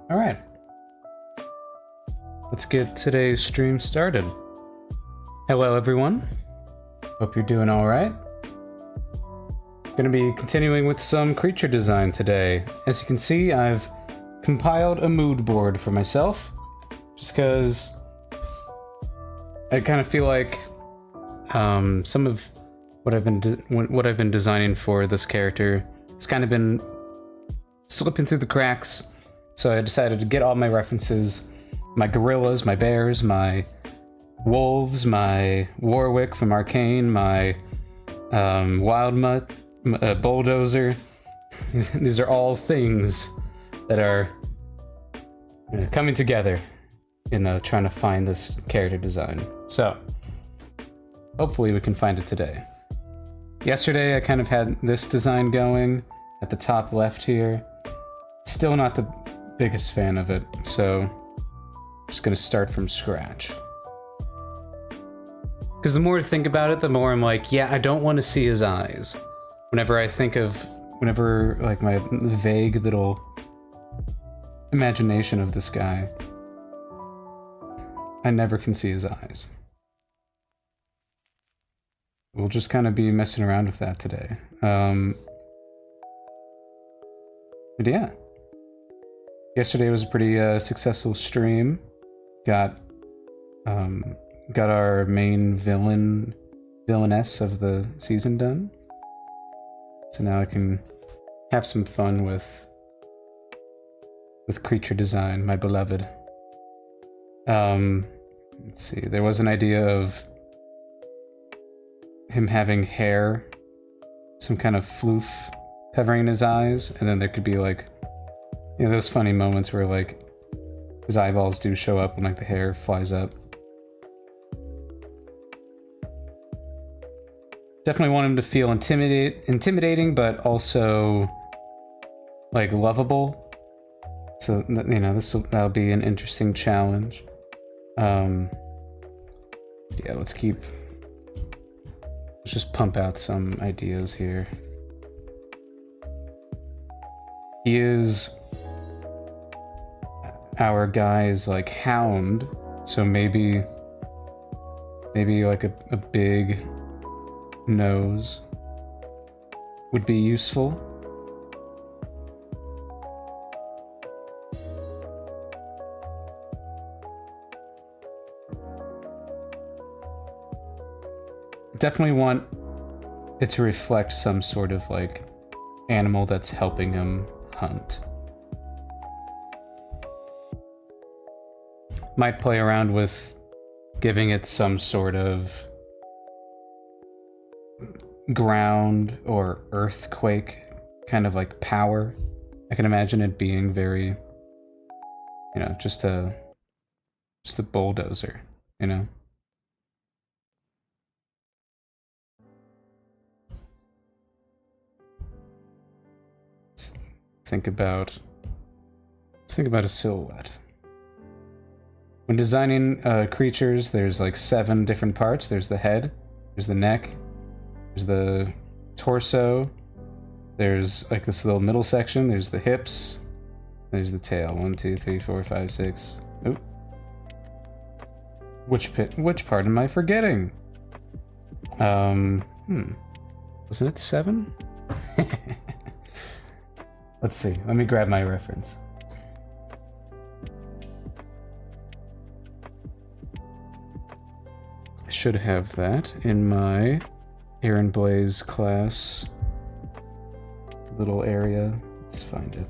Alright. Let's get today's stream started. Hello everyone. Hope you're doing alright. Gonna be continuing with some creature design today. As you can see, I've compiled a mood board for myself. Just because I kind of feel like some of what I've been designing for this character has kind of been slipping through the cracks. So I decided to get all my references, my gorillas, my bears, my wolves, my Warwick from Arcane, my Wildmutt, Bulldozer. These are all things that are coming together in trying to find this character design. So hopefully we can find it today. Yesterday I kind of had this design going at the top left here. Still not the biggest fan of it, so I'm just gonna start from scratch. Because the more I think about it, the more I'm like, yeah, I don't want to see his eyes. Whenever like my vague little imagination of this guy, I never can see his eyes. We'll just kind of be messing around with that today. But yeah. Yesterday was a pretty successful stream. Got our main villainess of the season done. So now I can have some fun with creature design, my beloved. Let's see, there was an idea of him having hair, some kind of floof covering his eyes, and then there could be like, you know, those funny moments where like his eyeballs do show up and like the hair flies up. Definitely want him to feel intimidating, but also like lovable. So you know, that'll be an interesting challenge. Yeah, let's just pump out some ideas here. He is our guy's like hound, so maybe like a big nose would be useful. Definitely want it to reflect some sort of like animal that's helping him hunt. Might play around with giving it some sort of ground or earthquake kind of like power. I can imagine it being very, you know, just a bulldozer, you know? Let's think about a silhouette. When designing creatures, there's like 7 different parts. There's the head, there's the neck, there's the torso, there's like this little middle section, there's the hips, there's the tail. 1, 2, 3, 4, 5, 6. Oop. Which part am I forgetting? Wasn't it 7? Let's see. Let me grab my reference. I should have that in my Aaron Blaze class little area. Let's find it.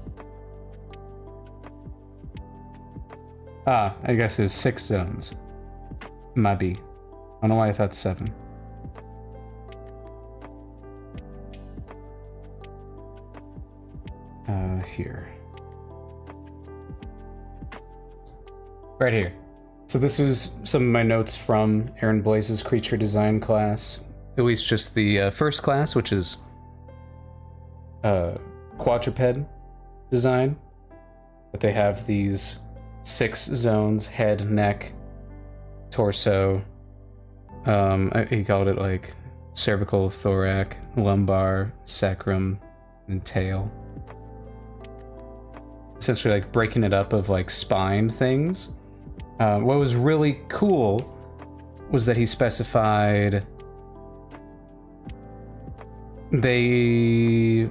Ah, I guess there's 6 zones. Maybe. I don't know why I thought 7. Here. Right here. So this is some of my notes from Aaron Blaze's creature design class. At least just the first class, which is quadruped design. But they have these 6 zones: head, neck, torso. He called it like cervical, thorax, lumbar, sacrum, and tail. essentially like breaking it up of like spine things. What was really cool was that he specified they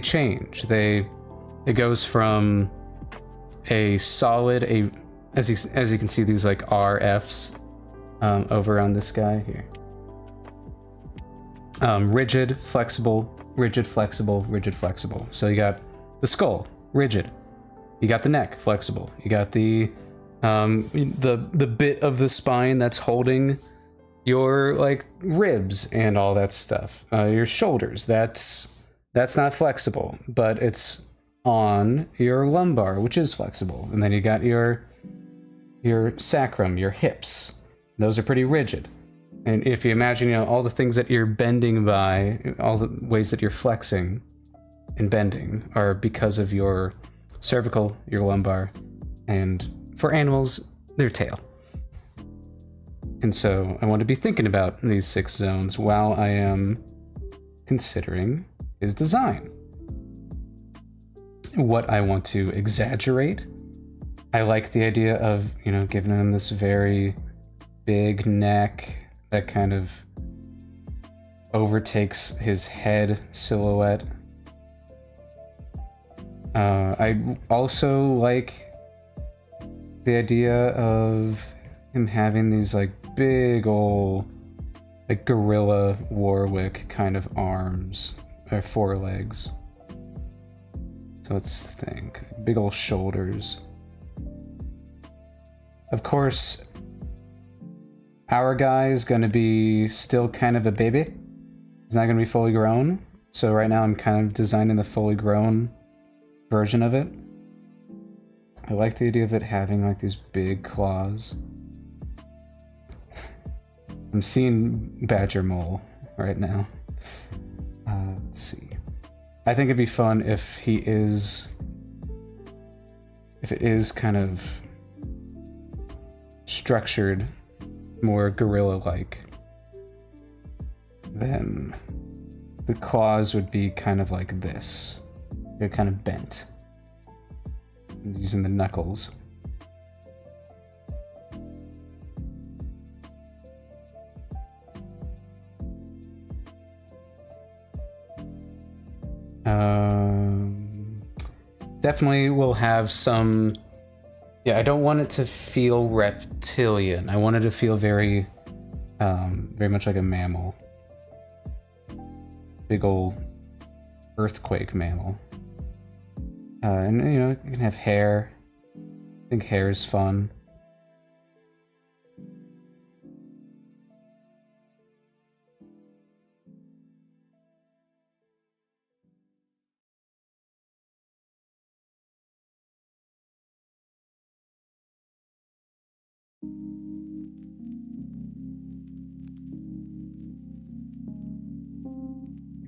change. It goes from a solid, as you can see, these like RFs over on this guy here. Rigid, flexible, rigid, flexible, rigid, flexible. So you got the skull, rigid. You got the neck, flexible. You got the bit of the spine that's holding your like ribs and all that stuff. Your shoulders, that's not flexible, but it's on your lumbar, which is flexible. And then you got your sacrum, your hips. Those are pretty rigid. And if you imagine, you know, all the things that you're bending by, all the ways that you're flexing and bending are because of your cervical, your lumbar, and for animals, their tail. And so I want to be thinking about these 6 zones while I am considering his design. What I want to exaggerate. I like the idea of, you know, giving him this very big neck that kind of overtakes his head silhouette. I also like the idea of him having these like big ol' like gorilla Warwick kind of arms or forelegs. So let's think. Big ol' shoulders. Of course, our guy is gonna be still kind of a baby. He's not gonna be fully grown. So right now I'm kind of designing the fully grown version of it. I like the idea of it having like these big claws. I'm seeing Badger Mole right now. Let's see. I think it'd be fun if it is kind of structured more gorilla-like. Then the claws would be kind of like this. They're kind of bent. Using the knuckles. Definitely will have some... Yeah, I don't want it to feel reptilian. I want it to feel very much like a mammal. Big old earthquake mammal. And, you know, you can have hair. I think hair is fun.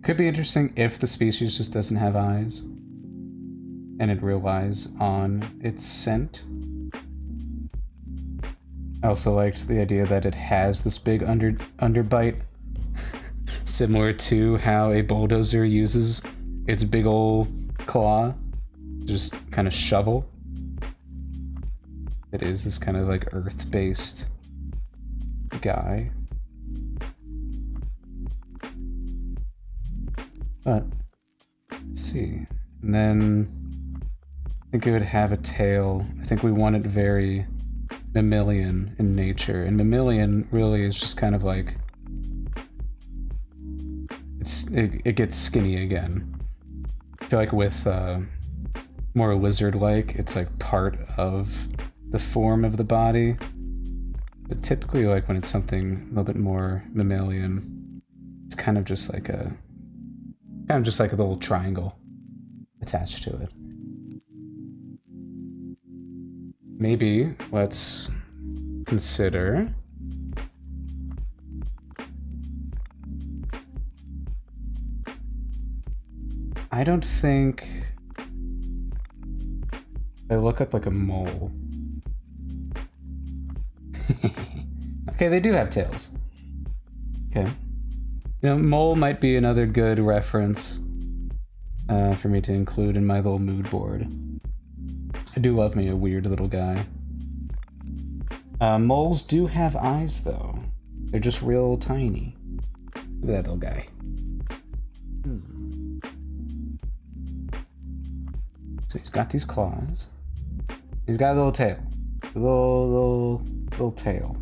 Could be interesting if the species just doesn't have eyes and it relies on its scent. I also liked the idea that it has this big underbite, similar to how a bulldozer uses its big old claw to just kind of shovel. It is this kind of like earth-based guy. But, let's see. And then I think it would have a tail. I think we want it very mammalian in nature. And mammalian really is just kind of like... It gets skinny again. I feel like with more lizard-like, it's like part of the form of the body. But typically, like when it's something a little bit more mammalian, it's kind of just like a little triangle attached to it. Maybe let's consider I don't think I look up like a mole. Okay, they do have tails. Okay. You know, mole might be another good reference. for me to include in my little mood board. I do love me a weird little guy. Moles do have eyes, though. They're just real tiny. Look at that little guy. So he's got these claws. He's got a little tail. A little tail.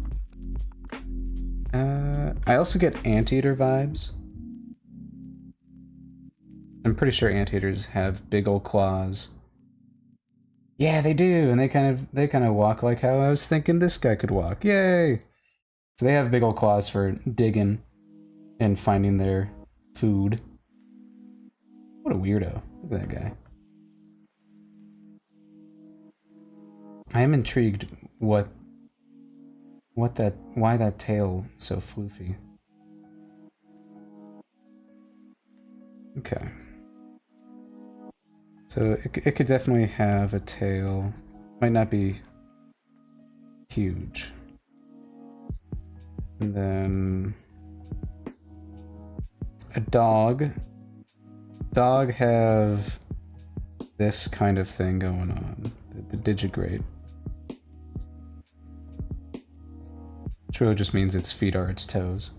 I also get anteater vibes. I'm pretty sure anteaters have big old claws. Yeah, they do, and they kind of walk like how I was thinking this guy could walk. Yay! So they have big old claws for digging and finding their food. What a weirdo. Look at that guy. I am intrigued why that tail so floofy. Okay. So it could definitely have a tail. Might not be huge. And then a dog. Dog have this kind of thing going on. The digigrade. Which really just means its feet are its toes.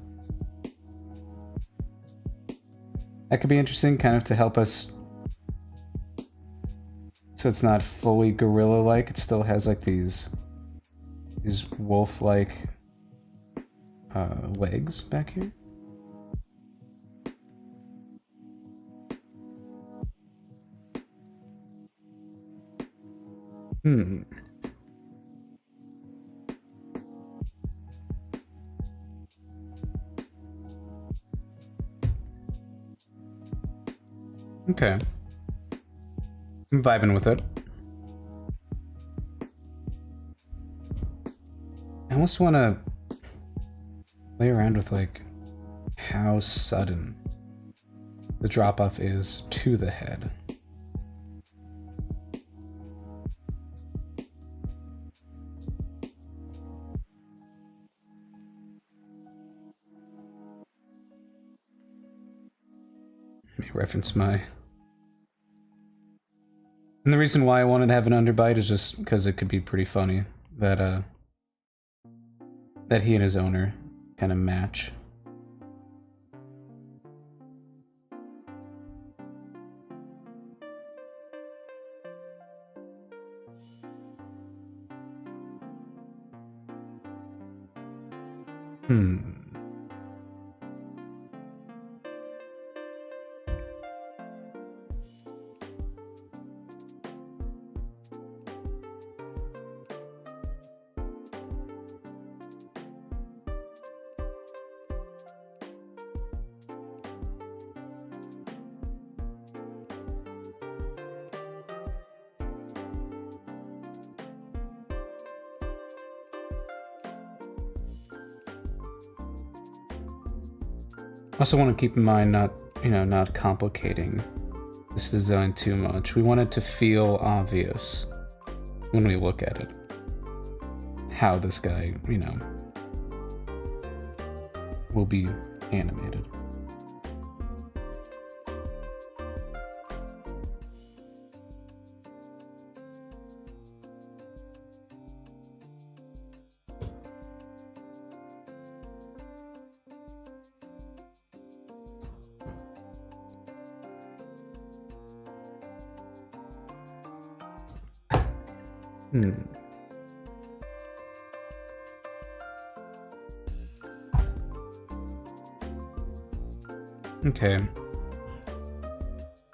That could be interesting, kind of to help us. So it's not fully gorilla-like. It still has like these wolf-like legs back here. Okay. I'm vibing with it. I almost want to play around with like how sudden the drop-off is to the head. Let me reference my... And the reason why I wanted to have an underbite is just because it could be pretty funny that that he and his owner kind of match. Also want to keep in mind not complicating this design too much. We want it to feel obvious when we look at it. How this guy, will be animated. Okay.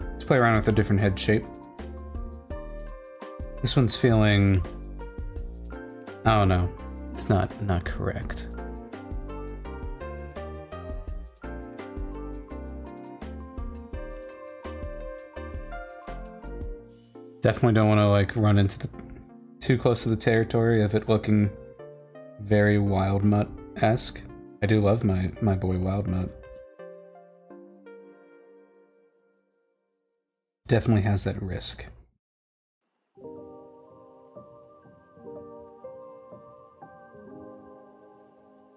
Let's play around with a different head shape. This one's feeling... Oh no, it's not correct. Definitely don't want to like run into too close to the territory of it looking very Wild Mutt-esque. I do love my boy Wild Mutt. Definitely has that risk.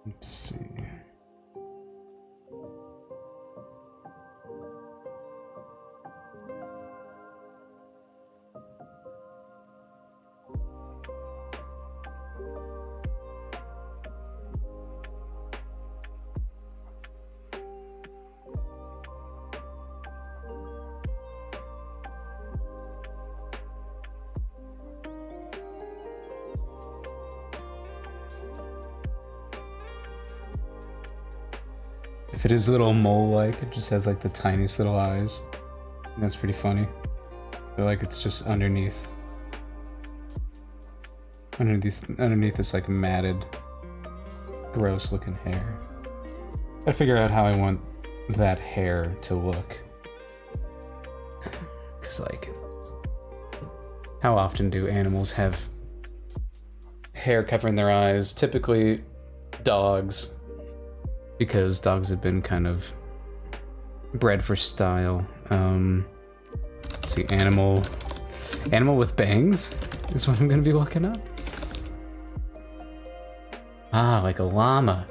Let's see. If it is a little mole-like, it just has like the tiniest little eyes. And that's pretty funny. I feel like it's just underneath this like matted, gross looking hair. Gotta figure out how I want that hair to look. Cause like, how often do animals have hair covering their eyes? Typically dogs, because dogs have been kind of bred for style. Let's see, animal with bangs is what I'm gonna be looking up. Ah, like a llama.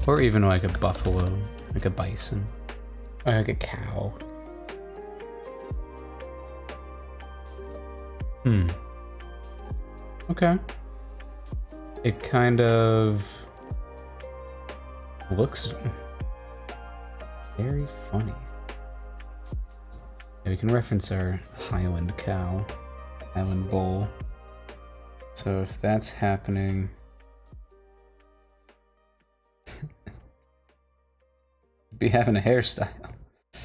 Or even like a buffalo, like a bison, or like a cow. Okay. It kind of looks very funny. Yeah, we can reference our Highland cow, Highland bull. So if that's happening, be having a hairstyle. A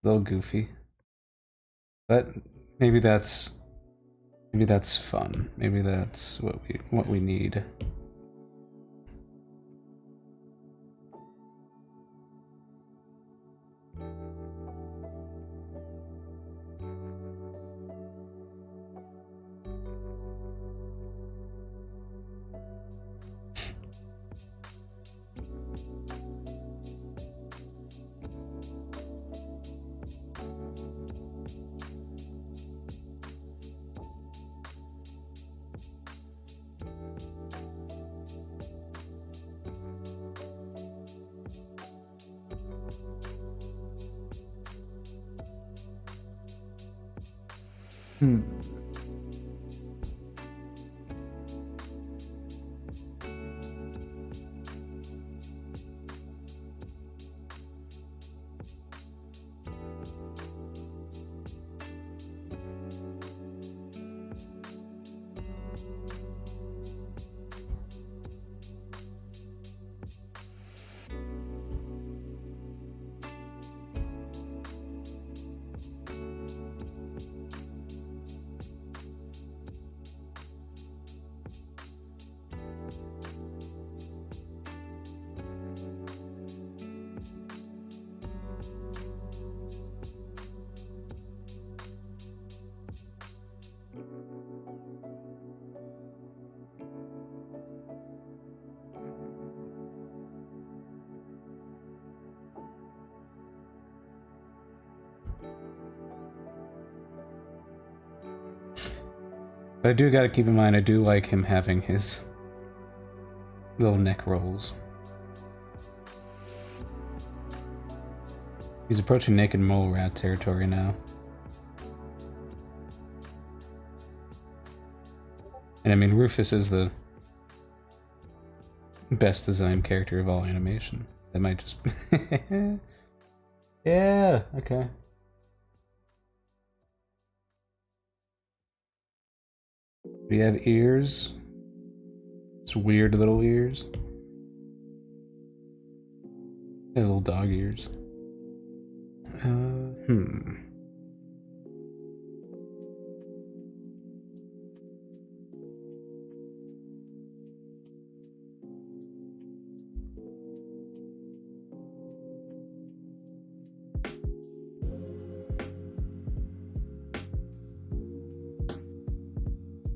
little goofy. But maybe that's fun. Maybe that's what we need. But I do gotta keep in mind, I do like him having his little neck rolls. He's approaching naked mole rat territory now. And I mean, Rufus is the best designed character of all animation. That might just... Yeah, okay. Do you have ears? It's weird little ears. Yeah, little dog ears.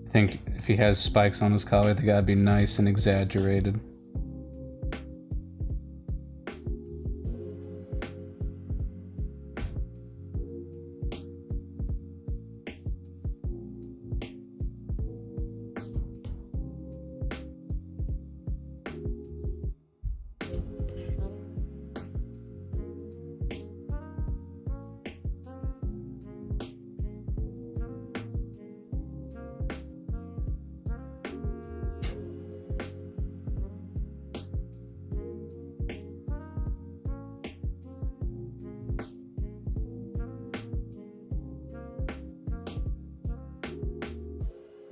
I think if he has spikes on his collar, they gotta be nice and exaggerated.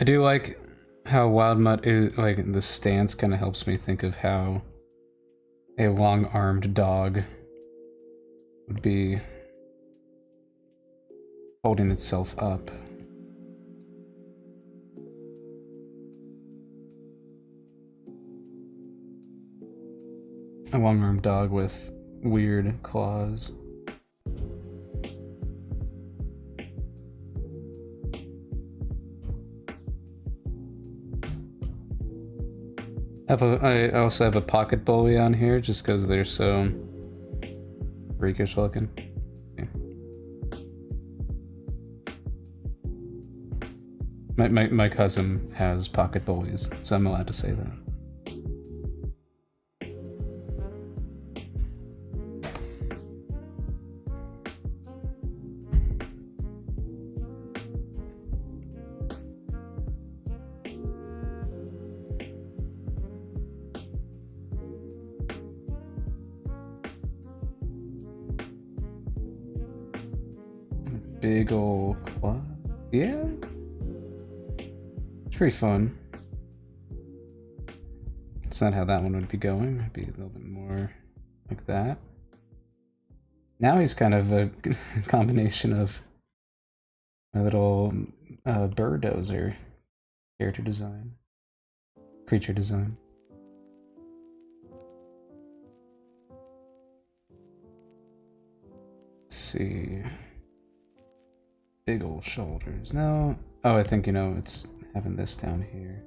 I do like how Wild Mutt is, like, the stance kind of helps me think of how a long-armed dog would be holding itself up. A long-armed dog with weird claws. I also have a pocket bully on here just because they're so freakish looking. Yeah. My cousin has pocket bullies, so I'm allowed to say that. Big ol' quad. Yeah. It's pretty fun. It's not how that one would be going. It'd be a little bit more like that. Now he's kind of a combination of a little Birdozer character design. Creature design. Let's see. Big old shoulders. No. Oh, I think, you know, it's having this down here.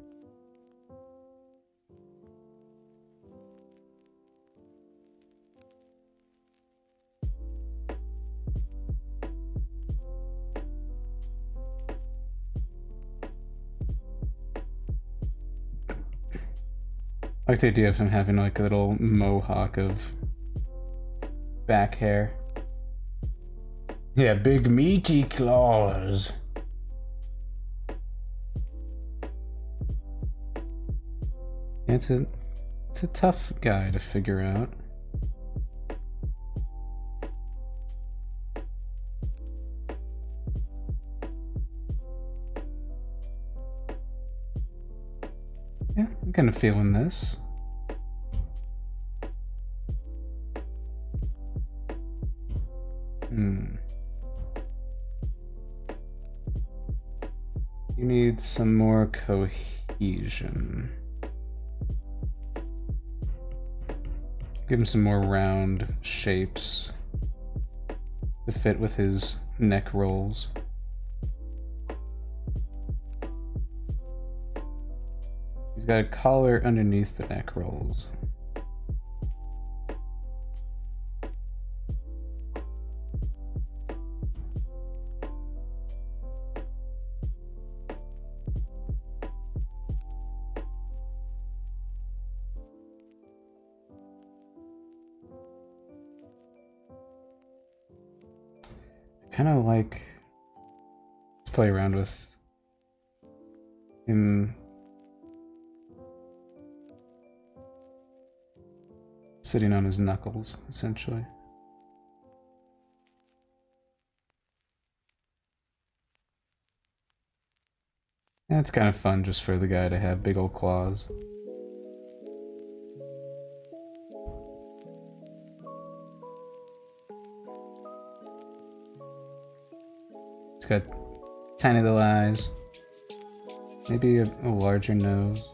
I like the idea of him having like a little mohawk of back hair. Yeah, big meaty claws. It's a tough guy to figure out. Yeah, I'm kind of feeling this. You need some more cohesion. Give him some more round shapes to fit with his neck rolls. He's got a collar underneath the neck rolls. Kind of like, let's play around with him sitting on his knuckles, essentially. And it's kind of fun just for the guy to have big old claws. It's got tiny little eyes, maybe a larger nose.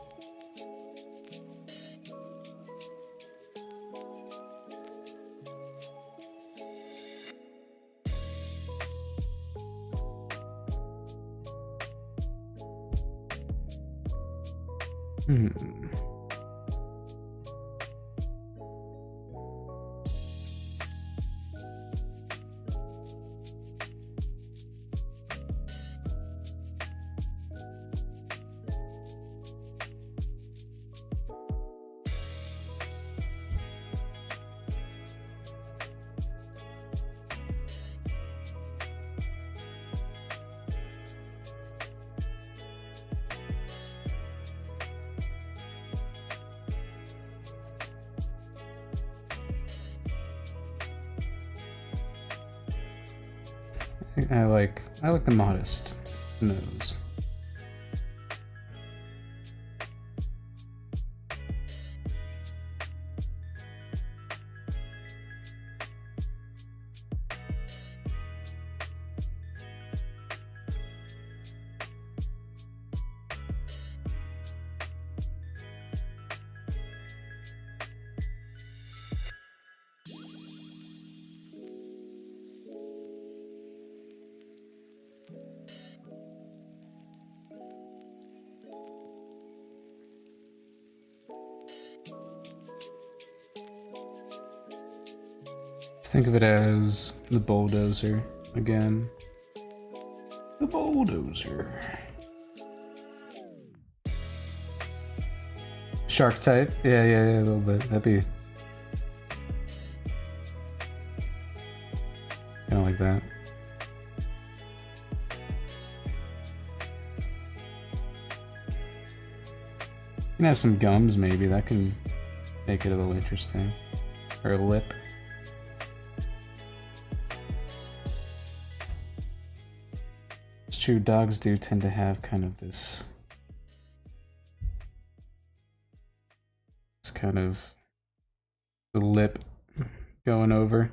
I like the modest nose. Think of it as the bulldozer again. The bulldozer. Shark type? Yeah, a little bit. That'd be kind of like that. You can have some gums, maybe. That can make it a little interesting. Or a lip. It's true, dogs do tend to have kind of this kind of the lip going over.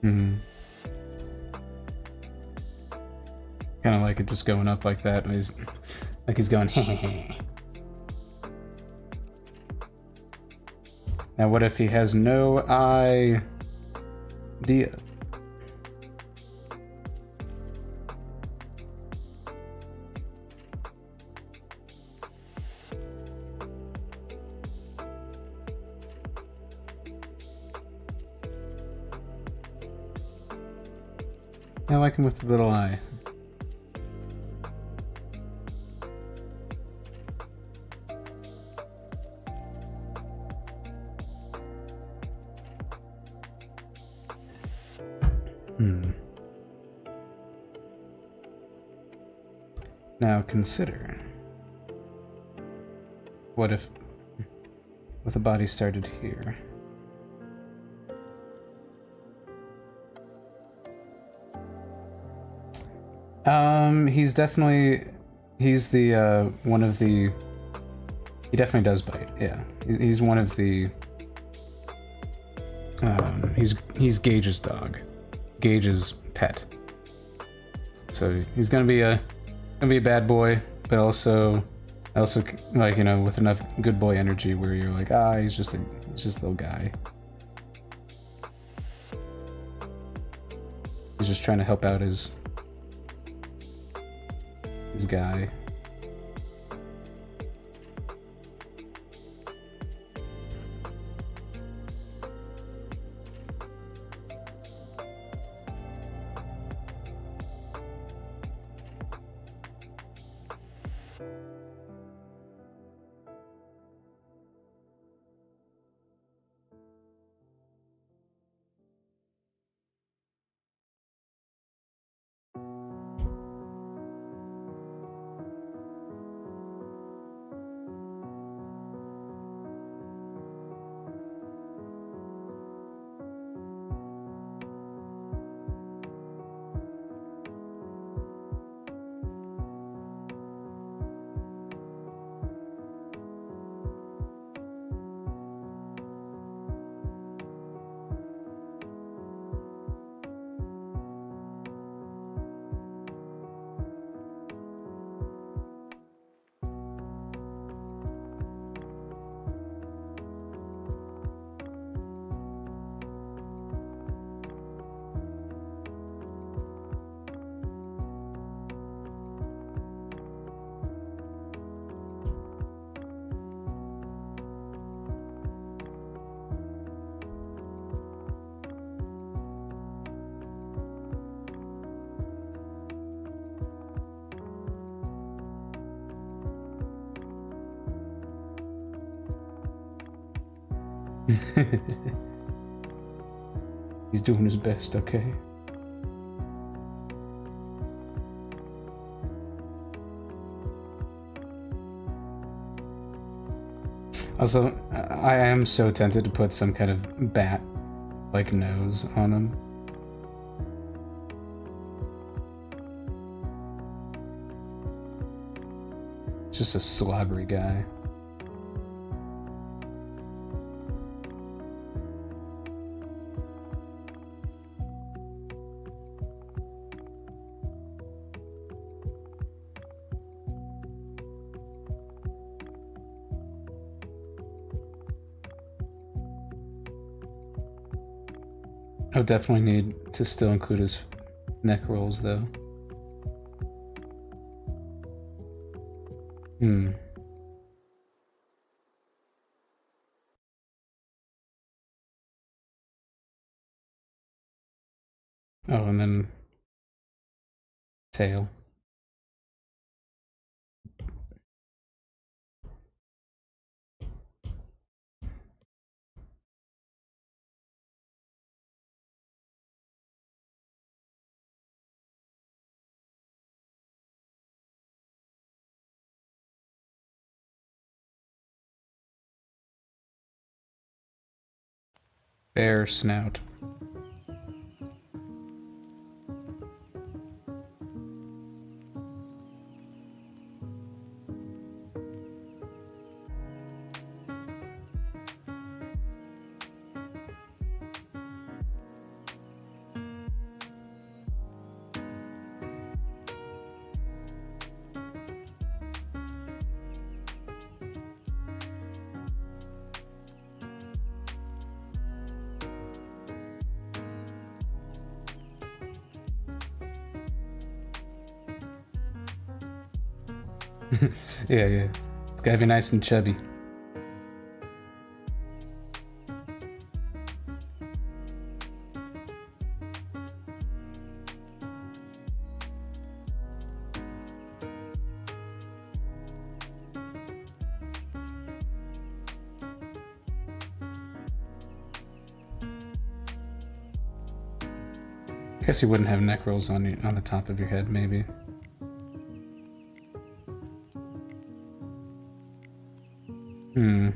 Kind of like it just going up like that. He's like he's going hey. Now what if he has no idea? I like him with the little eye. Now consider, what if the body started here? He's the, one of the, he definitely does bite, yeah. He's one of the, he's Gage's dog. Gage's pet. So he's gonna be a bad boy, but also like, you know, with enough good boy energy where you're like, he's just a little guy. He's just trying to help out his guy. He's doing his best, okay? Also, I am so tempted to put some kind of bat-like nose on him. Just a slobbery guy. I'll definitely need to still include his neck rolls, though. Hmm. Oh, and then tail. Bear snout. Yeah, yeah. It's gotta be nice and chubby. I guess you wouldn't have neck rolls on the top of your head, maybe. Hmm.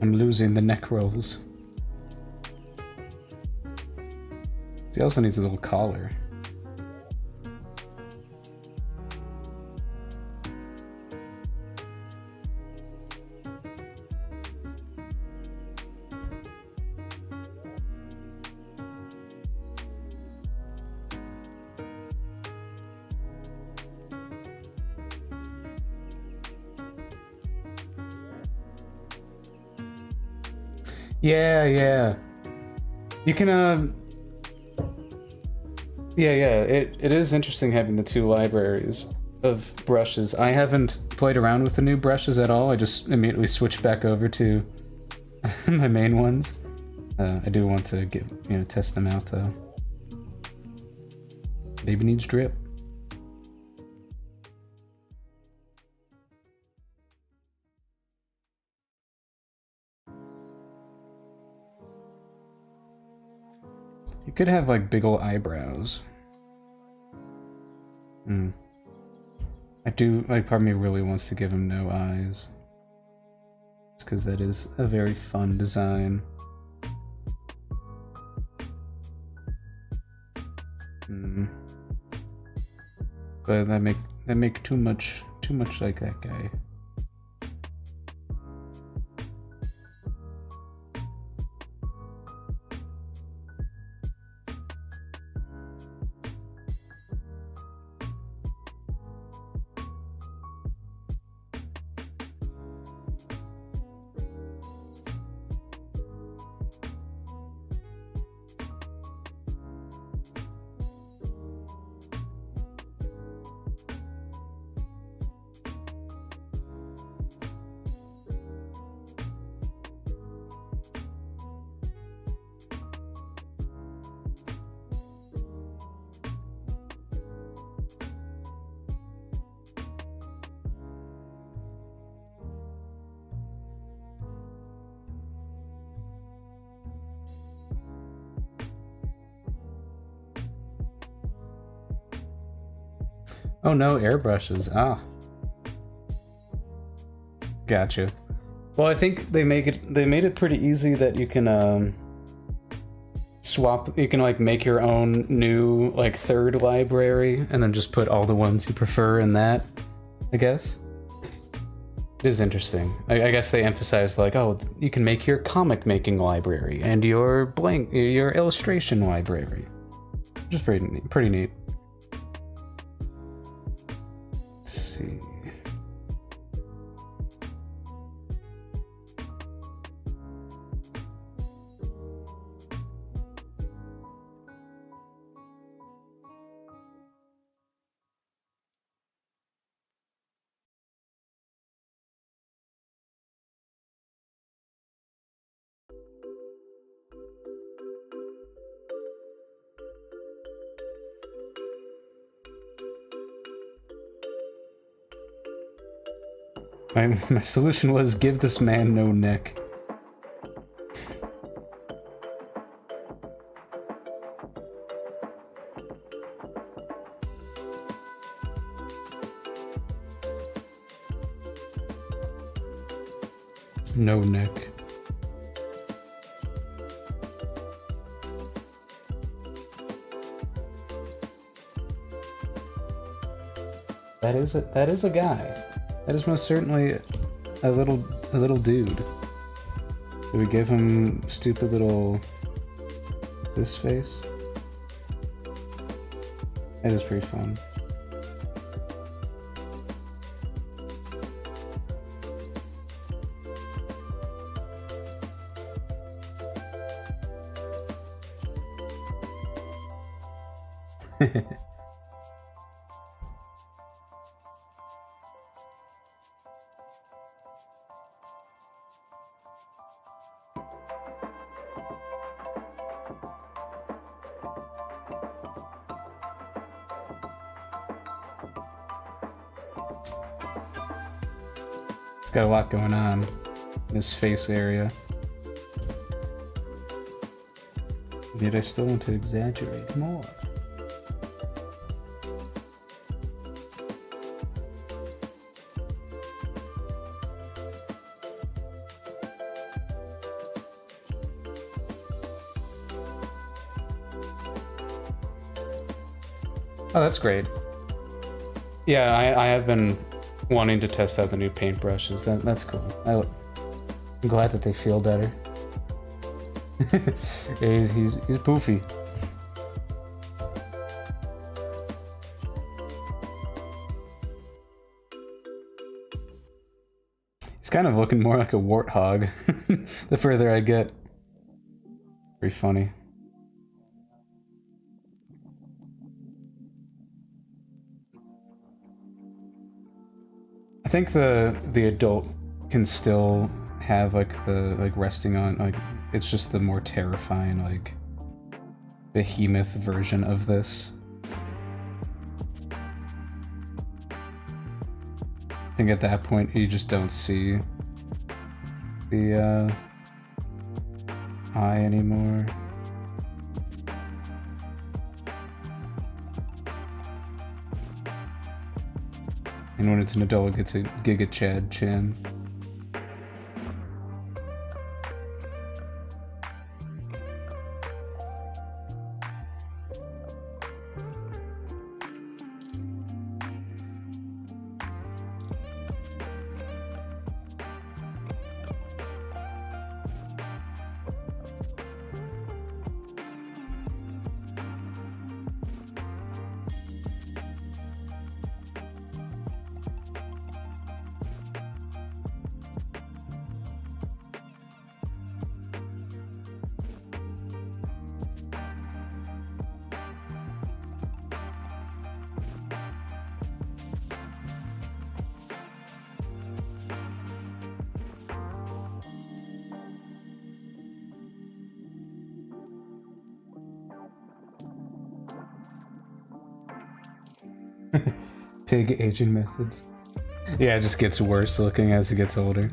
I'm losing the neck rolls. He also needs a little collar. Yeah, yeah. You can, yeah, it is interesting having the two libraries of brushes. I haven't played around with the new brushes at all. I just immediately switched back over to my main ones. I do want to test them out though. Baby needs drip. You could have like big ol' eyebrows. Hmm. I do, like, part of me really wants to give him no eyes. It's because that is a very fun design. Hmm. But that make too much like that guy. Oh no, airbrushes. Ah, gotcha. Well, I think they made it pretty easy that you can swap. You can like make your own new like third library, and then just put all the ones you prefer in that. I guess it is interesting. I guess they emphasized like, oh, you can make your comic making library and your illustration library, which is pretty neat. Let's see. My solution was give this man no neck. No neck. That is a guy. That is most certainly a little dude. Do we give him stupid little this face? That is pretty fun. It's got a lot going on in his face area. Yet I still want to exaggerate more. Oh, that's great. Yeah, I have been wanting to test out the new paintbrushes. That's cool. I'm glad that they feel better. Yeah, he's poofy. He's kind of looking more like a warthog the further I get. Pretty funny. I think the adult can still have like the resting on like it's just the more terrifying like behemoth version of this. I think at that point you just don't see the eye anymore. And when it's an adult, it gets a Giga Chad chin. Pig aging methods. Yeah, it just gets worse looking as it gets older.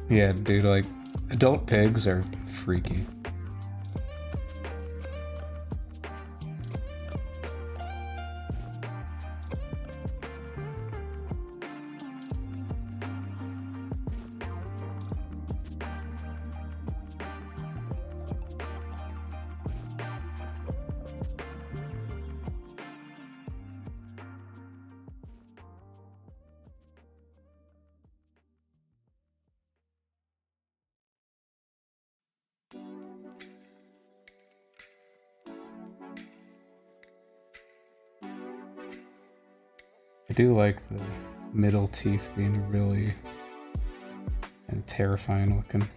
Yeah, dude, like, adult pigs are freaky. I do like the middle teeth being really kind of terrifying looking.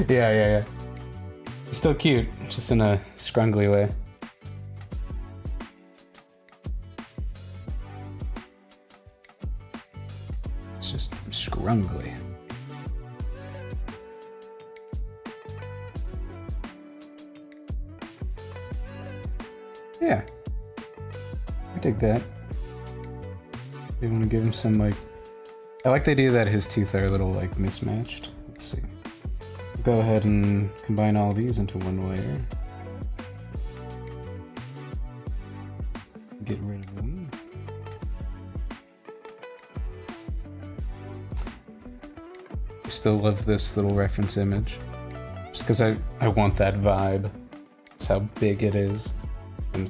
Yeah. Still cute, just in a scrungly way. scrungly. Yeah. I dig that. You want to give him some, like... I like the idea that his teeth are a little, like, mismatched. Let's see. Go ahead and combine all these into one layer. Get rid of them. I still love this little reference image. Just because I want that vibe. Just how big it is. And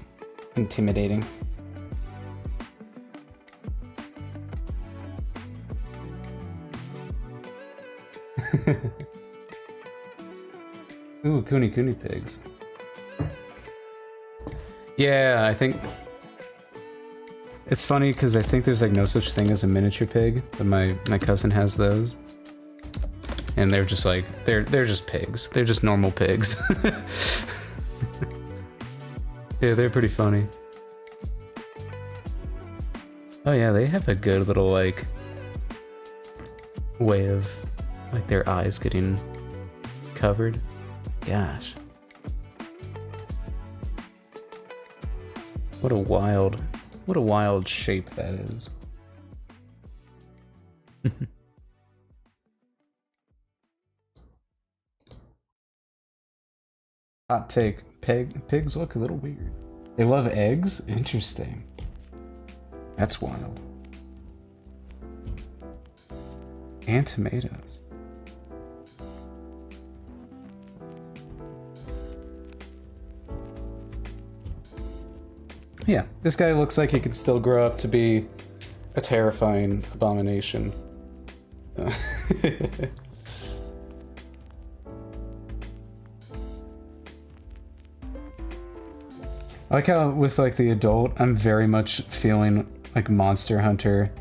intimidating. Ooh, Kuni pigs. Yeah, I think... It's funny because I think there's like no such thing as a miniature pig, but my cousin has those. And they're just like, they're just pigs. They're just normal pigs. Yeah, they're pretty funny. Oh yeah, they have a good little like way of like their eyes getting covered. Gosh. What a wild shape that is. Hot take. Pigs look a little weird. They love eggs? Interesting. That's wild. And tomatoes. Yeah, this guy looks like he could still grow up to be a terrifying abomination. I like how with like the adult, I'm very much feeling like Monster Hunter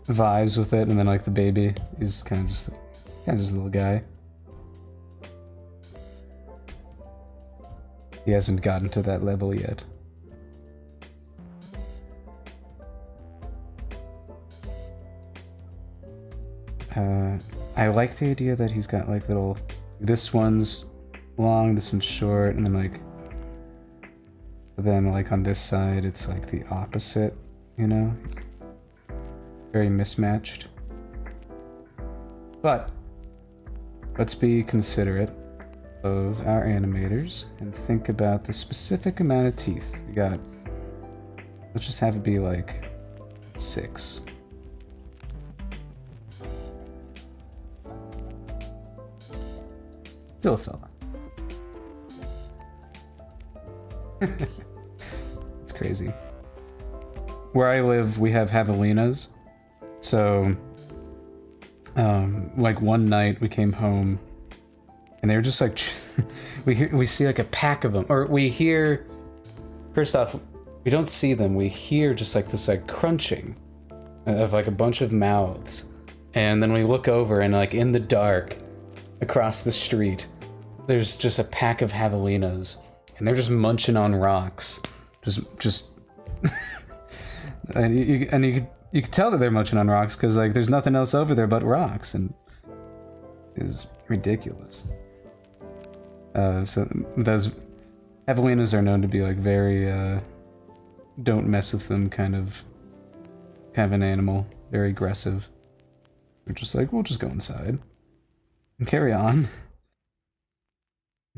vibes with it, and then like the baby is kind of just a little guy. He hasn't gotten to that level yet. I like the idea that he's got like little, this one's long, this one's short, and then like on this side it's like the opposite, you know? It's very mismatched. But let's be considerate of our animators and think about the specific amount of teeth we got. Let's just have it be like 6. Still a fella. It's crazy. Where I live, we have javelinas. So, like one night we came home, and they were just like, we see like a pack of them, or we hear. First off, we don't see them. We hear just like this like crunching of like a bunch of mouths, and then we look over and like in the dark, across the street, there's just a pack of javelinas, and they're just munching on rocks, just. And you can tell that they're munching on rocks because like there's nothing else over there but rocks, and it's ridiculous. So those javelinas are known to be like very don't mess with them kind of an animal, very aggressive. We're just like, we'll just go inside and carry on.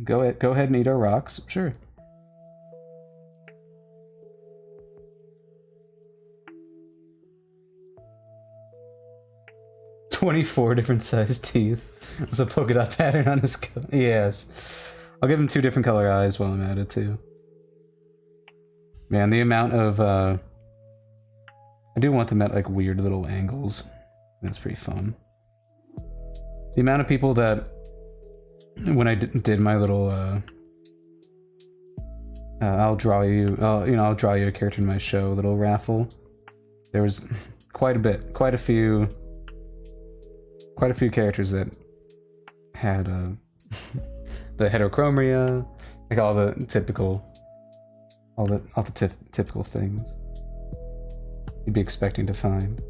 Go ahead and eat our rocks, sure. "24 different sized teeth." There's a polka dot pattern on his coat. Yes. I'll give him 2 different color eyes while I'm at it too. Man, the amount of I do want them at like weird little angles. That's pretty fun. The amount of people that when I did my little I'll draw you a character in my show little raffle, there was quite a few characters that had the heterochromia, like all the typical things you'd be expecting to find.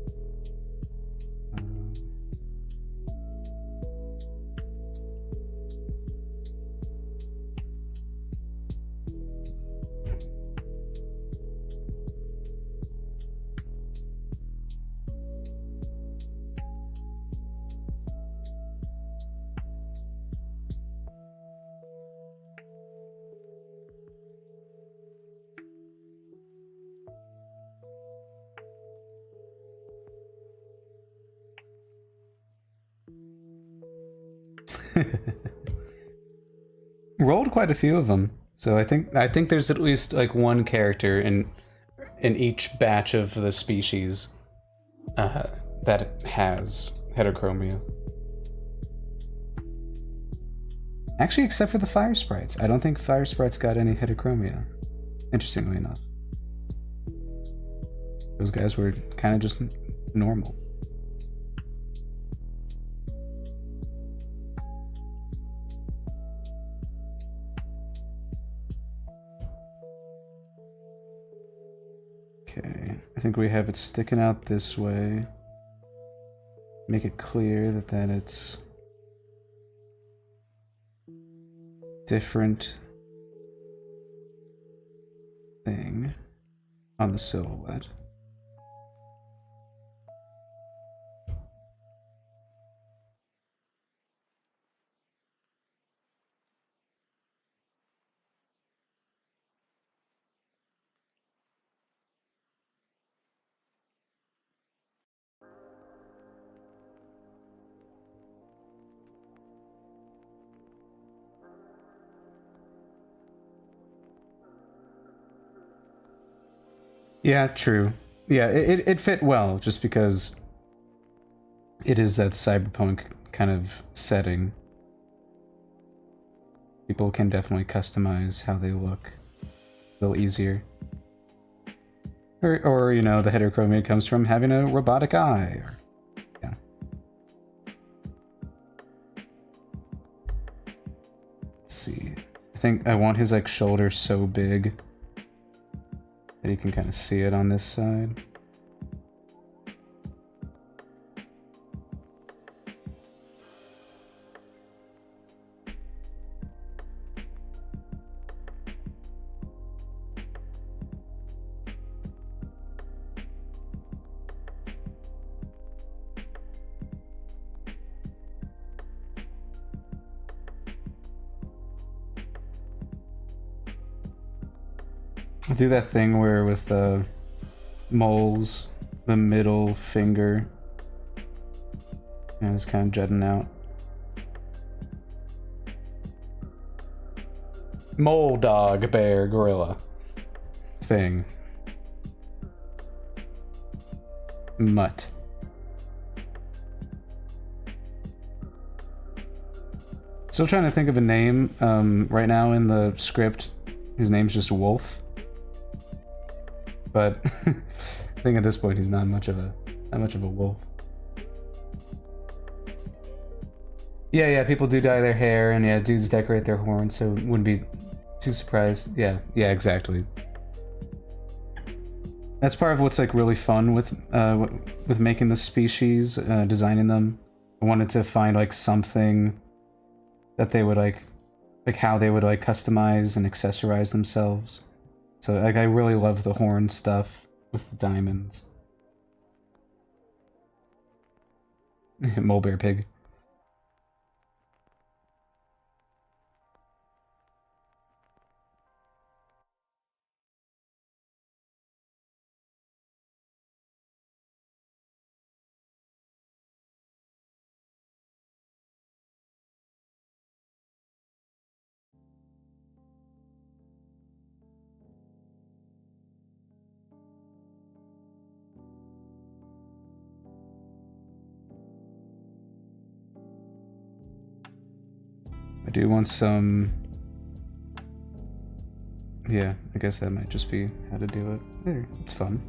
Rolled quite a few of them, so I think there's at least like one character in each batch of the species that has heterochromia. Actually, except for the fire sprites. I don't think fire sprites got any heterochromia, interestingly enough. Those guys were kind of just normal. Okay, I think we have it sticking out this way. Make it clear that it's different thing on the silhouette. Yeah, true. Yeah, it fit well just because it is that cyberpunk kind of setting. People can definitely customize how they look a little easier. Or you know, the heterochromia comes from having a robotic eye. Or, yeah. Let's see. I think I want his like shoulder so big that you can kind of see it on this side. I'll do that thing where with the moles, the middle finger, and it's kind of jutting out. Mole, dog, bear, gorilla thing. Mutt. Still trying to think of a name. Right now in the script, his name's just Wolf. But I think at this point he's not much of a wolf. Yeah, people do dye their hair, and yeah, dudes decorate their horns, so wouldn't be too surprised. Yeah, exactly. That's part of what's like really fun with making the species, designing them. I wanted to find like something that they would like how they would like customize and accessorize themselves. So like I really love the horn stuff with the diamonds. Mole bear pig. I do want some... Yeah, I guess that might just be how to do it. There, it's fun.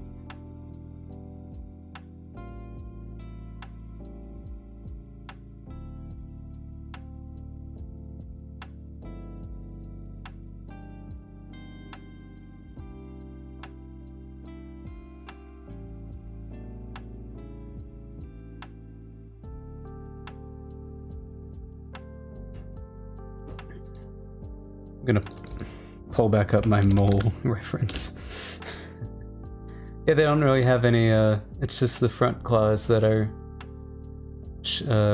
I'm gonna pull back up my mole reference. Yeah, they don't really have any, it's just the front claws that are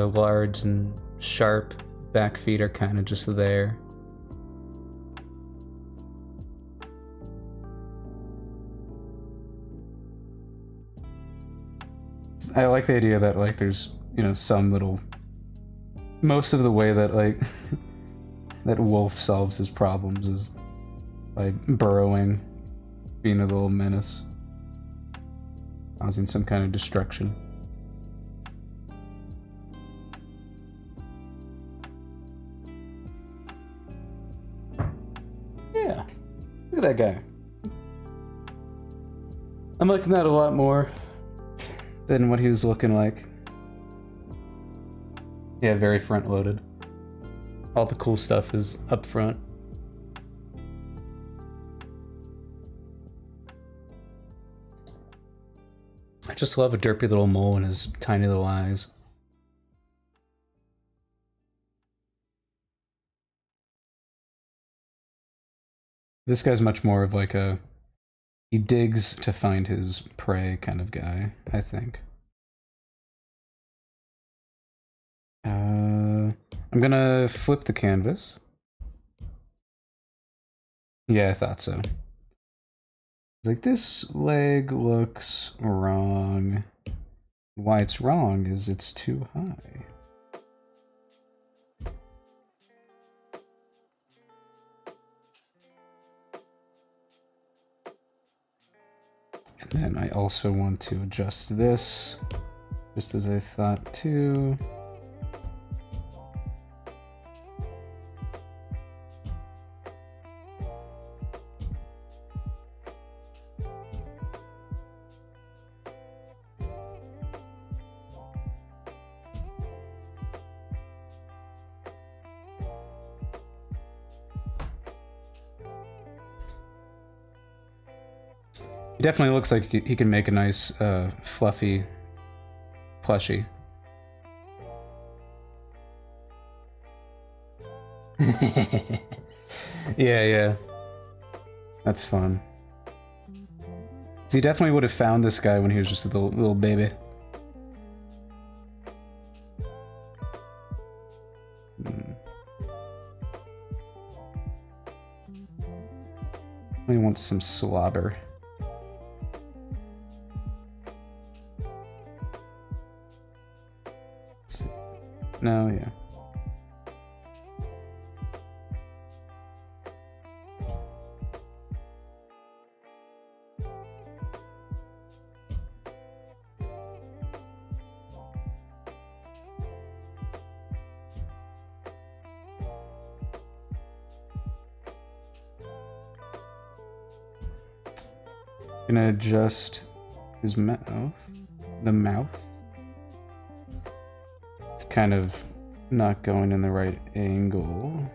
large and sharp. Back feet are kind of just there. I like the idea that, like, there's, you know, some little Most of the way that, like, that Wolf solves his problems is by burrowing, being a little menace, causing some kind of destruction. Yeah, look at that guy. I'm liking that a lot more than what he was looking like. Yeah, very front-loaded. All the cool stuff is up front. I just love a derpy little mole and his tiny little eyes. This guy's much more of like a... he digs to find his prey kind of guy, I think. I'm gonna flip the canvas. Yeah, I thought so. It's like, this leg looks wrong. Why it's wrong is it's too high. And then I also want to adjust this, just as I thought too. He definitely looks like he can make a nice, fluffy plushie. Yeah. That's fun. So he definitely would have found this guy when he was just a little baby. He wants some slobber. No, yeah. Gonna adjust his mouth. The mouth. It's kind of not going in the right angle.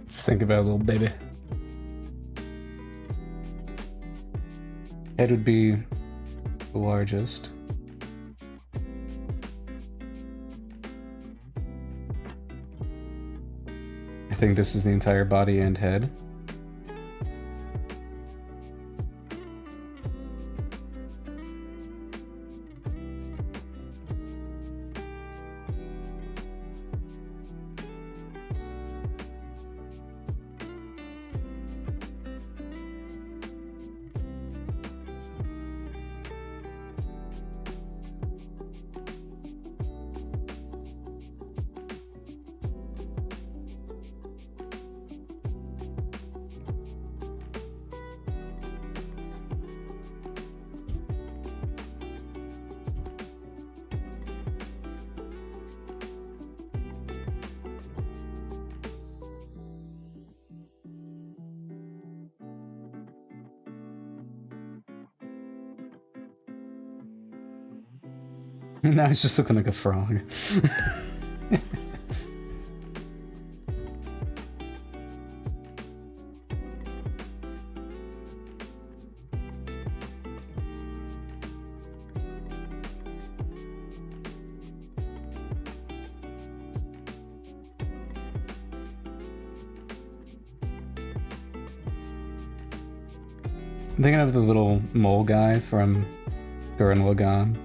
Let's think about a little baby. Head would be the largest. I think this is the entire body and head. Now he's just looking like a frog. I'm thinking of the little mole guy from Gurren Lagann.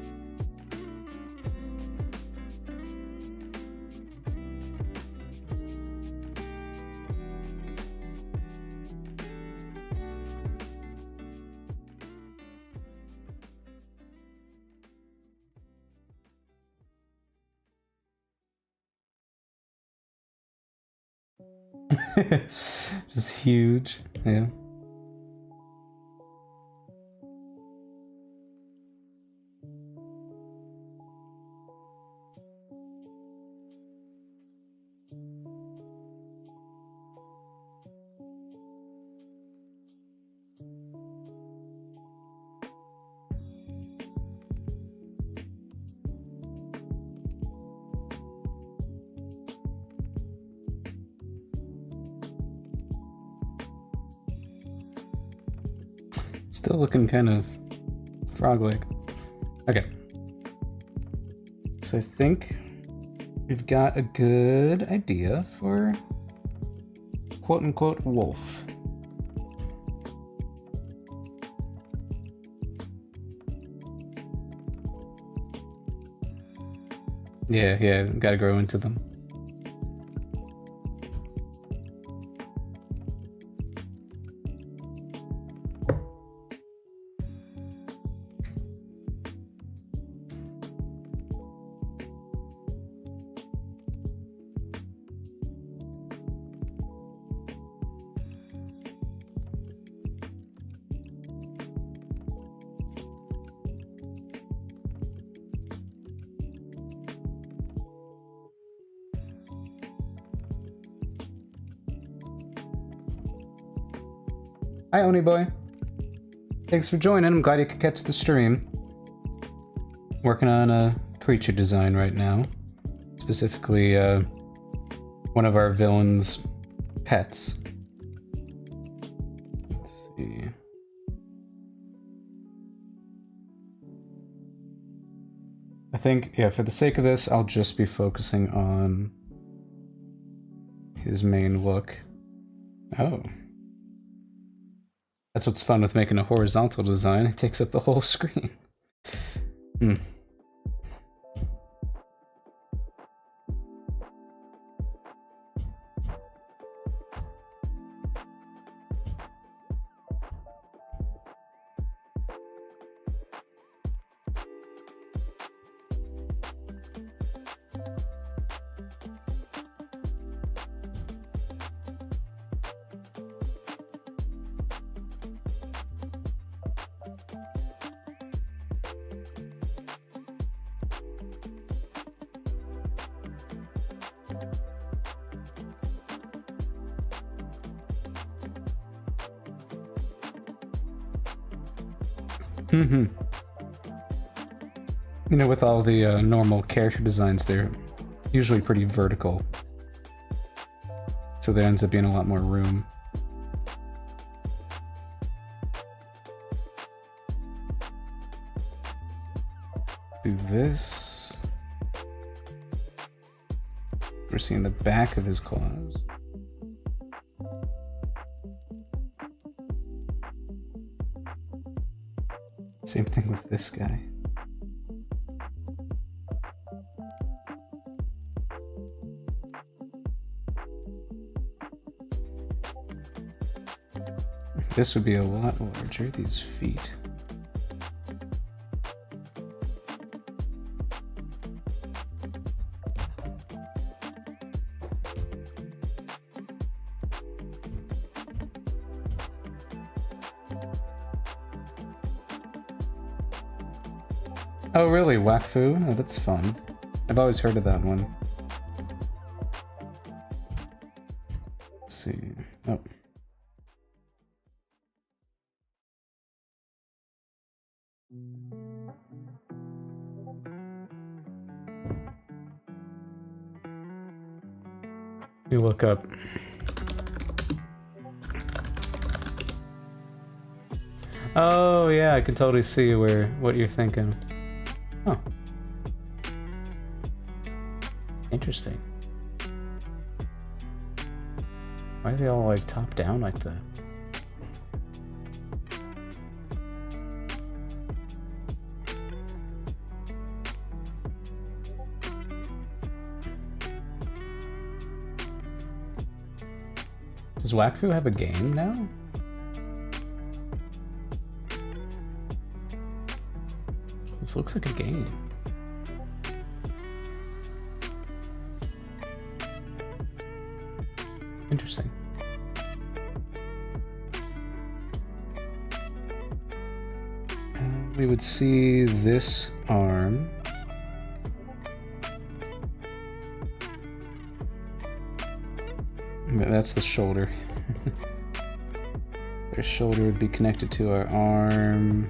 Just huge, yeah. Still looking kind of frog-like. Okay. So I think we've got a good idea for quote-unquote wolf. Yeah, gotta grow into them. Hi, Oni Boy. Thanks for joining. I'm glad you could catch the stream. Working on a creature design right now. Specifically, one of our villains' pets. Let's see. I think, yeah, for the sake of this, I'll just be focusing on his main look. Oh. That's what's fun with making a horizontal design. It takes up the whole screen. Hmm. Mm-hmm. You know, with all the normal character designs, they're usually pretty vertical. So there ends up being a lot more room. Do this. We're seeing the back of his claws. Same thing with this guy. This would be a lot larger, these feet. Oh really, Wakfu? Oh, that's fun. I've always heard of that one. Let's see. Oh. me look up. Oh yeah, I can totally see what you're thinking. Oh. Interesting. Why are they all like top down like that? Does Wakfu have a game now? This looks like a game. Interesting. We would see this arm. That's the shoulder. Their shoulder would be connected to our arm.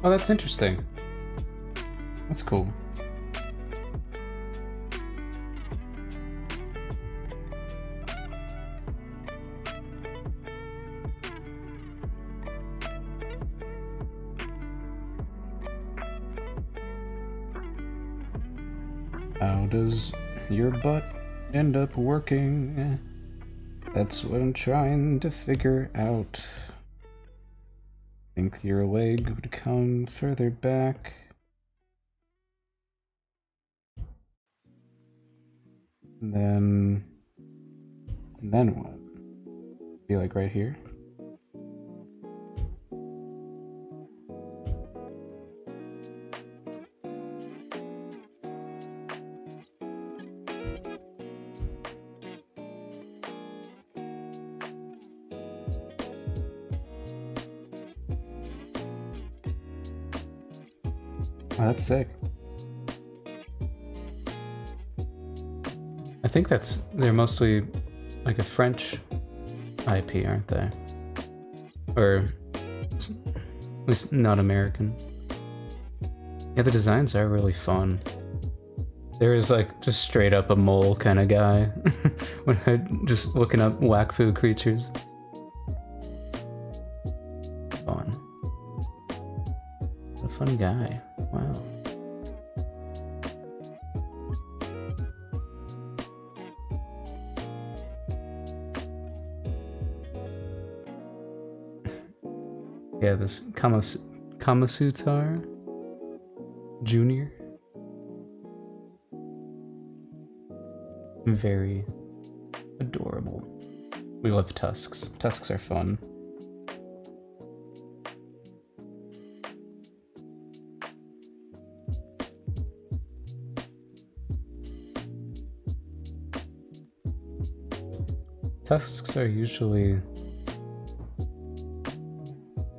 Oh, that's interesting. That's cool. How does your butt end up working? That's what I'm trying to figure out. Think your leg would come further back. And then what? Be like right here? Oh, that's sick. I think they're mostly like a French IP, aren't they? Or at least not American. Yeah, the designs are really fun. There is like just straight up a mole kind of guy when I just looking up Wakfu creatures. Fun. What a fun guy. Wow. Yeah, this Kamasutar Jr. Very adorable. We love tusks. Tusks are fun. Tusks are usually...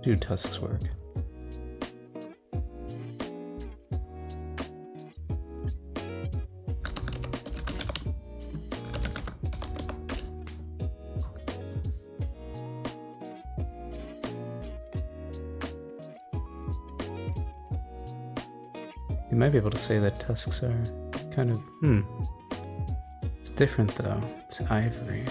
Do tusks work? You might be able to say that tusks are kind of... It's different though. It's ivory.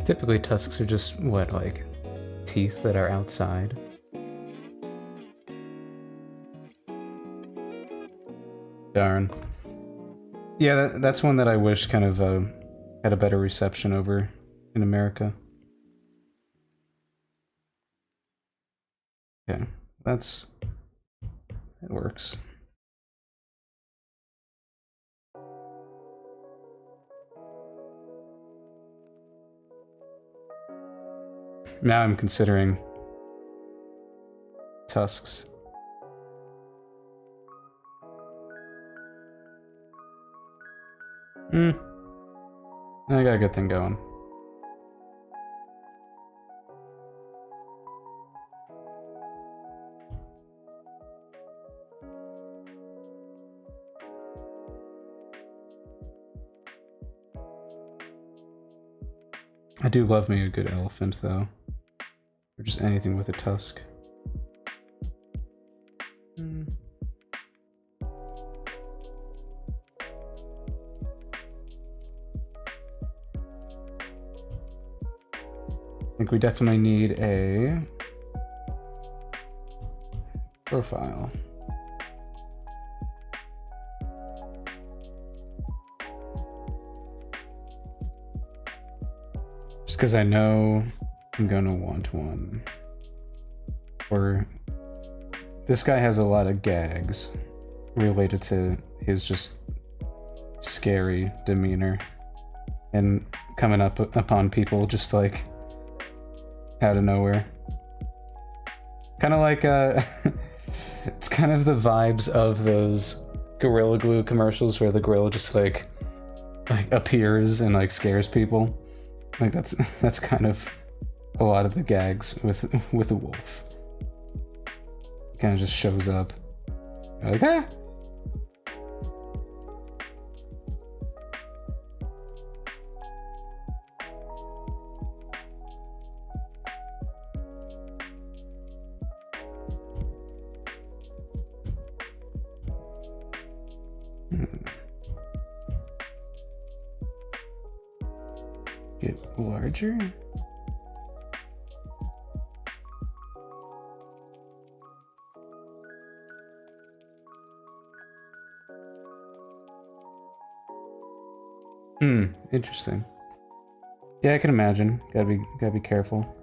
Typically tusks are just, what, like, teeth that are outside? Darn. Yeah, that's one that I wish kind of had a better reception over in America. Okay, that works. Now I'm considering tusks. I got a good thing going. I do love me a good elephant, though. Or just anything with a tusk. I think we definitely need a profile. Just because I know I'm gonna want one. Or this guy has a lot of gags related to his just scary demeanor and coming up upon people just like out of nowhere. Kind of like it's kind of the vibes of those Gorilla Glue commercials where the gorilla just like appears and like scares people. Like that's kind of a lot of the gags with a wolf. It kind of just shows up. You're like, ah. Get larger? Interesting. Yeah, I can imagine. Gotta be careful.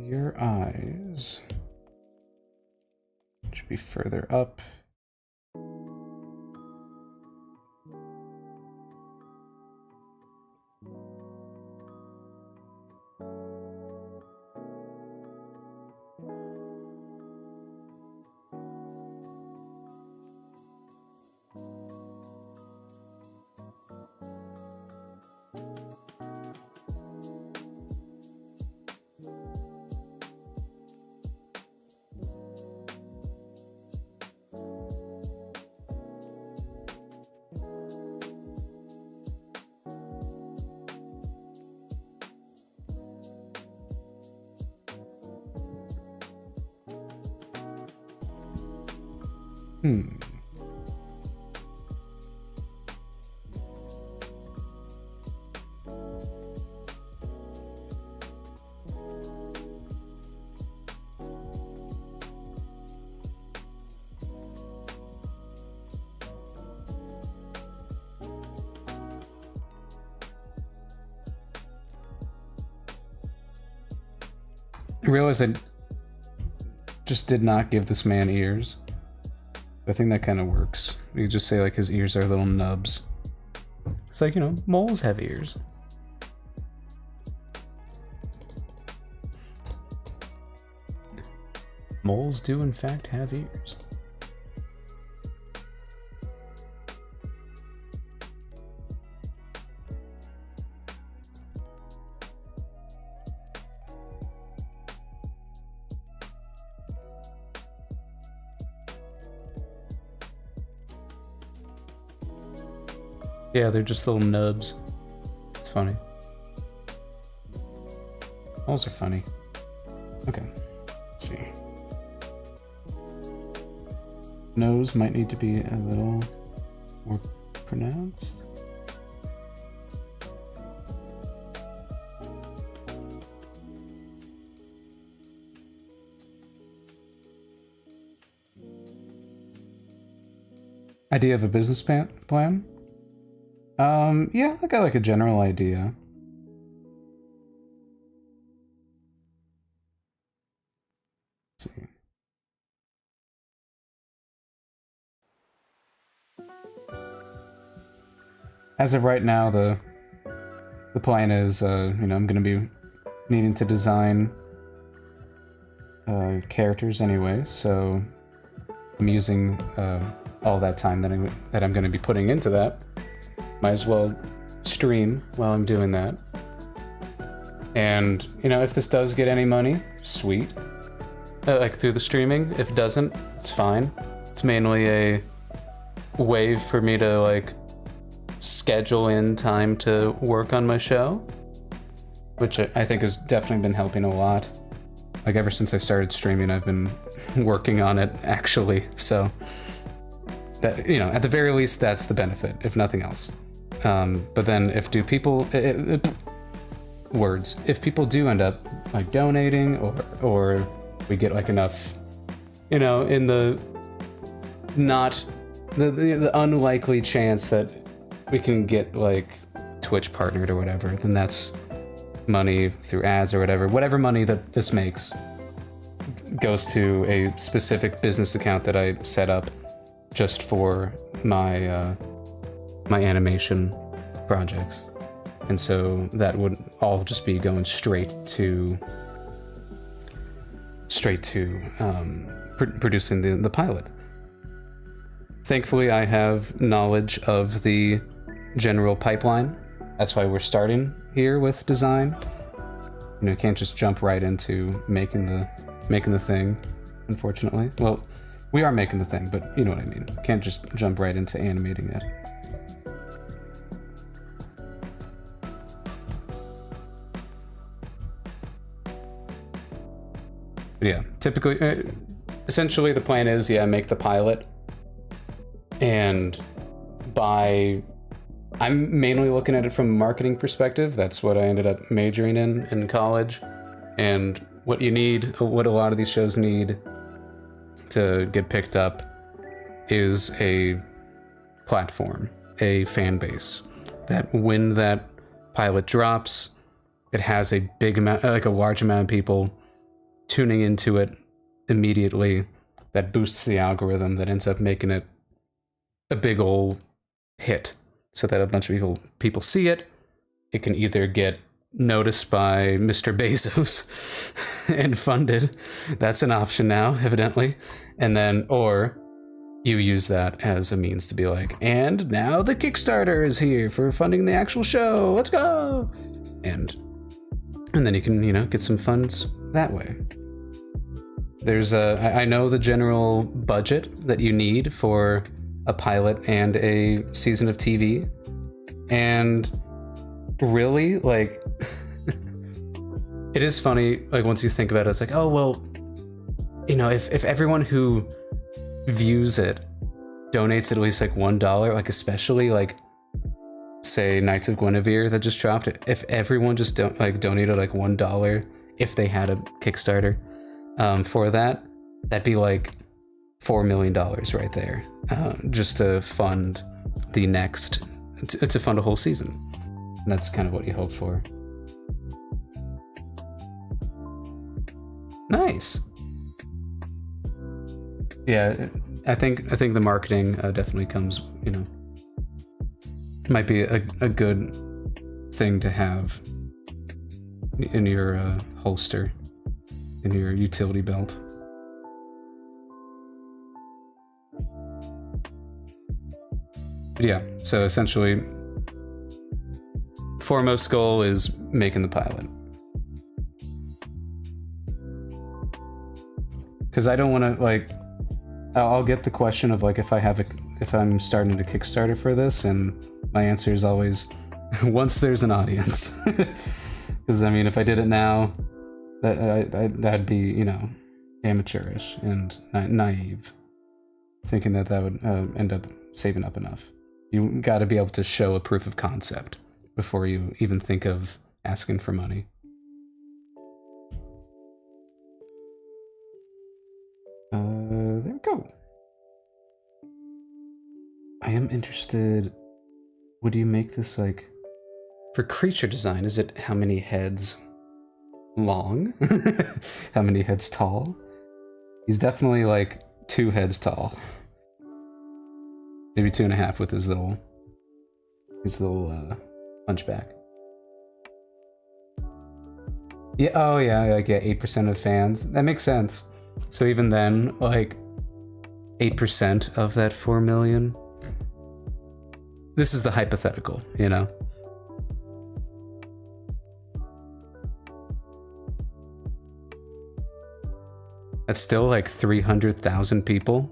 Your eyes should be further up. I realized I just did not give this man ears. I think that kind of works. You could just say like his ears are little nubs. It's like, you know, moles have ears. Moles do in fact have ears. Yeah, they're just little nubs. It's funny. Moles are funny. Okay, let's see. Nose might need to be a little more pronounced. Idea of a business plan? Yeah, I got like a general idea. Let's see. As of right now, the plan is, you know, I'm gonna be needing to design characters anyway, so I'm using all that time that I'm going to be putting into that. Might as well stream while I'm doing that. And, you know, if this does get any money, sweet. Like through the streaming. If it doesn't, it's fine. It's mainly a way for me to like schedule in time to work on my show, which I think has definitely been helping a lot. Like ever since I started streaming, I've been working on it actually. So that, you know, at the very least, that's the benefit, if nothing else. But then if if people do end up like donating or we get like enough, you know, in the unlikely chance that we can get like Twitch partnered or whatever, then that's money through ads or whatever money that this makes goes to a specific business account that I set up just for my my animation projects. And so that would all just be going straight to producing the pilot. Thankfully, I have knowledge of the general pipeline. That's why we're starting here with design. You know, you can't just jump right into making the thing, unfortunately. Well, we are making the thing, but you know what I mean. Can't just jump right into animating it. But yeah, typically, essentially the plan is, yeah, make the pilot. And I'm mainly looking at it from a marketing perspective. That's what I ended up majoring in college. And what a lot of these shows need to get picked up is a platform, a fan base, that when that pilot drops, it has a big amount, like a large amount of people tuning into it immediately. That boosts the algorithm, that ends up making it a big ol' hit, so that a bunch of people see it. It can either get noticed by Mr. Bezos and funded. That's an option now, evidently. And then, or you use that as a means to be like, and now the Kickstarter is here for funding the actual show. Let's go. And then you can, you know, get some funds that way. There's I know the general budget that you need for a pilot and a season of TV. And really, like, it is funny, like, once you think about it, it's like, oh, well, you know, if everyone who views it donates at least like $1, like, especially like, say, Knights of Guinevere that just dropped, if everyone just donated like $1, if they had a Kickstarter for that, that'd be like $4 million right there, just to fund the next, to fund a whole season. And that's kind of what you hope for. Nice. Yeah, I think the marketing definitely comes, you know, might be a good thing to have in your holster, in your utility belt. But yeah, so essentially, foremost goal is making the pilot. Because I don't want to, like, I'll get the question of like if I'm starting a Kickstarter for this, and my answer is always once there's an audience. Because I mean, if I did it now, that'd be, you know, amateurish and naive, thinking that would end up saving up enough. You got to be able to show a proof of concept before you even think of asking for money. There we go. I am interested. Would you make this like for creature design? Is it how many heads long? How many heads tall? He's definitely like 2 heads tall. Maybe 2.5 with his little hunchback. Yeah. Oh yeah. Like, yeah. 8% of fans. That makes sense. So even then, like, 8% of that 4 million. This is the hypothetical, you know? That's still like 300,000 people.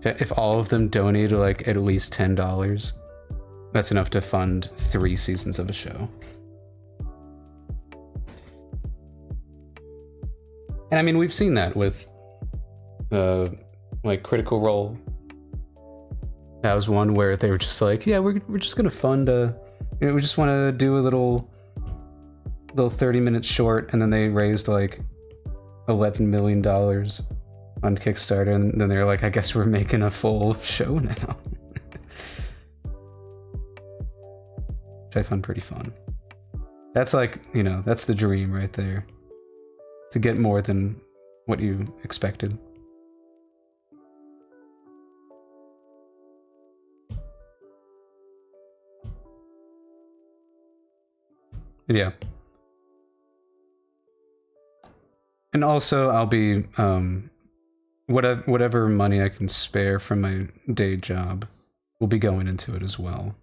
If all of them donated like at least $10, that's enough to fund 3 seasons of a show. And I mean, we've seen that with like Critical Role. That was one where they were just like, yeah, we're just gonna fund we just want to do a little 30-minute short, and then they raised like $11 million on Kickstarter, and then they're like, I guess we're making a full show now. Which I find pretty fun. That's like, you know, that's the dream right there. To get more than what you expected. Yeah. And also, I'll be whatever money I can spare from my day job will be going into it as well.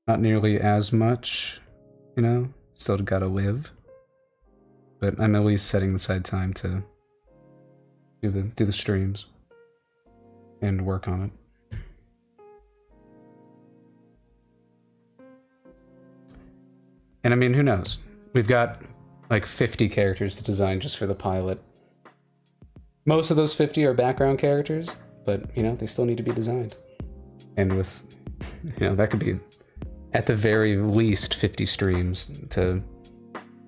Not nearly as much, you know. Still gotta live, but I'm at least setting aside time to do the streams and work on it. And I mean, who knows? We've got like 50 characters to design just for the pilot. Most of those 50 are background characters, but, you know, they still need to be designed. And with, you know, that could be at the very least 50 streams to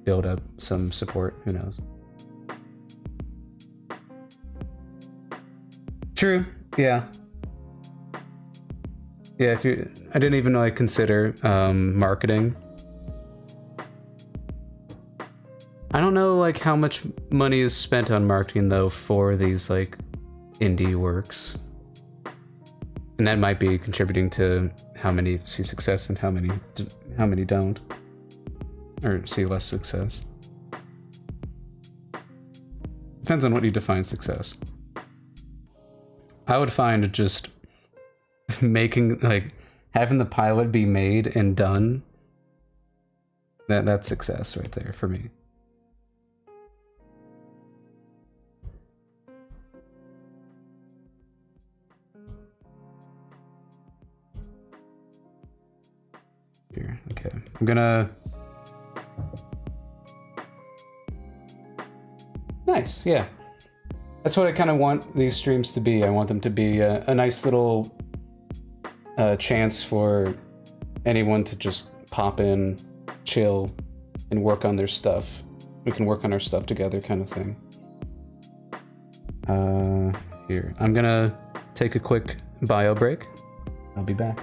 build up some support. Who knows? True. Yeah. Yeah, I didn't even like consider marketing. I don't know like how much money is spent on marketing though for these like indie works. And that might be contributing to how many see success and how many don't. Or see less success. Depends on what you define success. I would find just making like having the pilot be made and done, that's success right there for me. Here, okay. I'm gonna... Nice, yeah. That's what I kind of want these streams to be. I want them to be a nice little chance for anyone to just pop in, chill, and work on their stuff. We can work on our stuff together kind of thing. Here. I'm gonna take a quick bio break. I'll be back.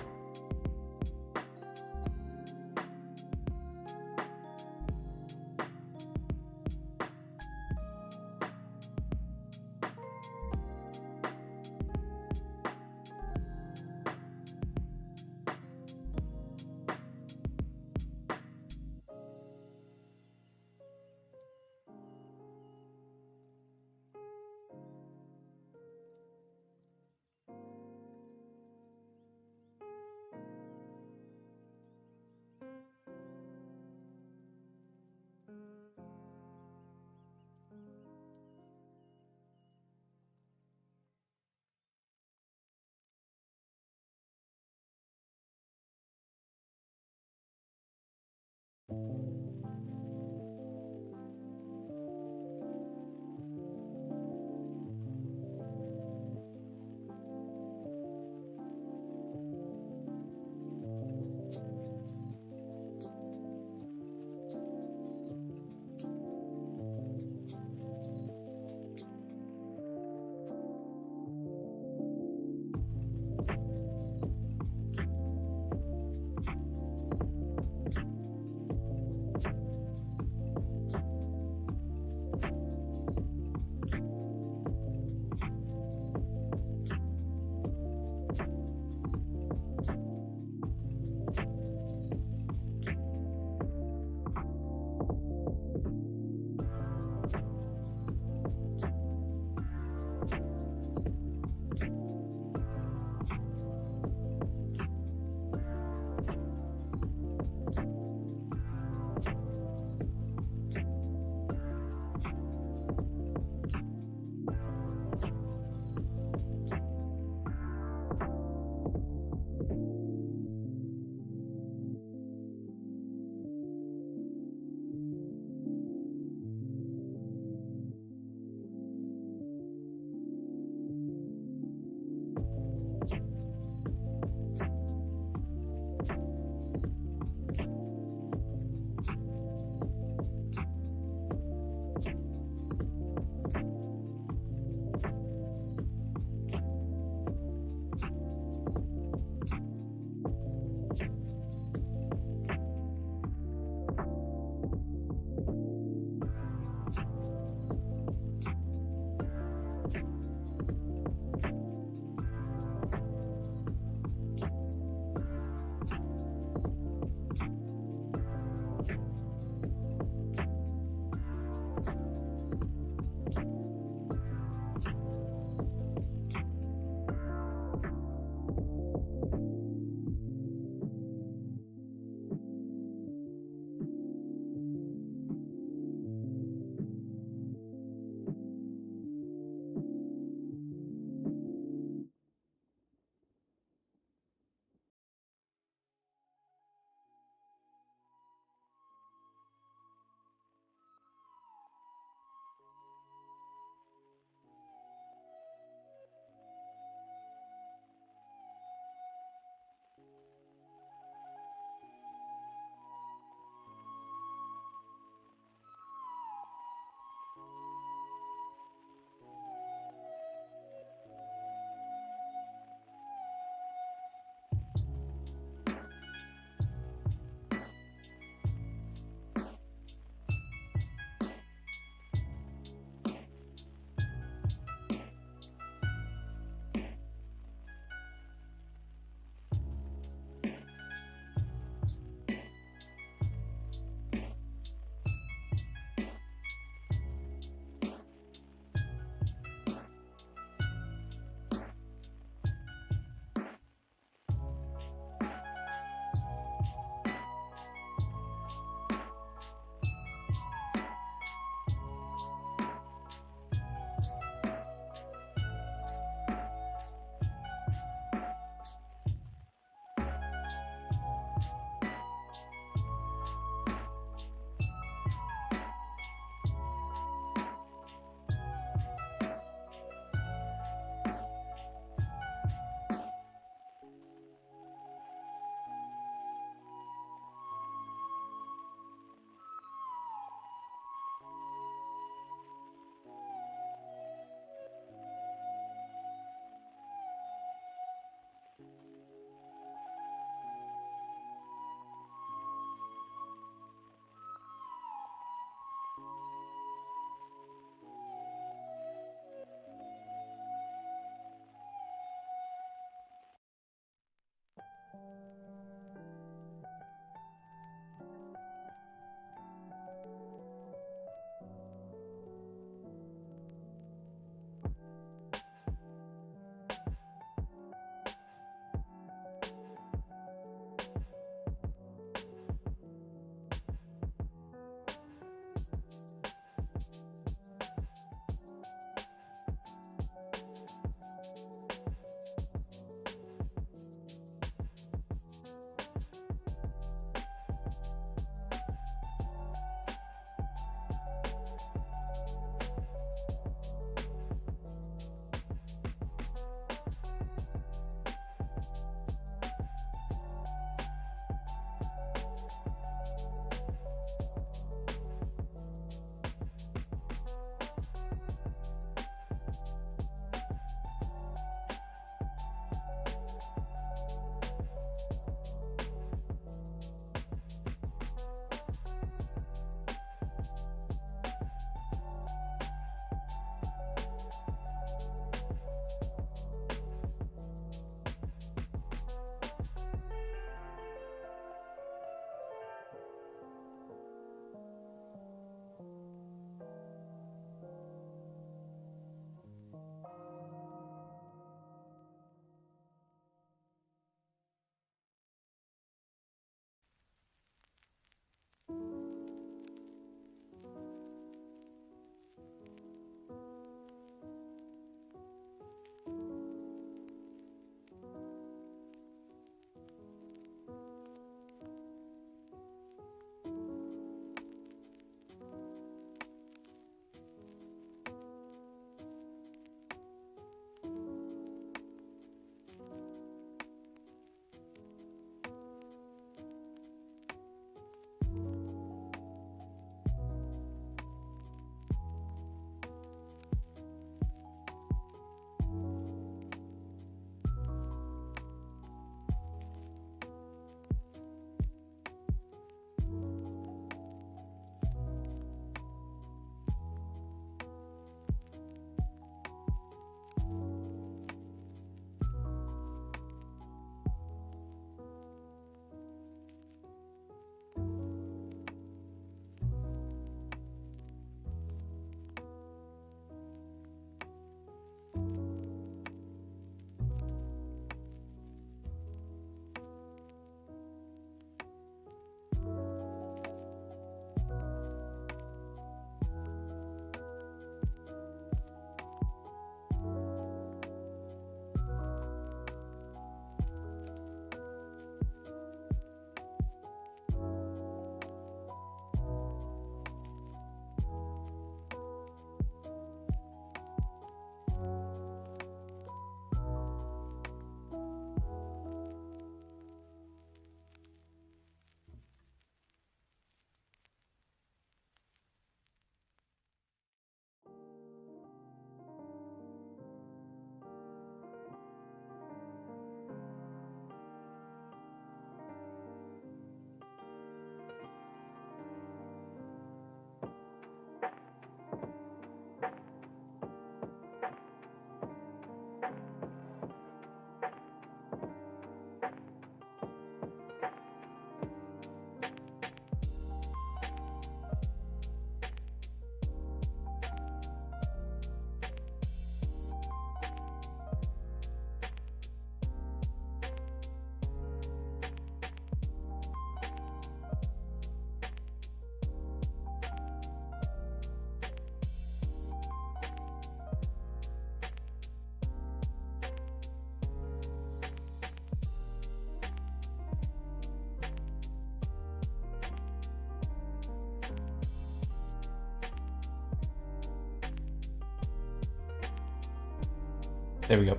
There we go.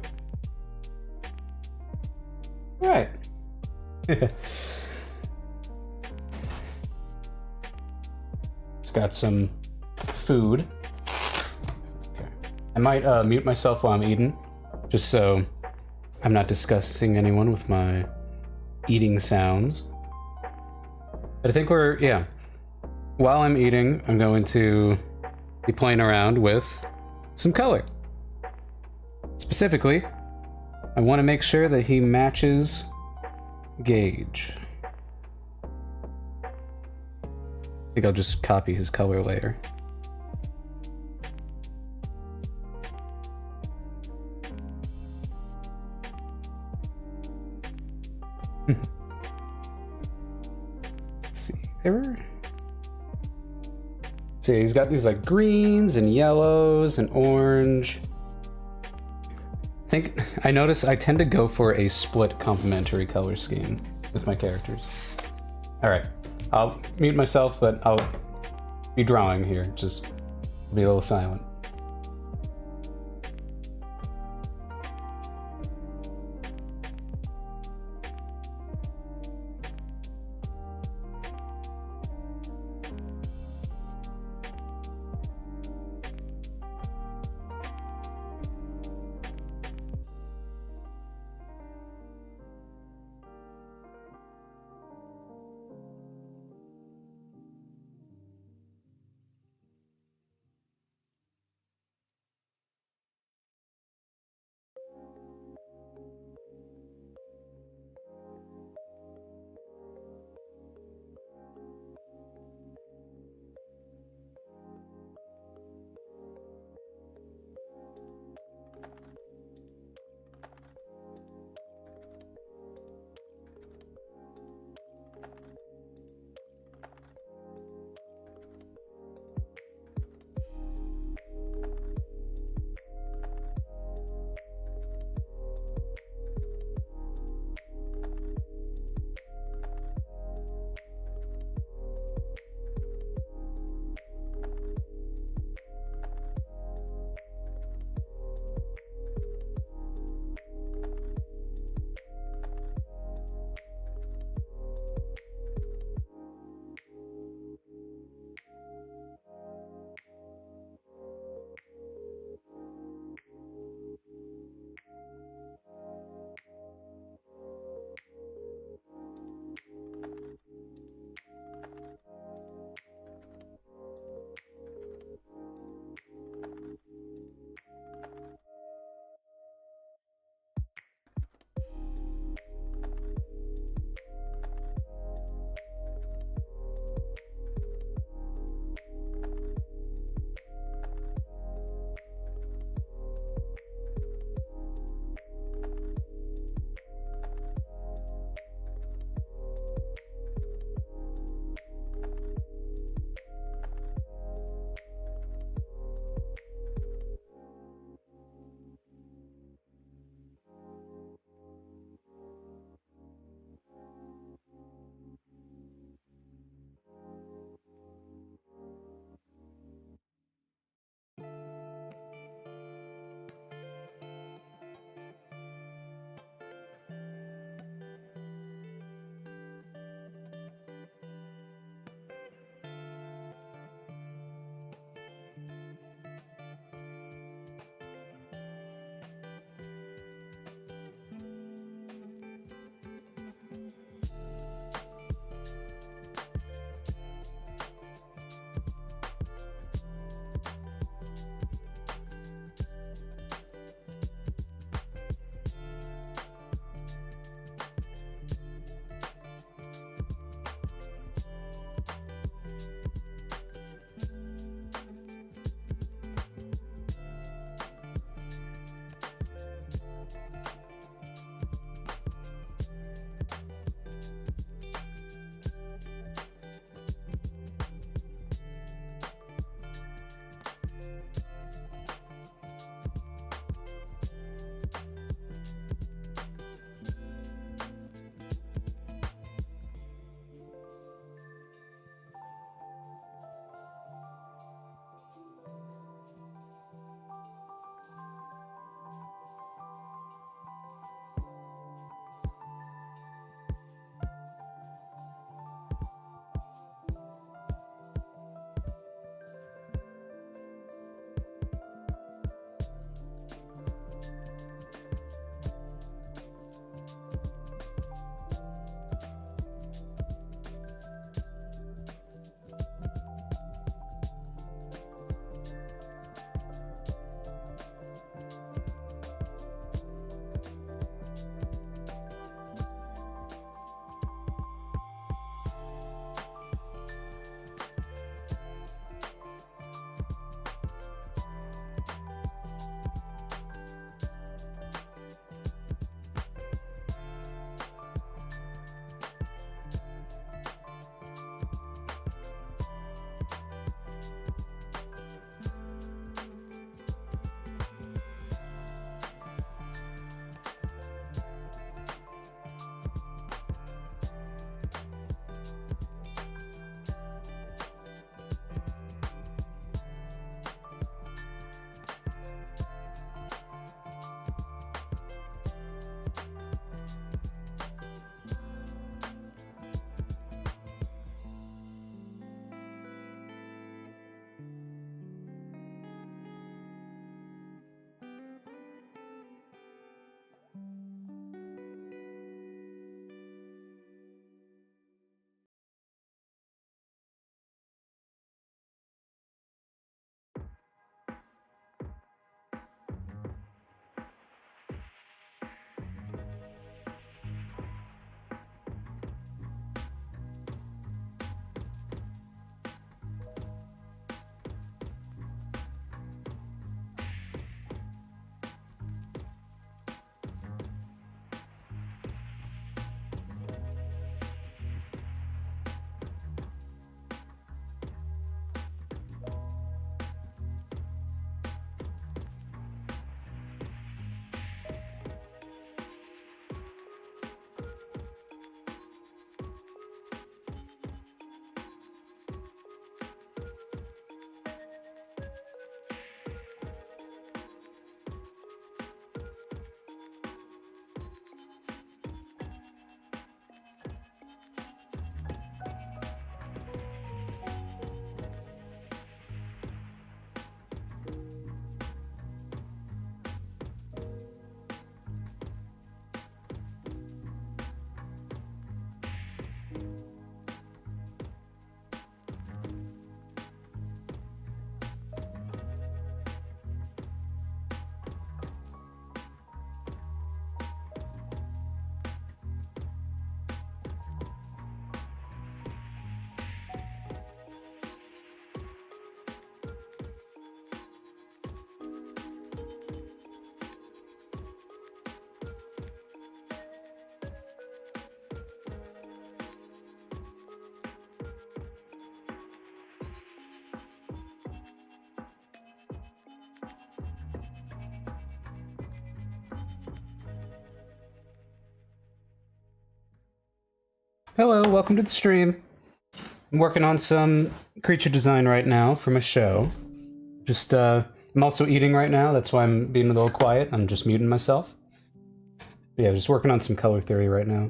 Right. It's got some food. Okay. I might mute myself while I'm eating, just so I'm not disgusting anyone with my eating sounds. But I think yeah. While I'm eating, I'm going to be playing around with some color. Specifically, I want to make sure that he matches Gage. I think I'll just copy his color layer. Let's see, see, he's got these like greens and yellows and orange. I notice I tend to go for a split complementary color scheme with my characters. All right, I'll mute myself, but I'll be drawing here. Just be a little silent. Hello, welcome to the stream. I'm working on some creature design right now for my show. Just, I'm also eating right now, that's why I'm being a little quiet. I'm just muting myself. But yeah, just working on some color theory right now.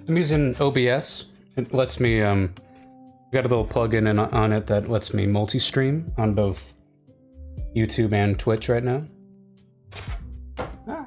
I'm using OBS. It lets me, got a little plugin on it that lets me multi-stream on both YouTube and Twitch right now. Ah.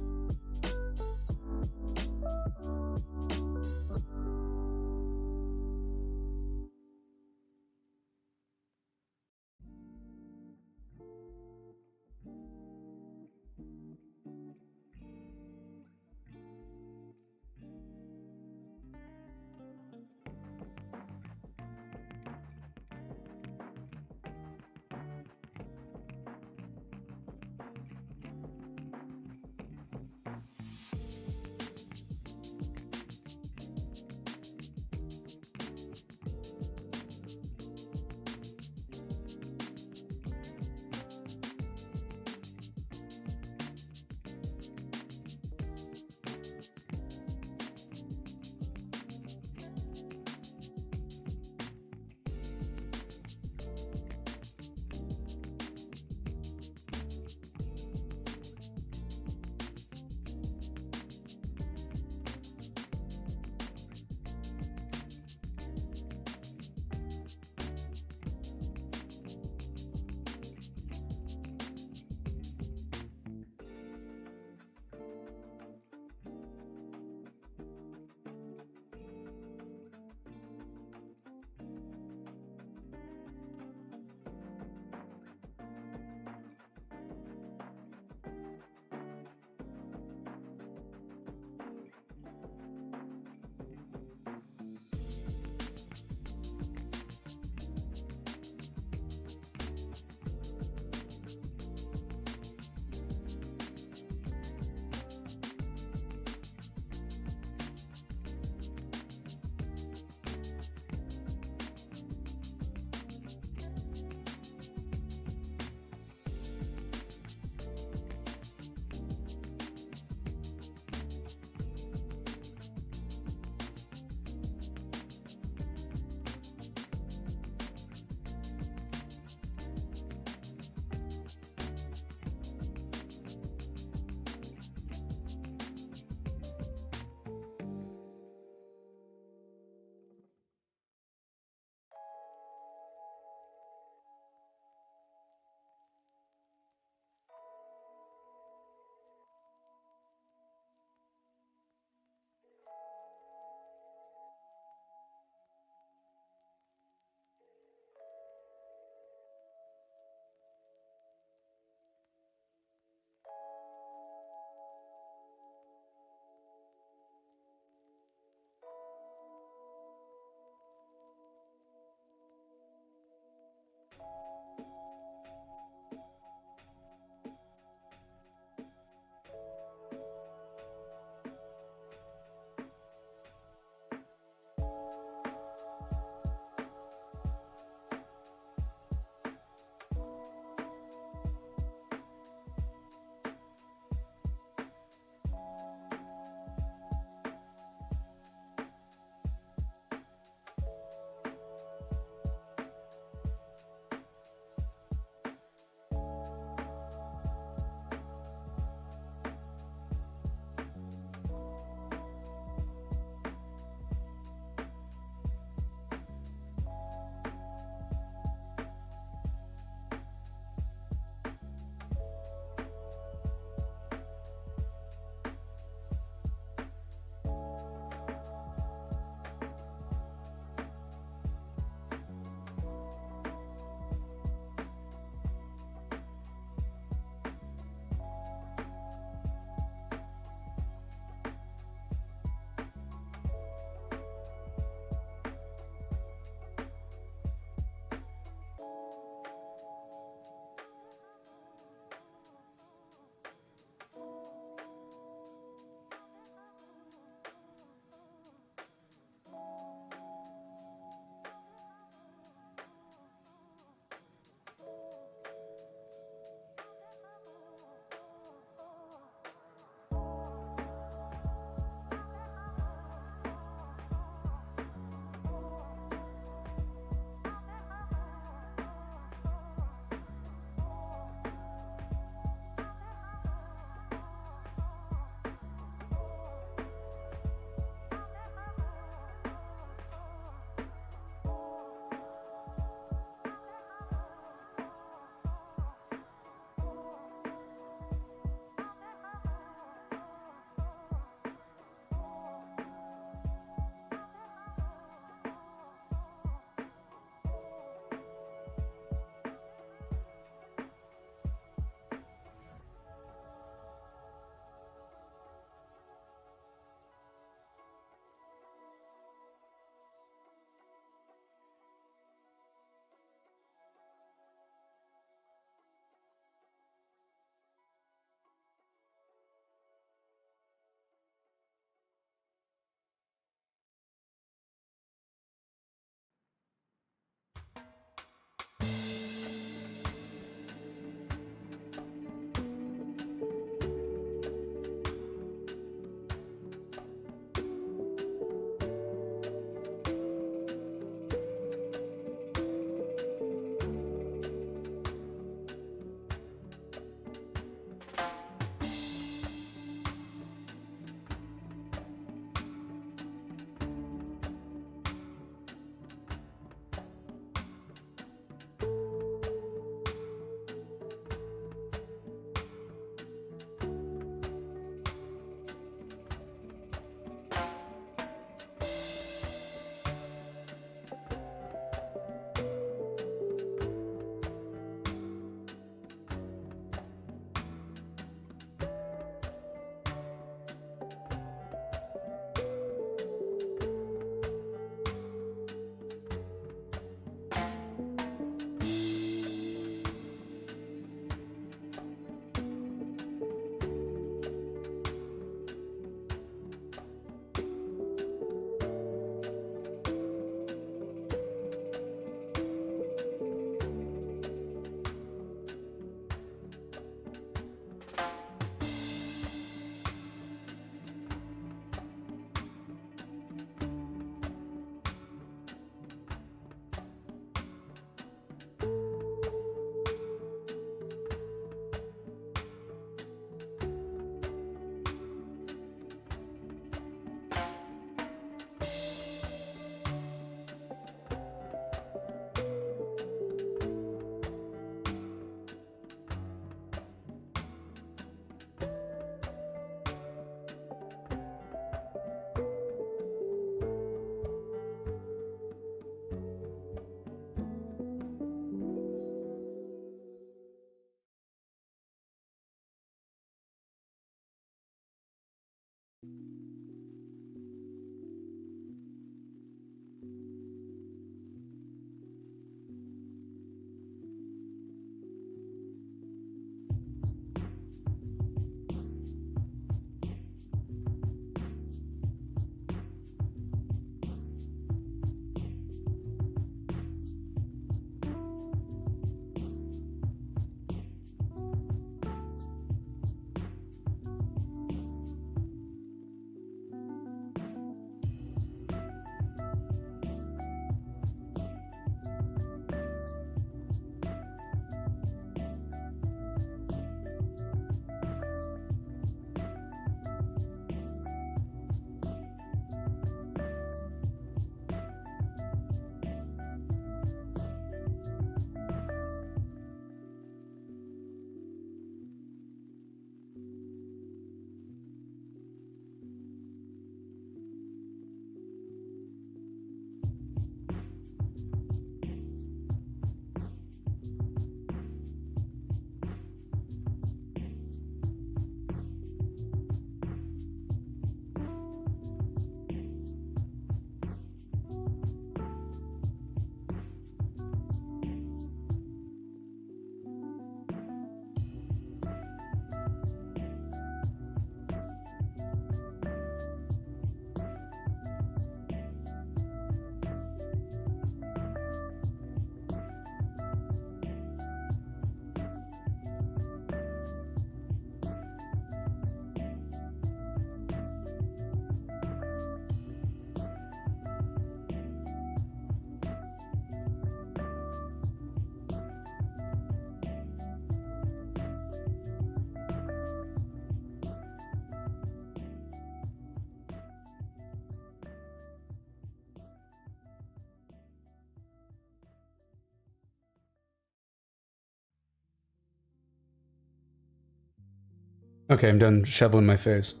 Okay, I'm done shoveling my face.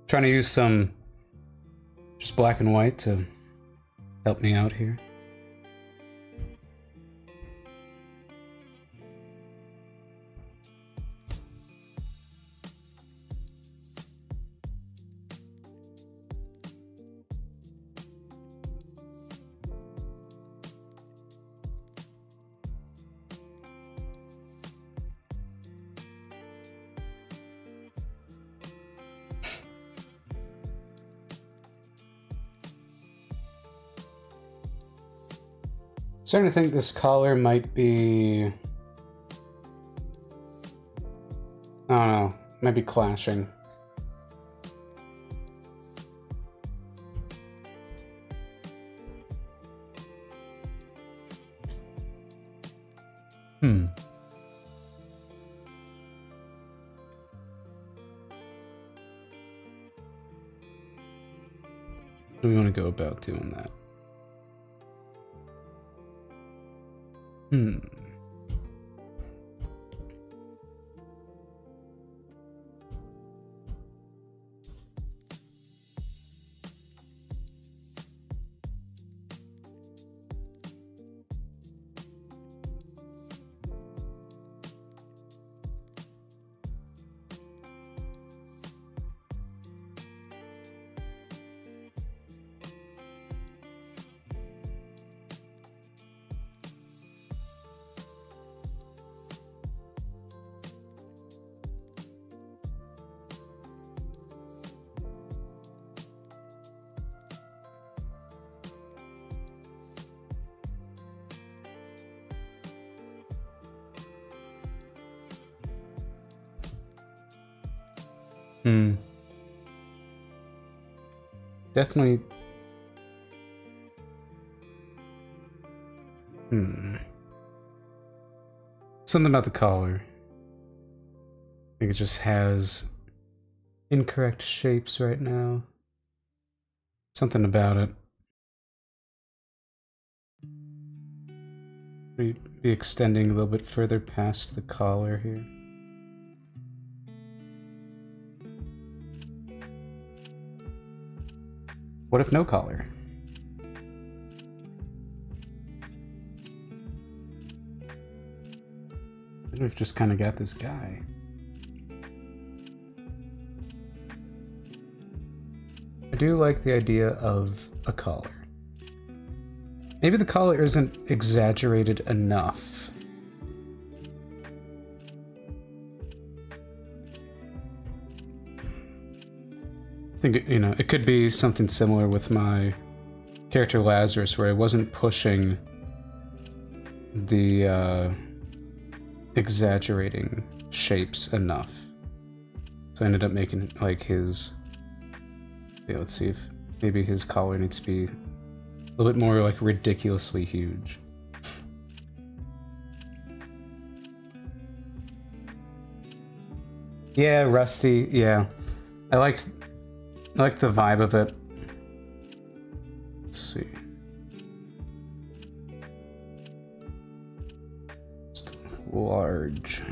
Trying to use some just black and white to help me out here. Starting to think this collar might be... I don't know, might be clashing. How do we want to go about doing that? Definitely. Something about the collar. I think it just has incorrect shapes right now. Something about it. Be extending a little bit further past the collar here. What if no collar? Then we've just kind of got this guy. I do like the idea of a collar. Maybe the collar isn't exaggerated enough. I think, you know, it could be something similar with my character Lazarus, where I wasn't pushing the exaggerating shapes enough. So I ended up making like his... Yeah, let's see if maybe his collar needs to be a little bit more like ridiculously huge. Yeah, rusty, yeah. I liked the vibe of it. Let's see. Just large.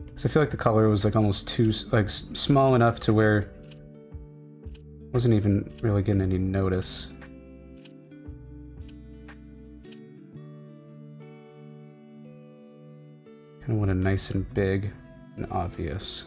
Because I feel like the color was like almost too like small enough to where I wasn't even really getting any notice. Kind of want it nice and big and obvious.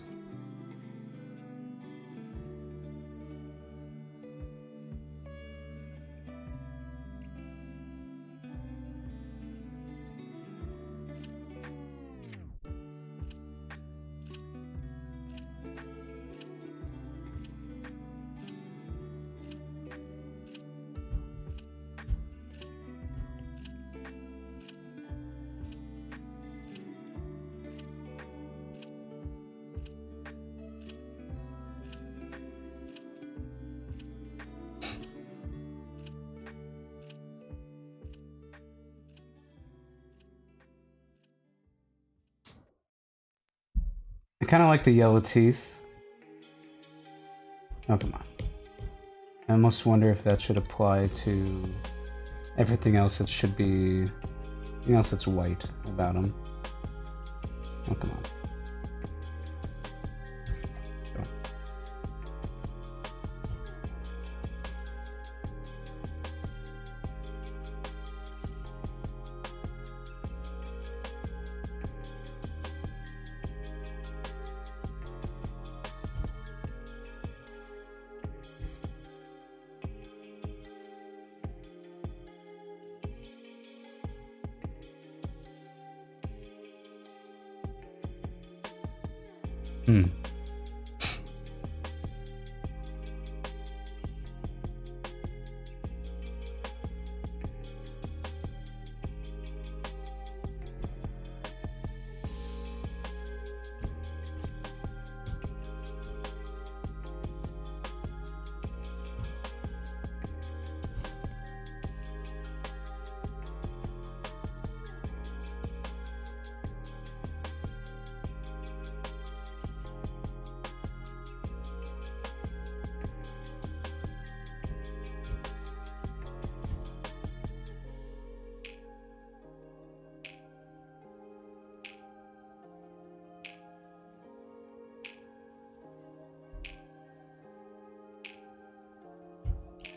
I kind of like the yellow teeth. Oh, come on. I almost wonder if that should apply to everything else that should be... Anything else that's white about him. Hmm.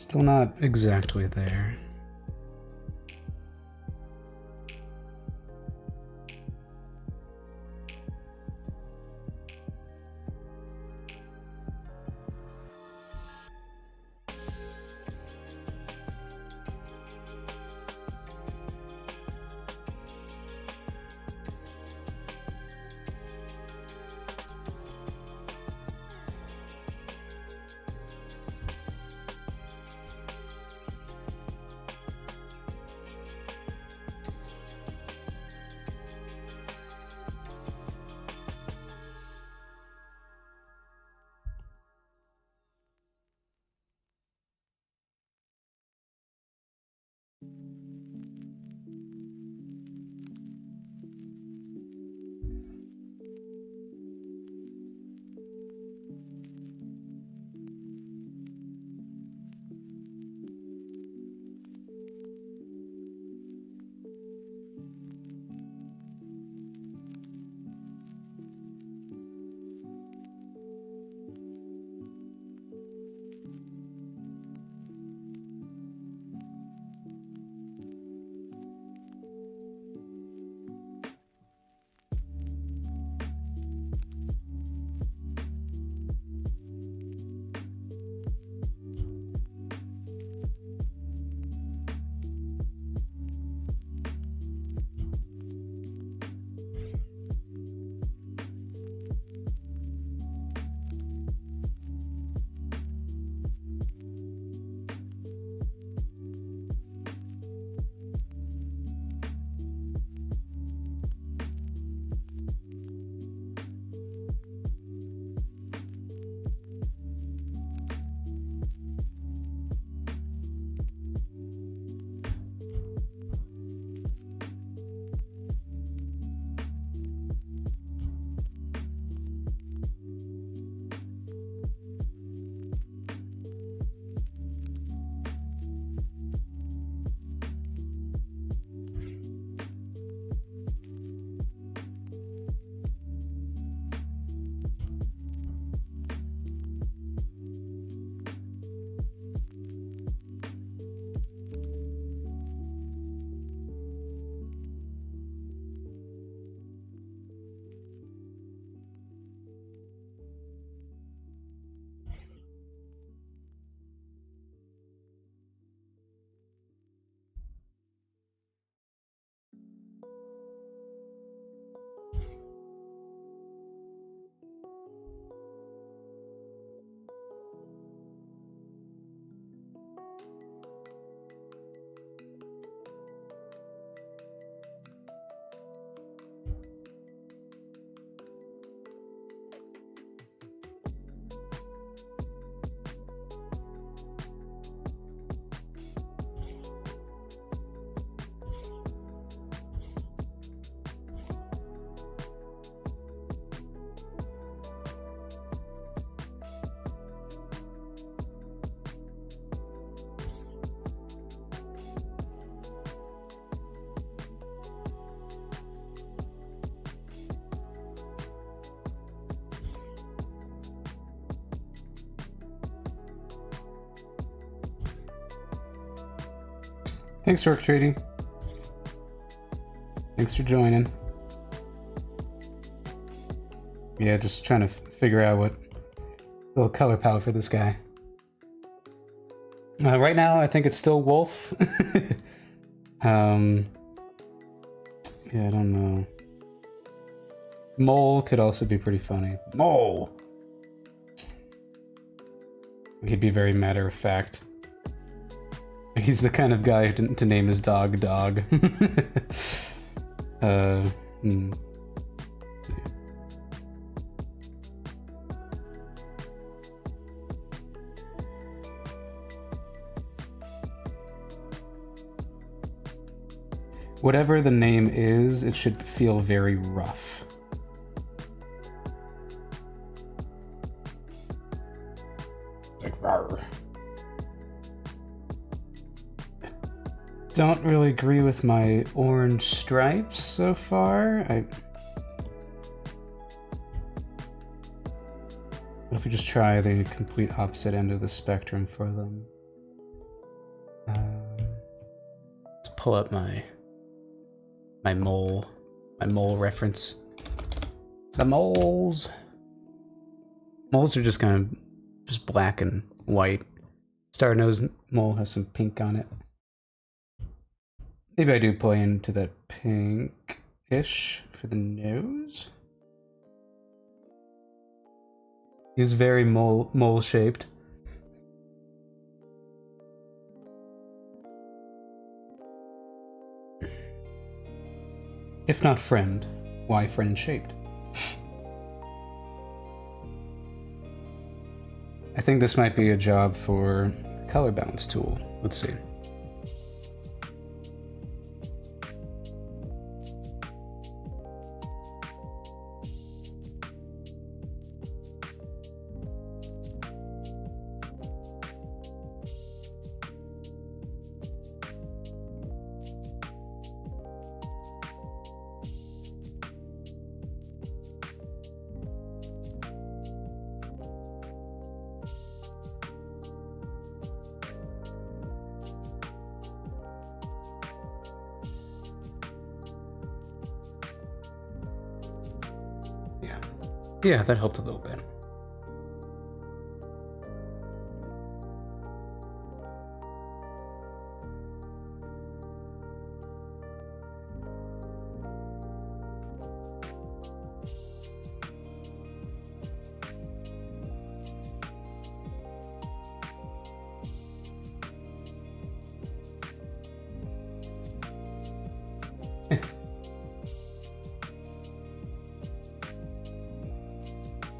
Still not exactly there. Thanks, Rook Treaty. Thanks for joining. Yeah, just trying to figure out what little color palette for this guy. Right now, I think it's still Wolf. Yeah, I don't know. Mole could also be pretty funny. Mole! He'd be very matter-of-fact. He's the kind of guy to name his dog Dog. Hmm. Whatever the name is, it should feel very rough. Like, rawr. Don't really agree with my orange stripes so far. What if we just try the complete opposite end of the spectrum for them? Let's pull up my mole reference. The moles. Moles are just kind of just black and white. Star-nosed mole has some pink on it. Maybe I do play into that pink-ish for the nose. He's very mole-shaped. If not friend, why friend-shaped? I think this might be a job for the color balance tool. Let's see. Yeah, that helped a little bit.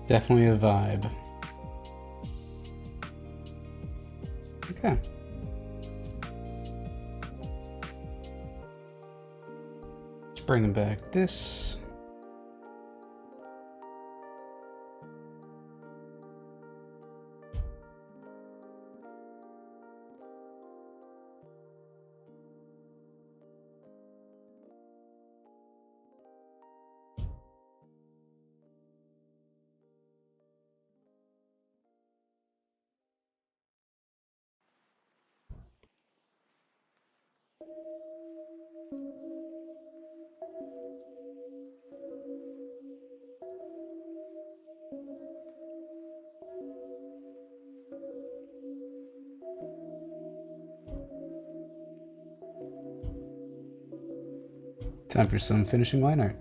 Definitely a vibe. Okay. Let's bring back this. Time for some finishing line art.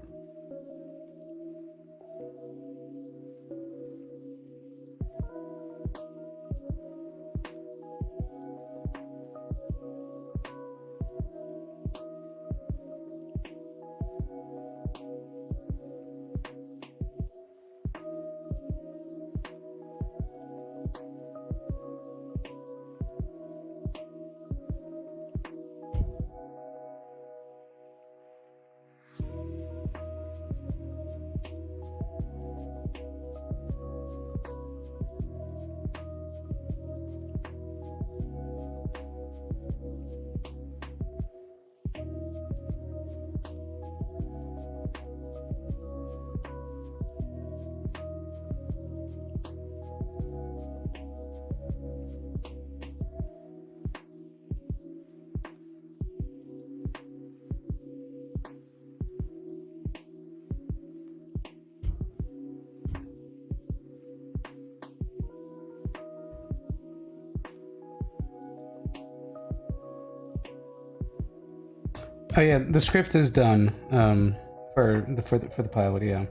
Oh yeah, the script is done for the pilot. Yeah.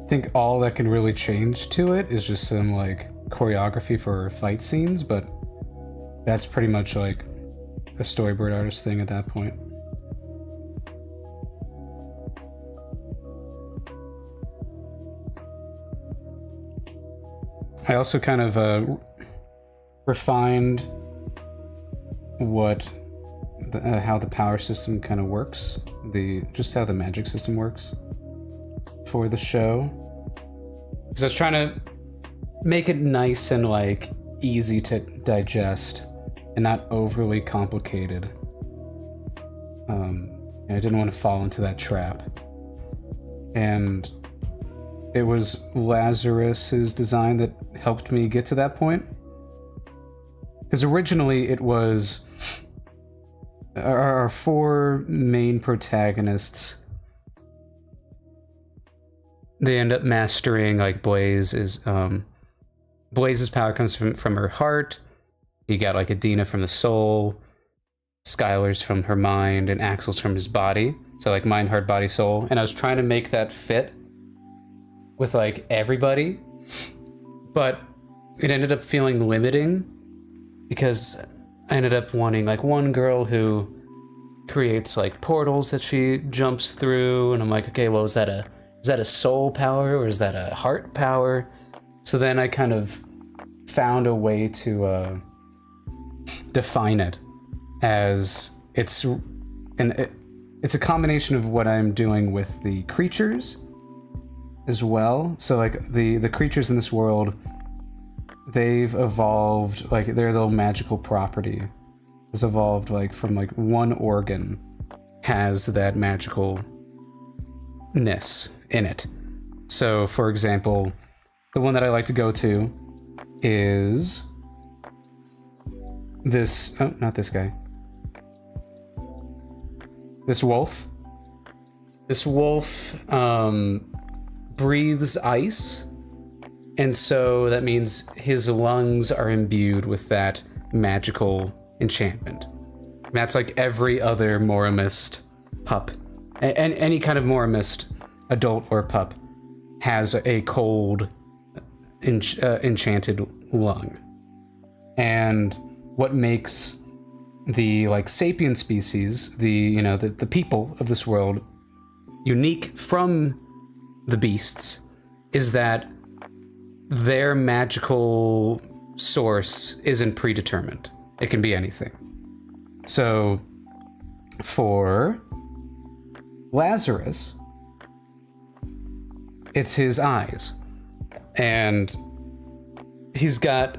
think all that can really change to it is just some like choreography for fight scenes, but that's pretty much like a storyboard artist thing at that point. I also kind of refined how the power system kind of works, just how the magic system works for the show, because I was trying to make it nice and like easy to digest and not overly complicated. And I didn't want to fall into that trap. And it was Lazarus's design that helped me get to that point. Because originally it was our four main protagonists. They end up mastering like Blaze's power comes from her heart. You got like Adina from the soul, Skylar's from her mind, and Axel's from his body. So like mind, heart, body, soul. And I was trying to make that fit with like everybody, but it ended up feeling limiting because I ended up wanting like one girl who creates like portals that she jumps through, and I'm like, okay, well, is that a soul power or is that a heart power? So then I kind of found a way to define it as it's a combination of what I'm doing with the creatures as well. So like the creatures in this world, they've evolved, like their little magical property has evolved like from like one organ has that magicalness in it. So for example, the one that I like to go to is this, oh, not this guy. This wolf. This wolf breathes ice, and so that means his lungs are imbued with that magical enchantment. That's like every other Moramist pup, and any kind of Moramist adult or pup has a cold enchanted lung. And what makes the like sapient species, the people of this world, unique from the beasts is that their magical source isn't predetermined. It can be anything. So for Lazarus, it's his eyes. And he's got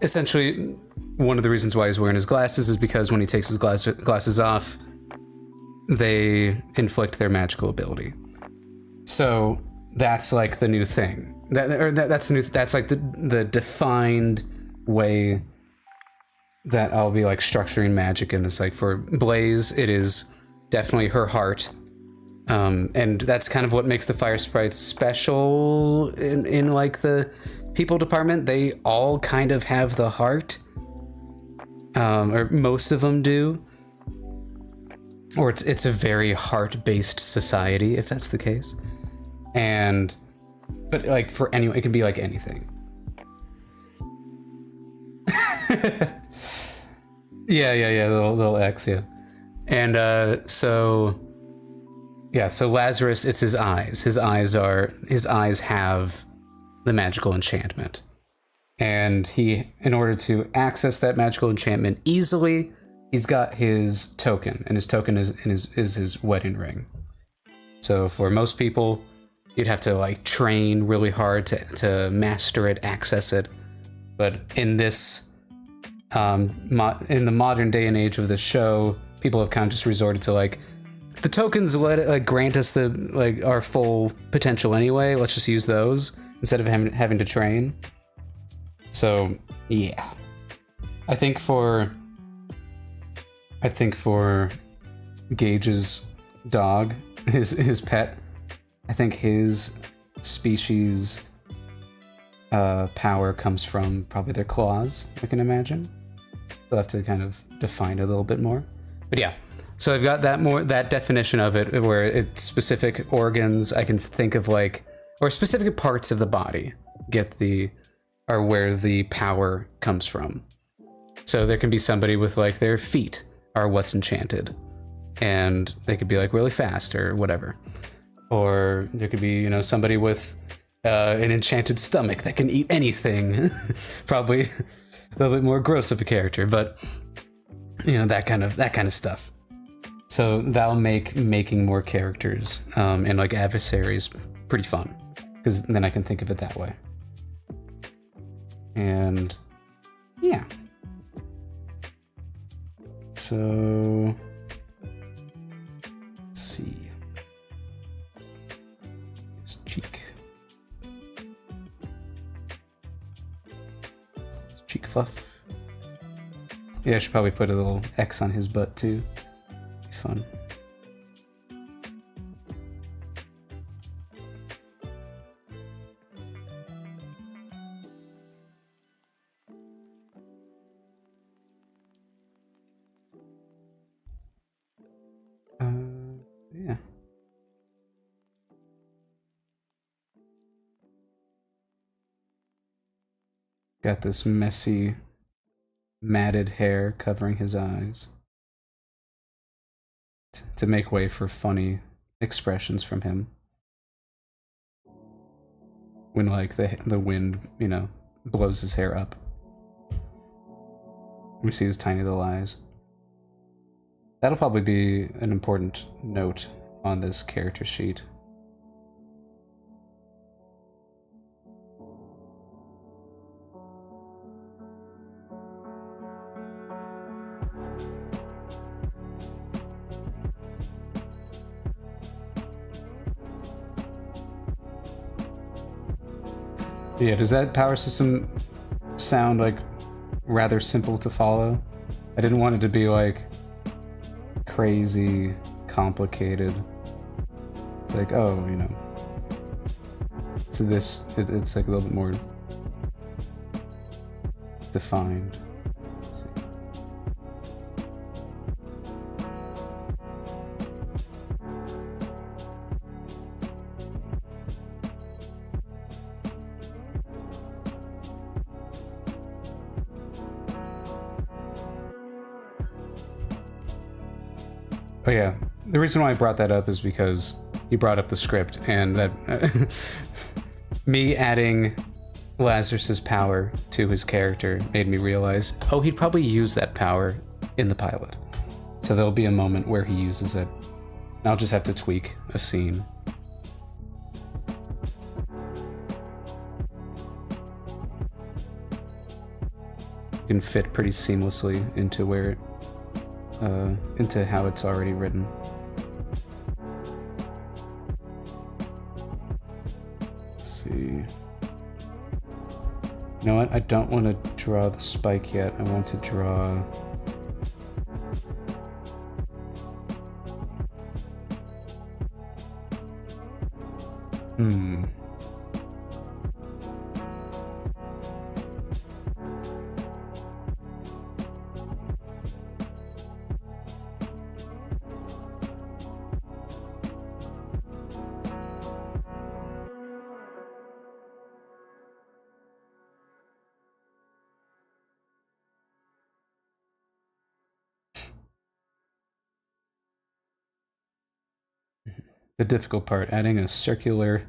essentially one of the reasons why he's wearing his glasses is because when he takes his glasses off, they inflict their magical ability. So that's like the new thing. That's like the defined way that I'll be like structuring magic in this. Like for Blaze, it is definitely her heart. And that's kind of what makes the fire sprites special in like the people department. They all kind of have the heart, or most of them do, or it's a very heart-based society if that's the case. But like for anyone, it can be like anything. yeah, little X, yeah. And so Lazarus, it's his eyes. His eyes have the magical enchantment. And in order to access that magical enchantment easily, he's got his token, and his token is his wedding ring. So for most people, you'd have to like train really hard to master it, access it. But in this, in the modern day and age of the show, people have kind of just resorted to like, the tokens grant us our full potential anyway. Let's just use those instead of having to train. So yeah, I think for Gage's dog, his pet, I think his species power comes from probably their claws, I can imagine. We'll have to kind of define it a little bit more. But yeah, so I've got that definition of it where it's specific organs. I can think of like or specific parts of the body are where the power comes from. So there can be somebody with like their feet are what's enchanted, and they could be like really fast or whatever. Or there could be, you know, somebody with an enchanted stomach that can eat anything. Probably a little bit more gross of a character, but you know, that kind of stuff. So that'll make making more characters and like adversaries pretty fun, because then I can think of it that way. And yeah. So let's see. His cheek. Cheek fluff. Yeah, I should probably put a little X on his butt too. Be fun. Yeah. Got this messy, matted hair covering his eyes to make way for funny expressions from him when like the wind, you know, blows his hair up. We see his tiny little eyes. That'll probably be an important note on this character sheet. Yeah, does that power system sound like rather simple to follow? I didn't want it to be like crazy, complicated. Like, oh, you know, so this, it's like a little bit more defined. Oh yeah, the reason why I brought that up is because he brought up the script, and that me adding Lazarus's power to his character made me realize, oh, he'd probably use that power in the pilot. So there'll be a moment where he uses it. And I'll just have to tweak a scene. It can fit pretty seamlessly into where into how it's already written. Let's see. You know what? I don't want to draw the spike yet. I want to draw... The difficult part, adding a circular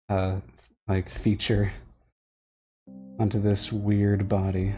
like feature onto this weird body.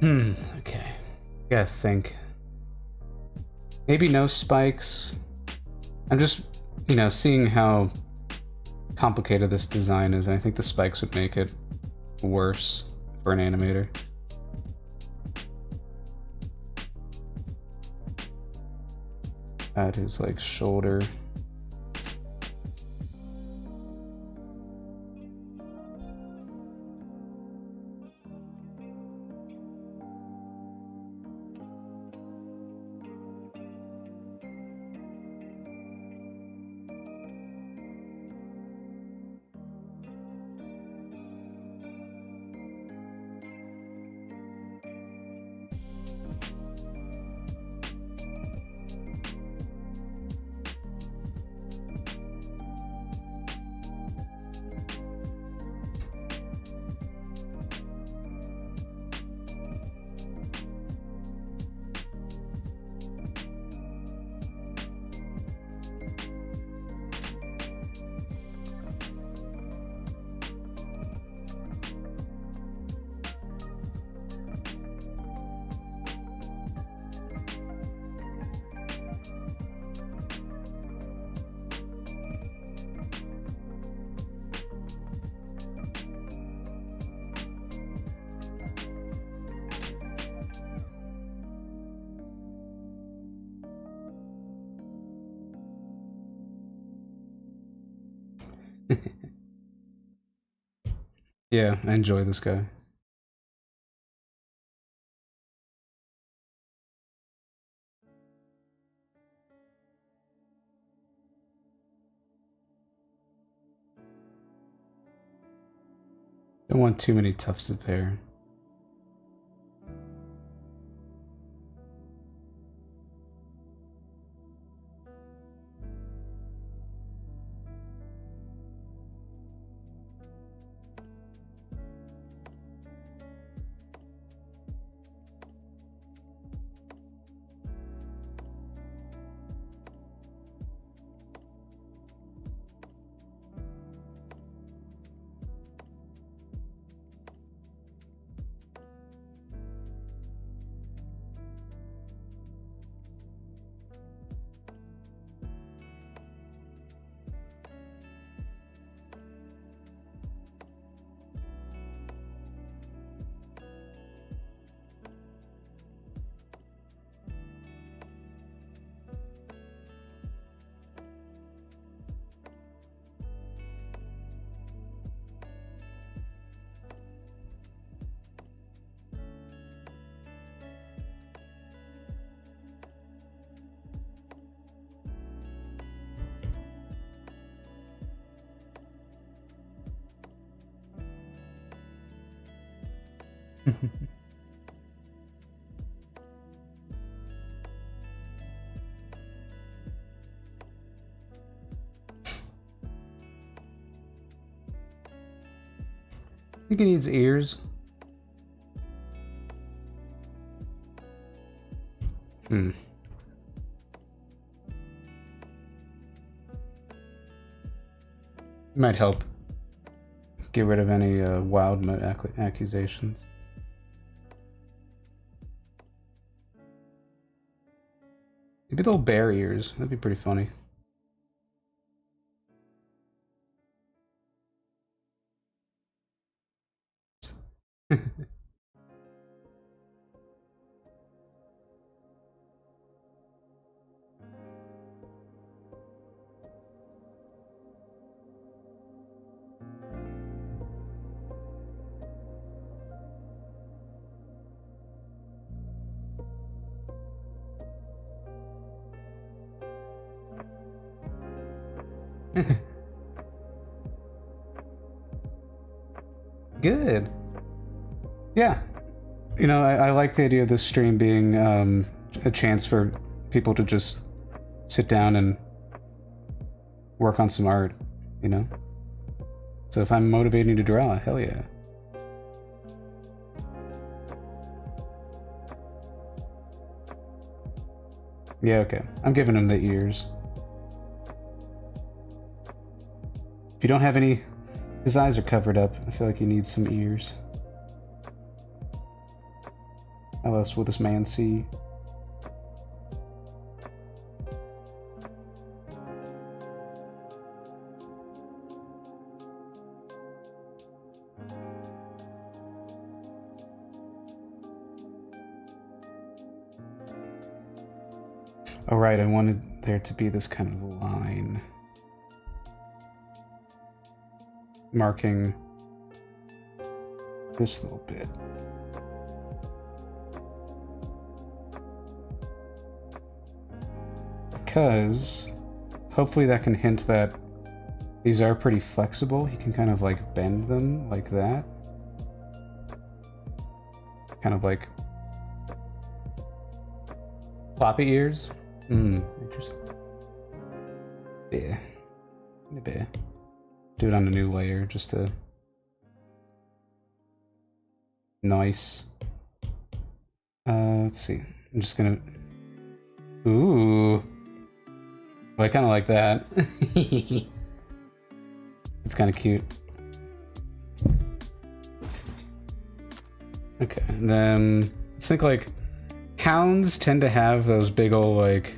Okay. Gotta think. Maybe no spikes. I'm just, you know, seeing how complicated this design is, and I think the spikes would make it worse for an animator. Add his, like, shoulder Yeah, I enjoy this guy. Don't want too many tufts of hair. I think he needs ears. Might help get rid of any wild mode accusations. Maybe little bear ears. That'd be pretty funny. Good. Yeah. You know, I like the idea of this stream being a chance for people to just sit down and work on some art, you know? So if I'm motivating you to draw, hell yeah. Yeah, okay. I'm giving him the ears. If you don't have any... His eyes are covered up. I feel like he needs some ears. How else will this man see? Oh right, I wanted there to be this kind of line marking this little bit. Because hopefully that can hint that these are pretty flexible. He can kind of like bend them like that. Kind of like floppy ears. Interesting. Yeah. Maybe. Do it on a new layer just to... Nice. Let's see. I'm just gonna... Ooh. Well, I kind of like that. It's kind of cute. Okay, and then let's think like hounds tend to have those big old like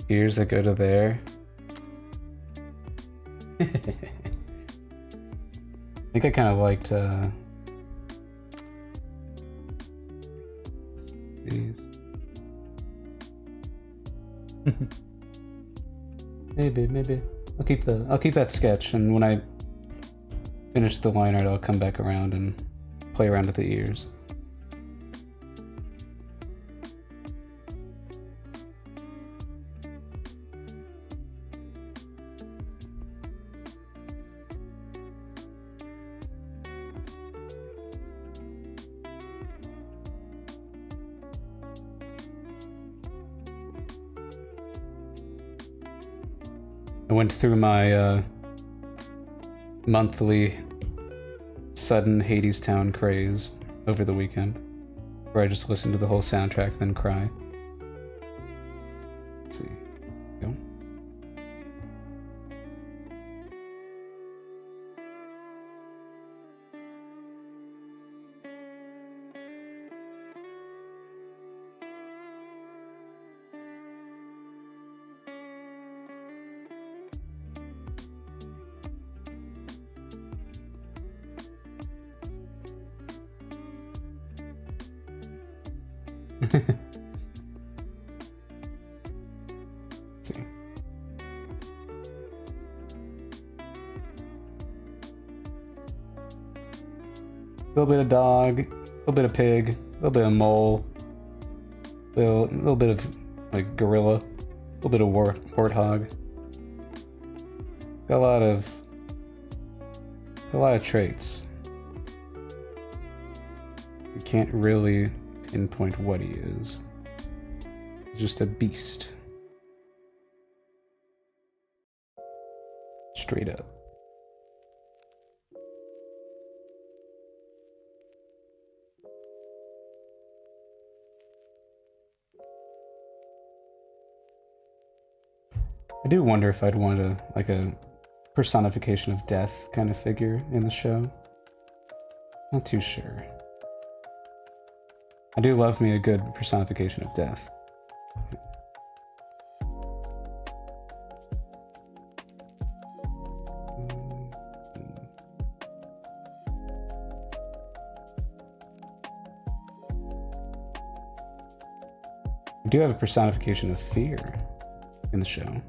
ears that go to there. I think I kind of liked these. Maybe. I'll keep that sketch, and when I finish the line art, I'll come back around and play around with the ears. I went through my monthly sudden Hadestown craze over the weekend, where I just listened to the whole soundtrack, then cry. Let's see. Go. Let's see. A little bit of dog, a little bit of pig, a little bit of mole, a little bit of like gorilla, a little bit of warthog. Got a lot of traits. You can't really pinpoint what he is. He's just a beast. Straight up. I do wonder if I'd want a personification of death kind of figure in the show. Not too sure. I do love me a good personification of death. I do have a personification of fear in the show.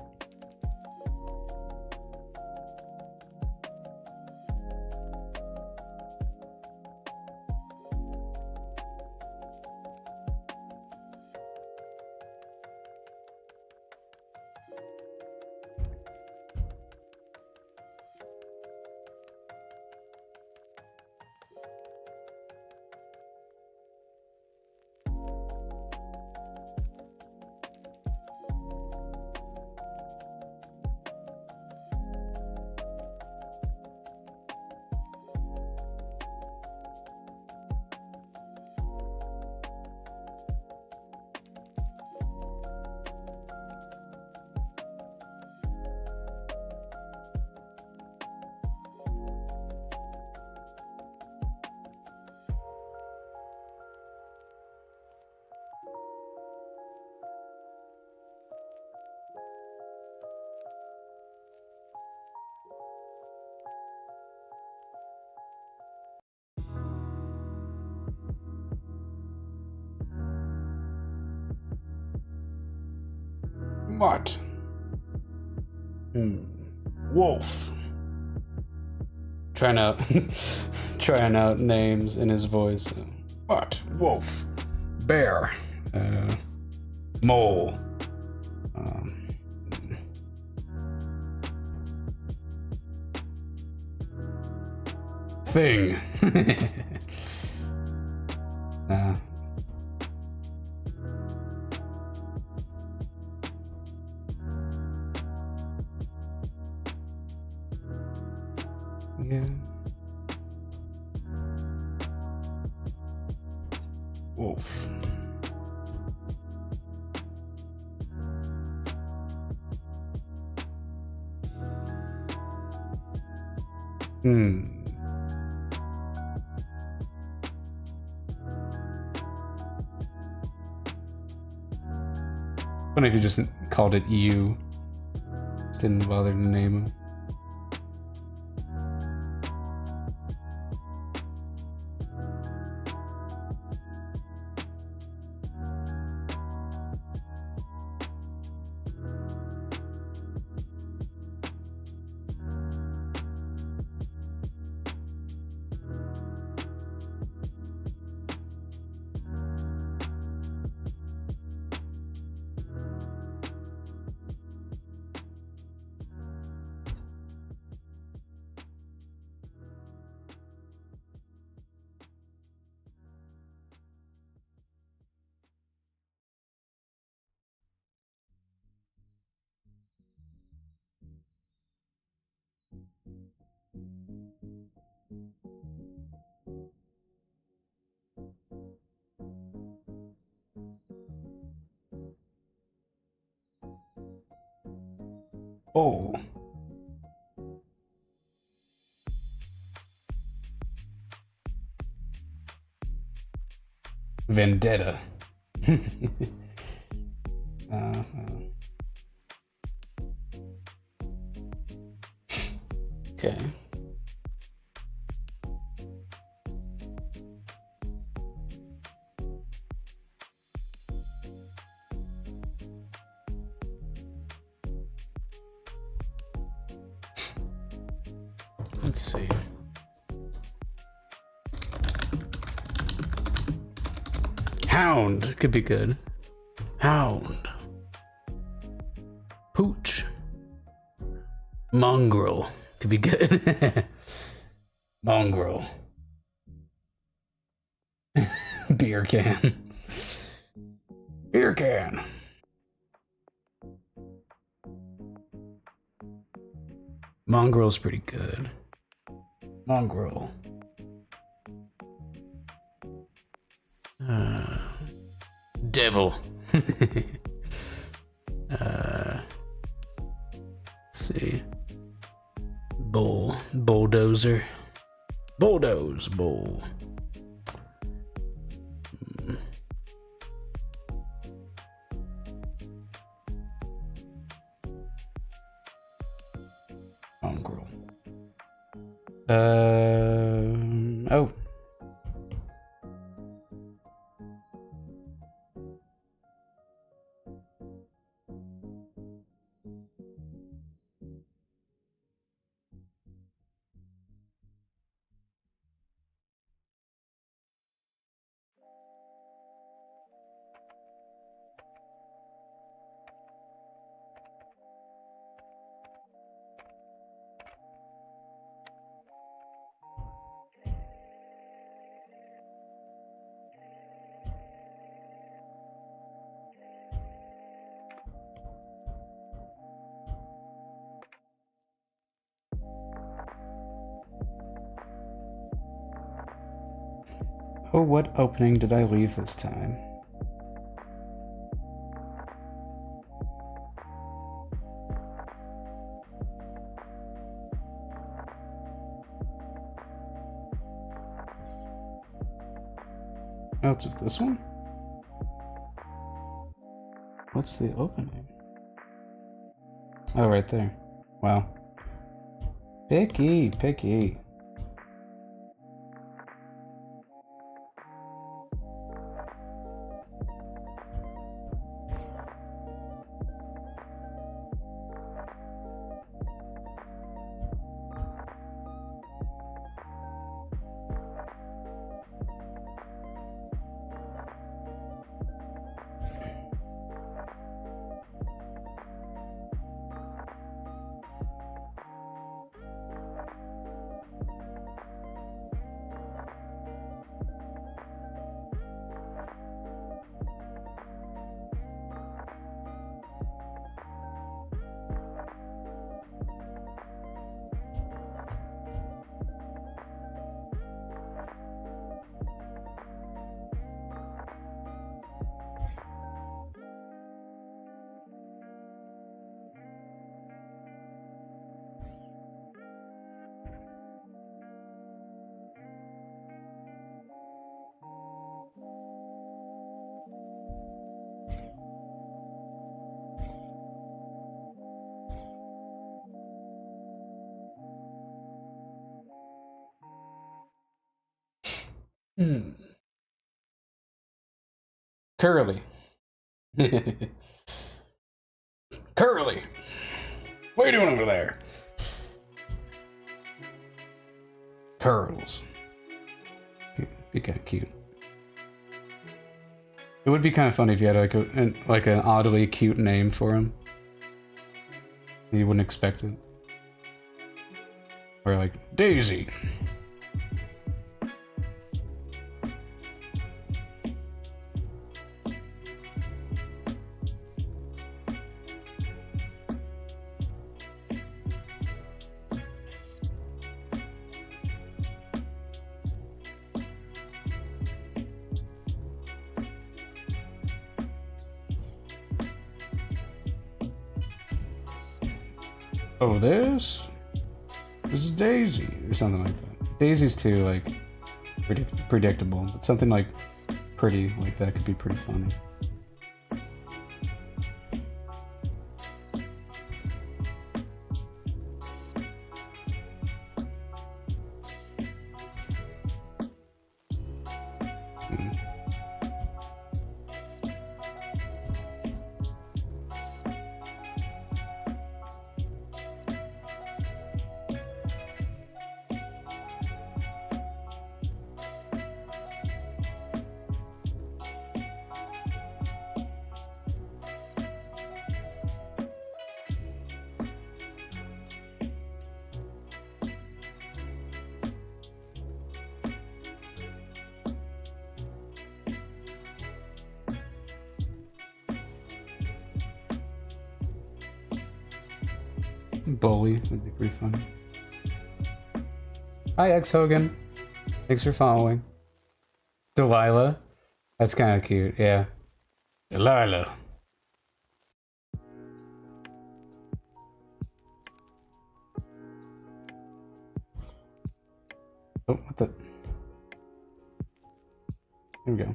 What? Wolf. Trying out names in his voice. What? Wolf. Bear. Mole. Thing. Yeah. Wolf. Funny if you just called it you. Just didn't bother to name him. Oh. Vendetta. Okay. Let's see. Hound could be good. Hound. Pooch. Mongrel could be good. Mongrel. Beer can. Beer can. Mongrel's pretty good. Mongrel. Devil. Let's see. Bulldozer. Bulldoze. Bull. Mongrel. Oh. Oh, what opening did I leave this time? Oh, it's this one? What's the opening? Oh, right there. Wow. Picky, picky. Curly. Curly! What are you doing over there? Curls. Be kind of cute. It would be kind of funny if you had like an oddly cute name for him. You wouldn't expect it. Or like Daisy. Oh, this is Daisy or something like that. Daisy's too like predictable, but something like pretty like that could be pretty funny. Bully would be pretty funny. Hi, X Hogan. Thanks for following. Delilah. That's kind of cute, yeah. Delilah. Oh, what the? There we go.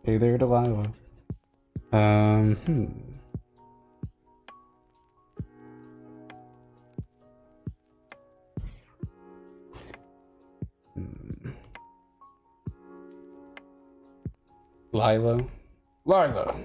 Hey there, Delilah. Lilo. Lilo.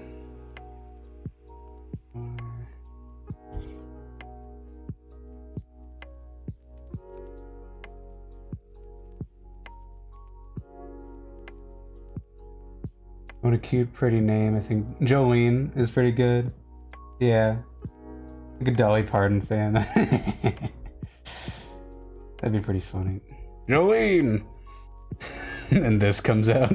What a cute, pretty name. I think Jolene is pretty good. Yeah. Like a Dolly Parton fan. That'd be pretty funny. Jolene! And this comes out.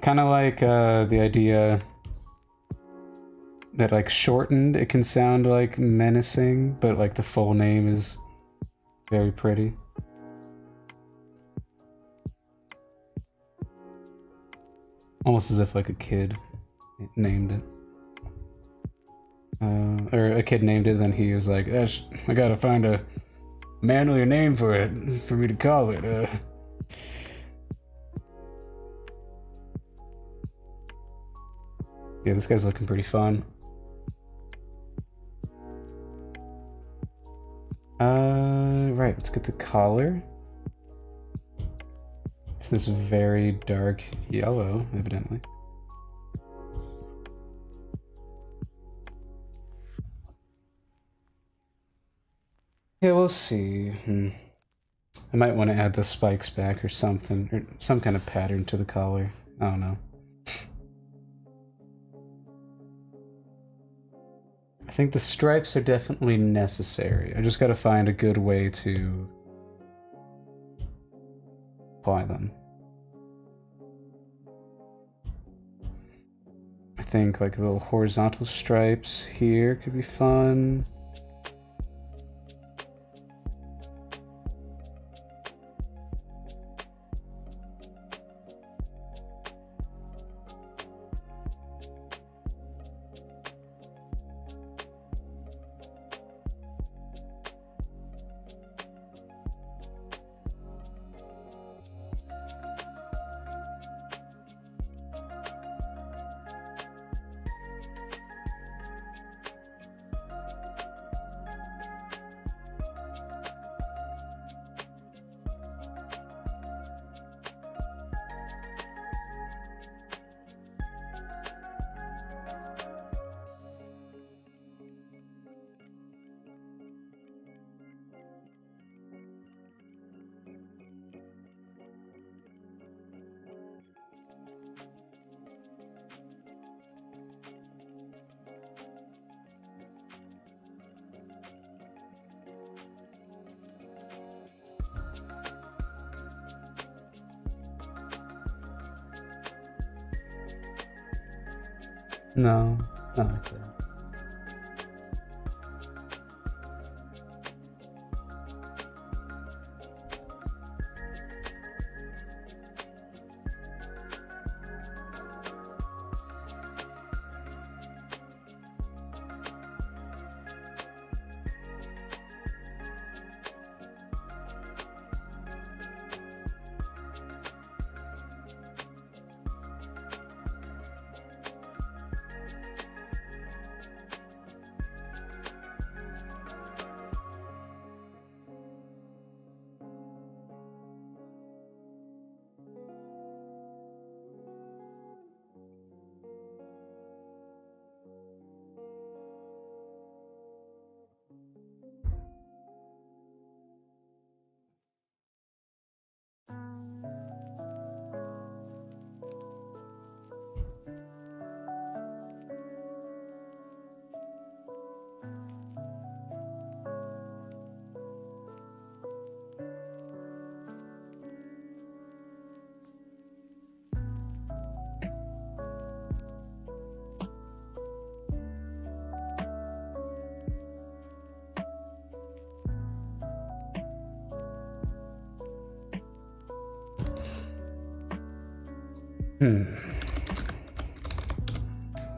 Kind of like the idea that like shortened it can sound like menacing, but like the full name is very pretty. Almost as if like a kid named it. Or a kid named it, then he was like, I gotta find a manlier name for it, for me to call it. Yeah, this guy's looking pretty fun. Right, let's get the collar. It's this very dark yellow, evidently. Yeah, we'll see. I might want to add the spikes back or something, or some kind of pattern to the collar. I don't know. I think the stripes are definitely necessary. I just gotta find a good way to apply them. I think like little horizontal stripes here could be fun. No, not like that.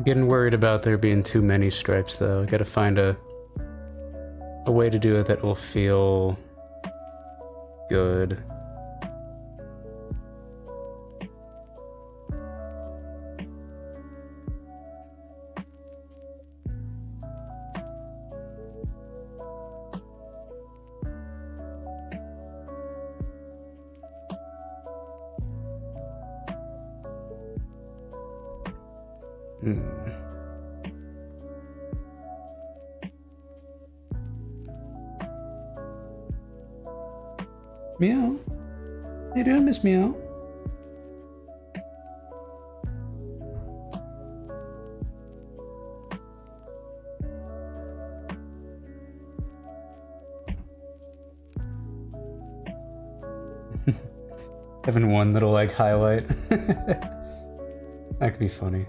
Getting worried about there being too many stripes though. I gotta find a way to do it that will feel good. Meow. How you doing, Miss Meow? Having one little like highlight. That could be funny.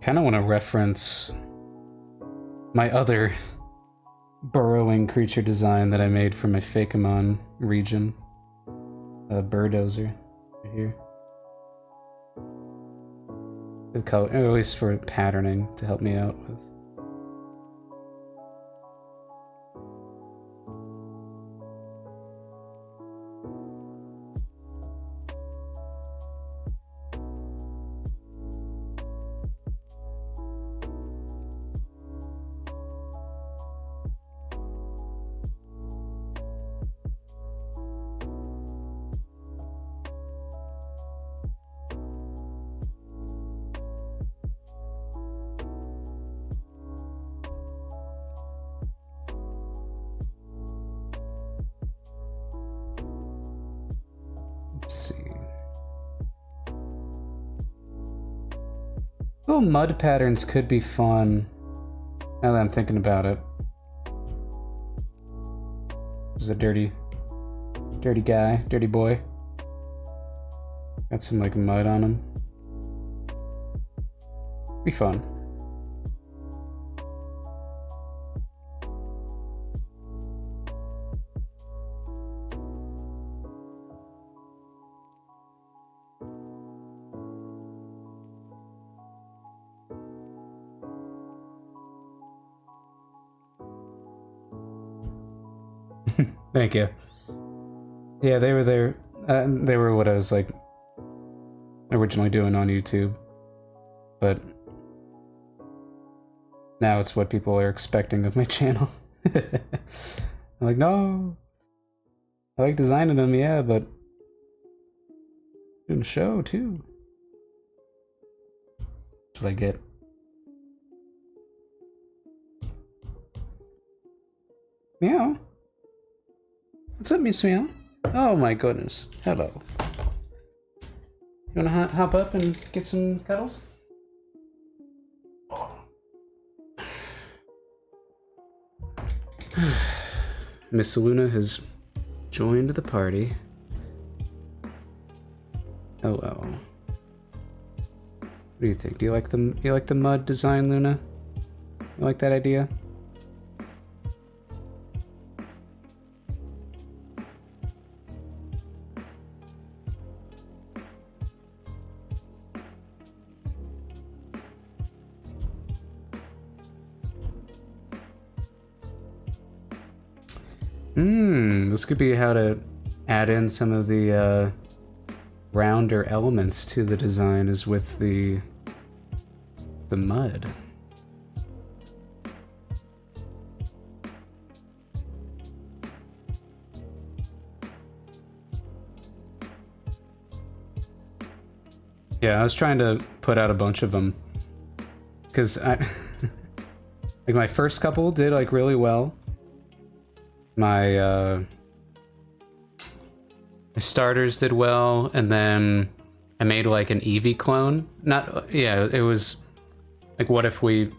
Kind of want to reference my other burrowing creature design that I made for my Fakemon region. Birdozer right here. Good color, or at least for patterning to help me out with. Let's see. Little mud patterns could be fun, now that I'm thinking about it. This is a dirty guy, dirty boy. Got some like mud on him. Be fun. Thank you. Yeah, they were there. They were what I was like originally doing on YouTube, but now it's what people are expecting of my channel. I'm like, no, I like designing them, yeah, but doing a show too. That's what I get. Meow. What's up, Miss Meow? Oh my goodness. Hello. You wanna hop up and get some cuddles? Miss Luna has joined the party. Hello. What do you think? Do you like the mud design, Luna? You like that idea? This could be how to add in some of the rounder elements to the design, is with the mud. Yeah, I was trying to put out a bunch of them because I like my first couple did like really well. My my starters did well, and then I made like an Eevee clone. It was like, what if we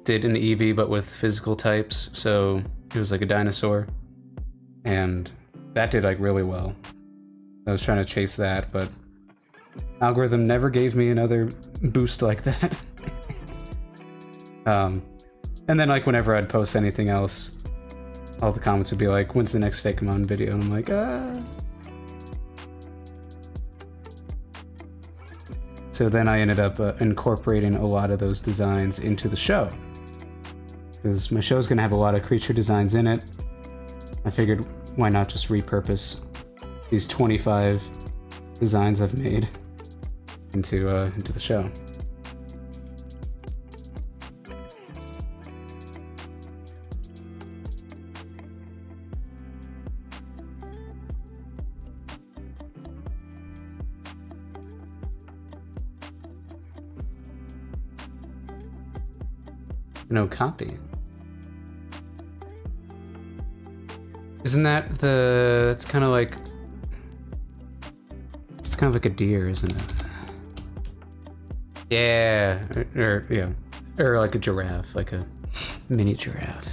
did an Eevee but with physical types? So it was like a dinosaur, and that did like really well. I was trying to chase that, but algorithm never gave me another boost like that. And then like whenever I'd post anything else, all the comments would be like, when's the next Fakemon video? And I'm like, So then I ended up incorporating a lot of those designs into the show. Because my show's gonna have a lot of creature designs in it. I figured, why not just repurpose these 25 designs I've made into the show. No copy. Isn't that it's kind of like, it's kind of like a deer, isn't it? Yeah, or like a giraffe, like a mini giraffe.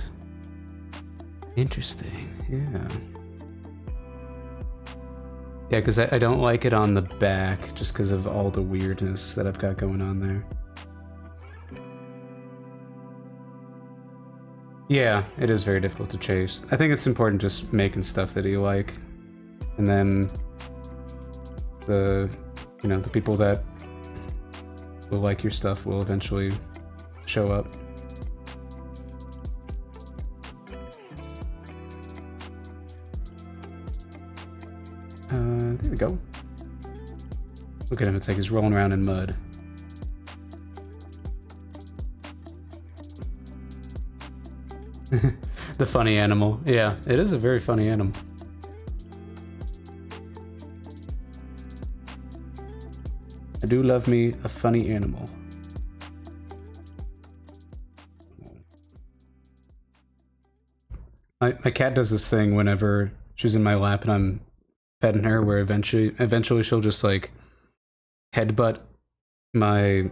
Interesting, yeah. Yeah, because I don't like it on the back, just because of all the weirdness that I've got going on there. Yeah, it is very difficult to chase. I think it's important just making stuff that you like, and then the people that will like your stuff will eventually show up. There we go. Look at him, it's like he's rolling around in mud. The funny animal. Yeah, it is a very funny animal. I do love me a funny animal. My cat does this thing whenever she's in my lap and I'm petting her, where eventually she'll just like headbutt my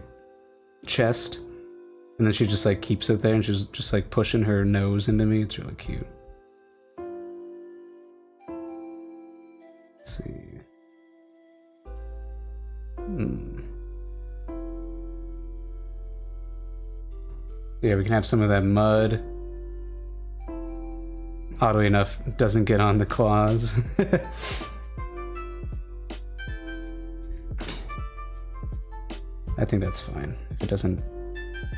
chest, and then she just like keeps it there and she's just like pushing her nose into me. It's really cute. Let's see. Yeah, we can have some of that mud. Oddly enough, doesn't get on the claws. I think that's fine if it doesn't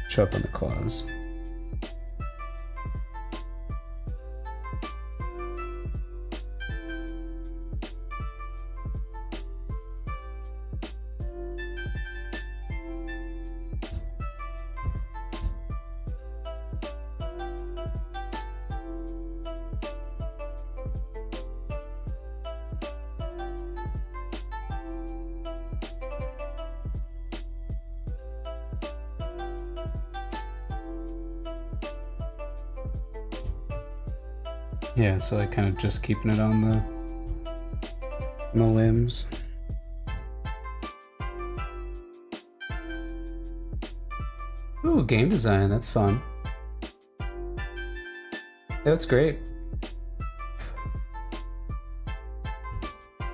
show up on the claws. Yeah, so like kind of just keeping it on the limbs. Ooh, game design, that's fun. Yeah, that's great.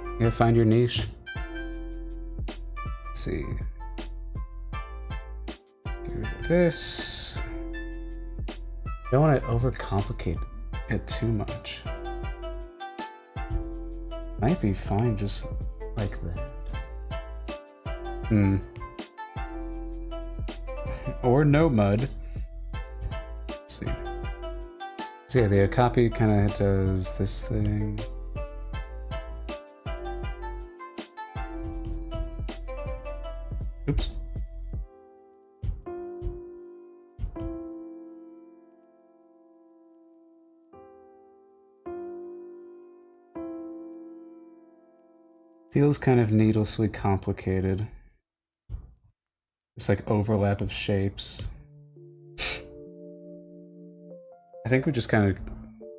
You gotta find your niche. Let's see. Get rid of this. Don't want to overcomplicate it too much. Might be fine just like that. Or no mud. Let's see. So yeah, the copy kind of does this thing. Oops. Feels kind of needlessly complicated. It's like overlap of shapes. I think we just kind of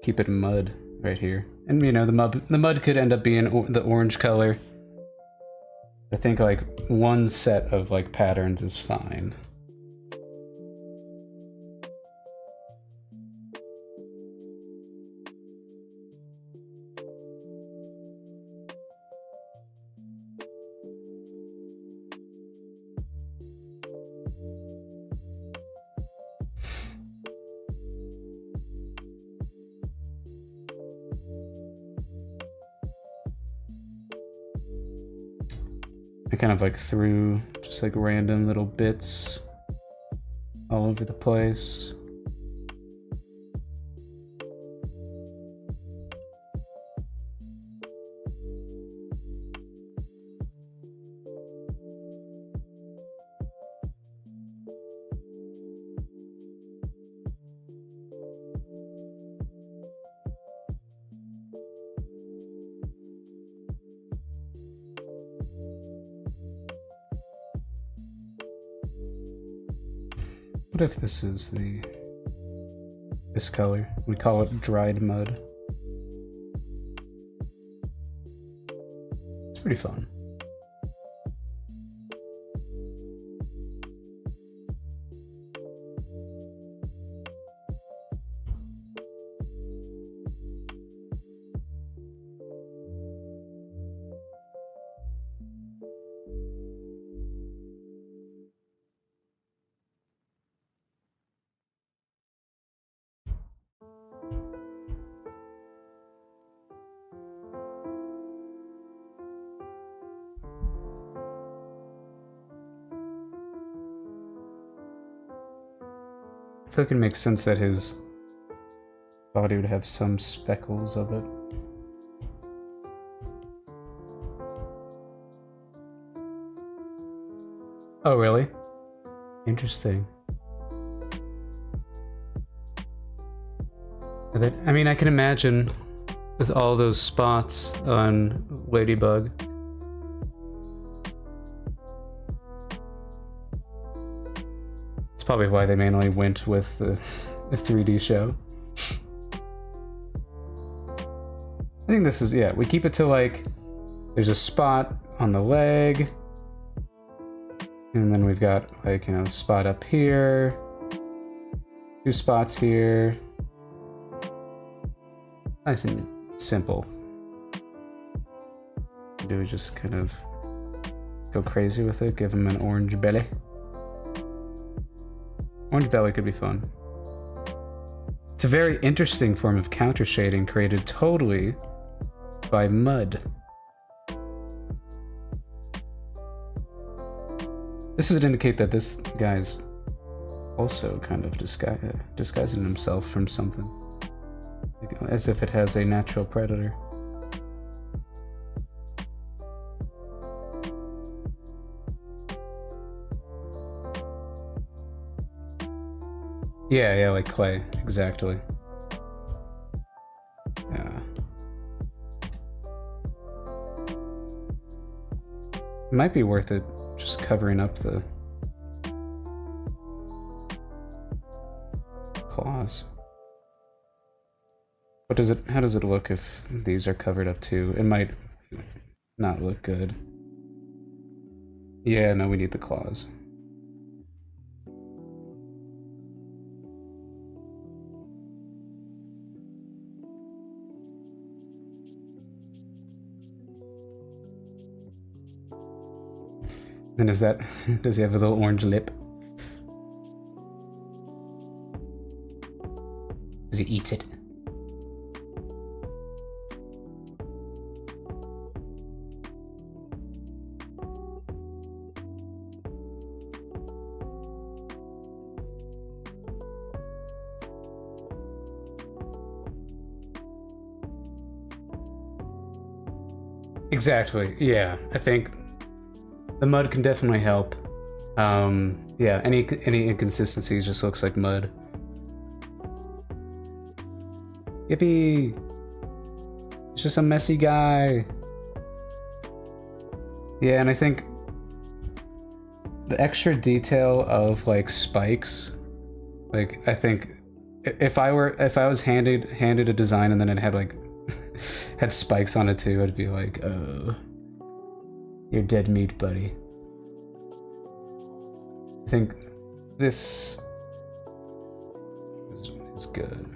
keep it in mud right here. And you know, the mud could end up being the orange color. I think like one set of like patterns is fine. I kind of like threw just like random little bits all over the place. What if this is this color? We call it dried mud. It's pretty fun. I feel like it makes sense that his body would have some speckles of it. Oh, really? Interesting. I mean, I can imagine with all those spots on Ladybug. It's probably why they mainly went with the 3D show. I think this is, yeah, we keep it to like, there's a spot on the leg, and then we've got like, you know, spot up here, 2 spots here. Nice and simple. Do we just kind of go crazy with it? Give him an orange belly? Orange belly could be fun. It's a very interesting form of counter shading created totally by mud. This would indicate that this guy's also kind of disguising himself from something. As if it has a natural predator. Yeah, like clay, exactly. Yeah. It might be worth it just covering up the claws. What does it, how does it look if these are covered up too? It might not look good. Yeah, no, we need the claws. And is that, does he have a little orange lip? Does he eat it? Exactly, yeah. I think the mud can definitely help. Yeah, any inconsistencies just looks like mud. Yippee! He's just a messy guy. Yeah, and I think the extra detail of like spikes, like I think if I was handed a design and then it had like had spikes on it too, I'd be like, oh, you're dead meat, buddy. I think this is good.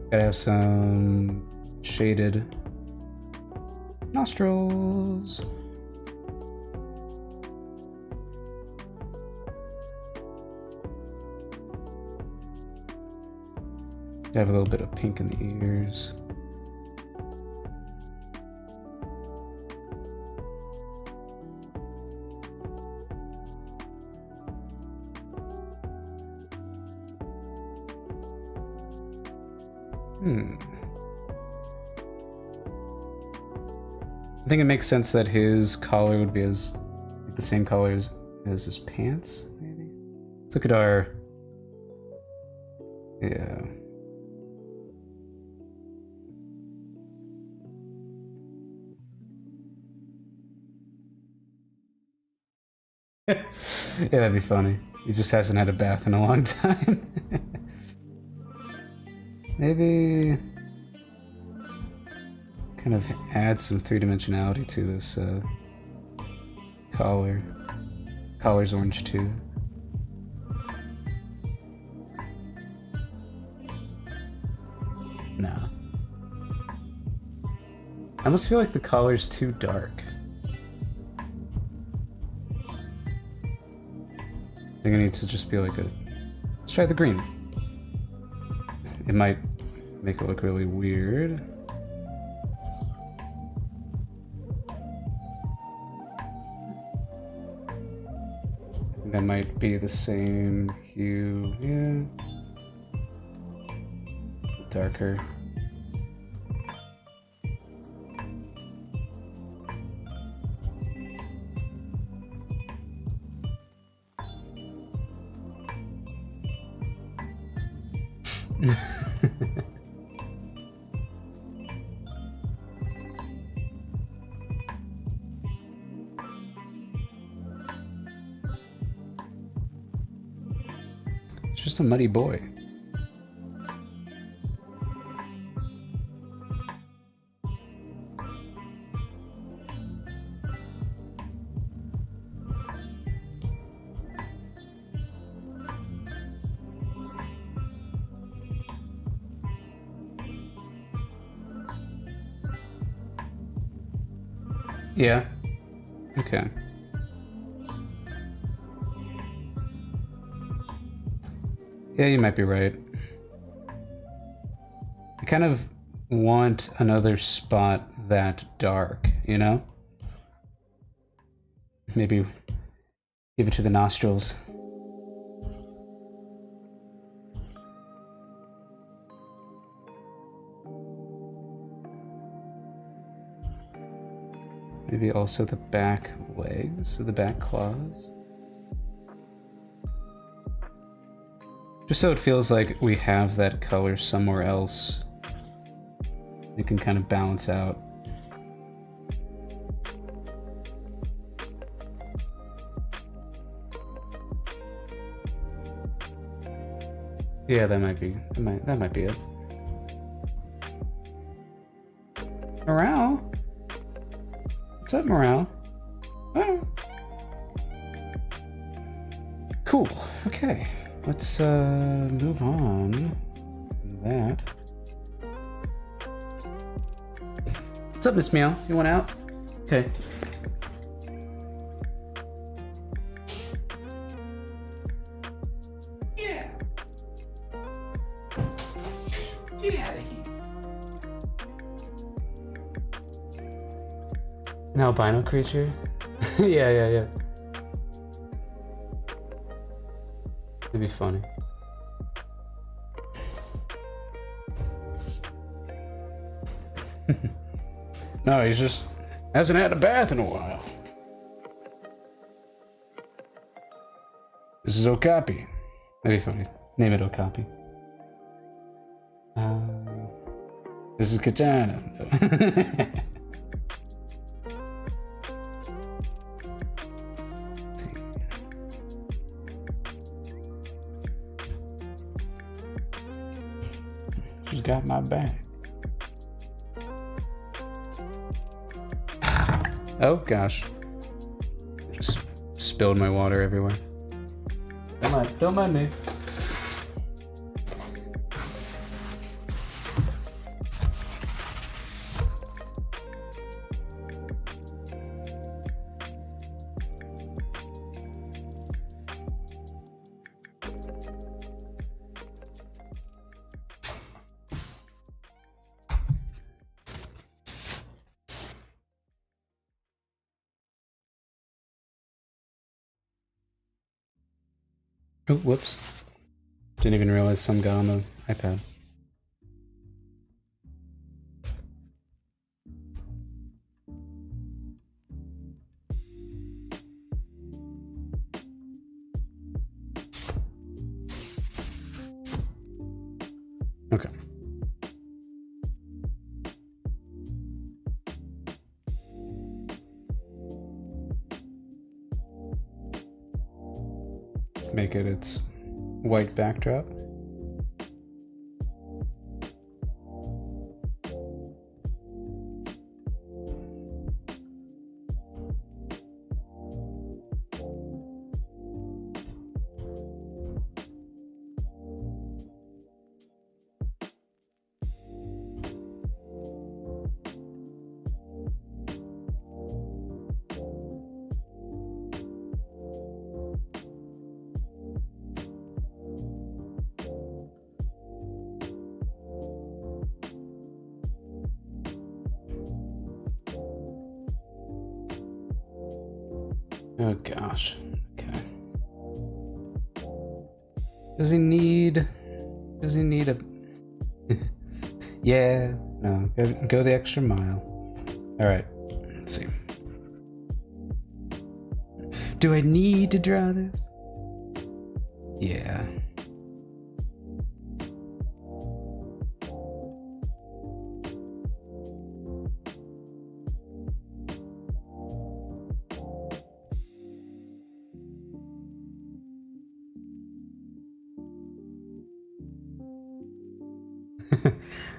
Gotta have some shaded nostrils. Have a little bit of pink in the ears. I think it makes sense that his collar would be the same color as his pants, maybe? Let's look at our... Yeah. Yeah, that'd be funny. He just hasn't had a bath in a long time. Maybe kind of add some three-dimensionality to this collar. Collar's orange too. No. I almost feel like the collar's too dark. I think it needs to just be like a... Let's try the green. It might make it look really weird. I think that might be the same hue. Yeah. Darker. It's just a muddy boy. Yeah. Okay. Yeah, you might be right. I kind of want another spot that dark, you know? Maybe give it to the nostrils. Maybe also the back legs, or the back claws. Just so it feels like we have that color somewhere else. It can kind of balance out. Yeah, that might be it. Morale? What's up, Morale? Oh. Cool. Okay. Let's move on from that. What's up, Miss Meow? You want out? Okay. Yeah. Get out of here. An albino creature? Yeah. It'd be funny. No, he's just hasn't had a bath in a while. This is Okapi. That'd be funny. Name it Okapi. This is Katana. creatures got my back. Oh gosh. Just spilled my water everywhere. Don't mind me. Oh, whoops. Didn't even realize some got on the iPad. Okay. Make it its white backdrop. Oh gosh. Okay. Does he need a yeah, no, go the extra mile. Alright, let's see. Do I need to draw this? Yeah.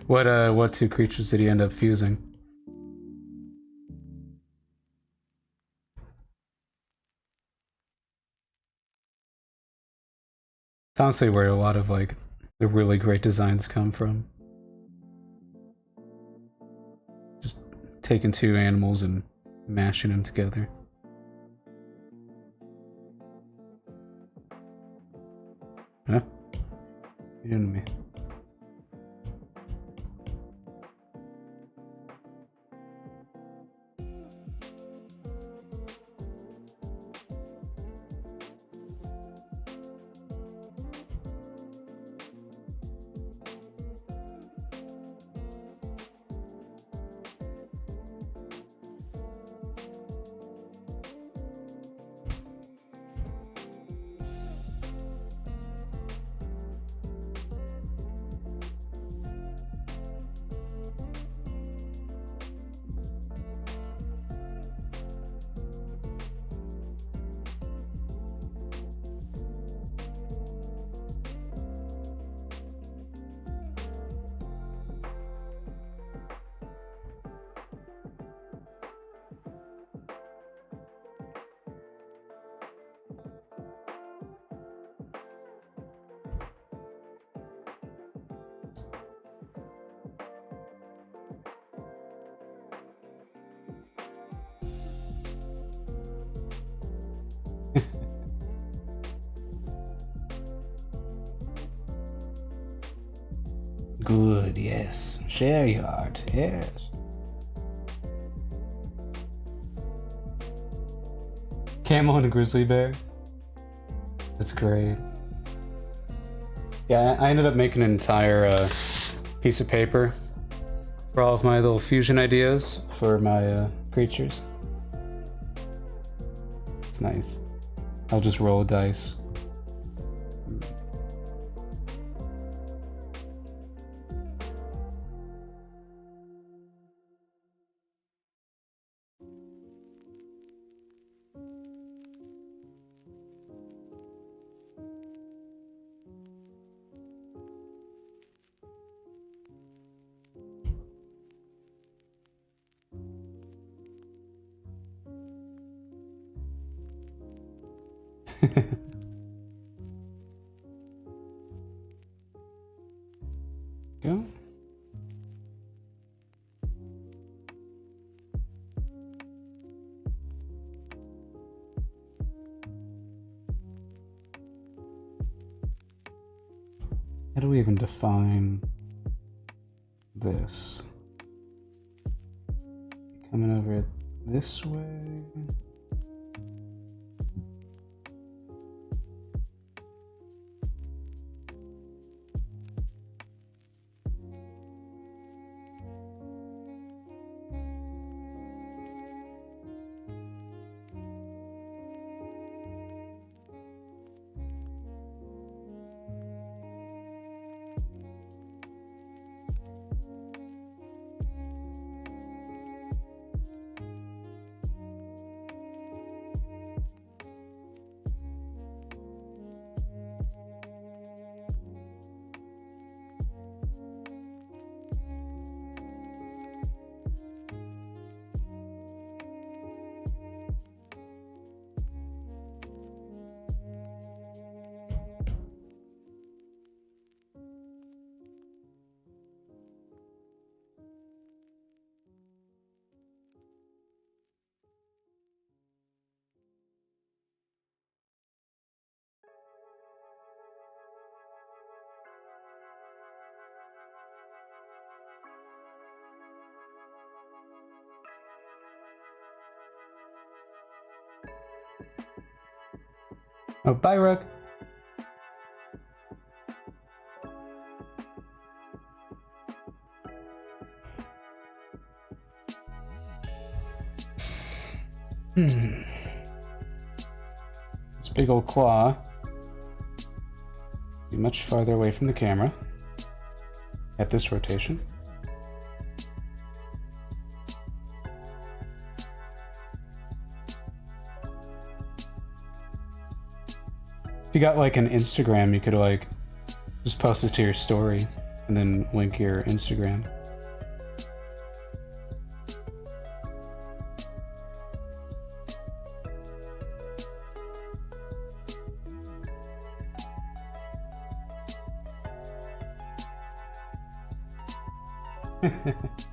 What two creatures did he end up fusing? It's honestly where a lot of like the really great designs come from. Just taking two animals and mashing them together. Huh? What are you doing to me? Good, yes. Share your art, yes. Camel and a grizzly bear. That's great. Yeah, I ended up making an entire piece of paper for all of my little fusion ideas for my creatures. It's nice. I'll just roll dice. Go. How do we even define this? Coming over this way. Oh, bye, Rook. This big old claw. Be much farther away from the camera at this rotation. If you got like an Instagram, you could like just post it to your story and then link your Instagram.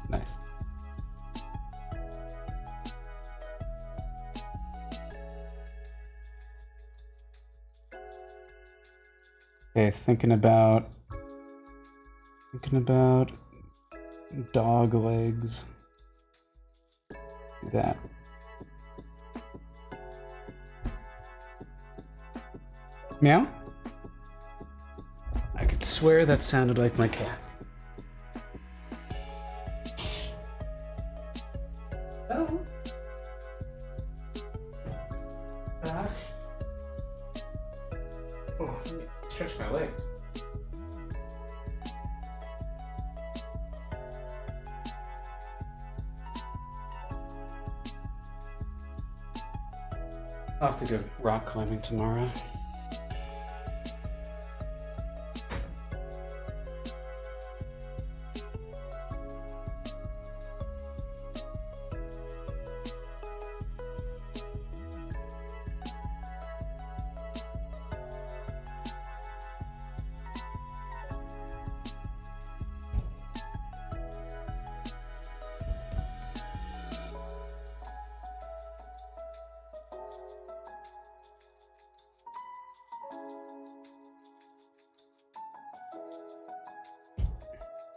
Nice. Okay, thinking about dog legs. Do that. Meow? I could swear that sounded like my cat. Oh. Back. Oh, let me stretch my legs. I'll have to go rock climbing tomorrow.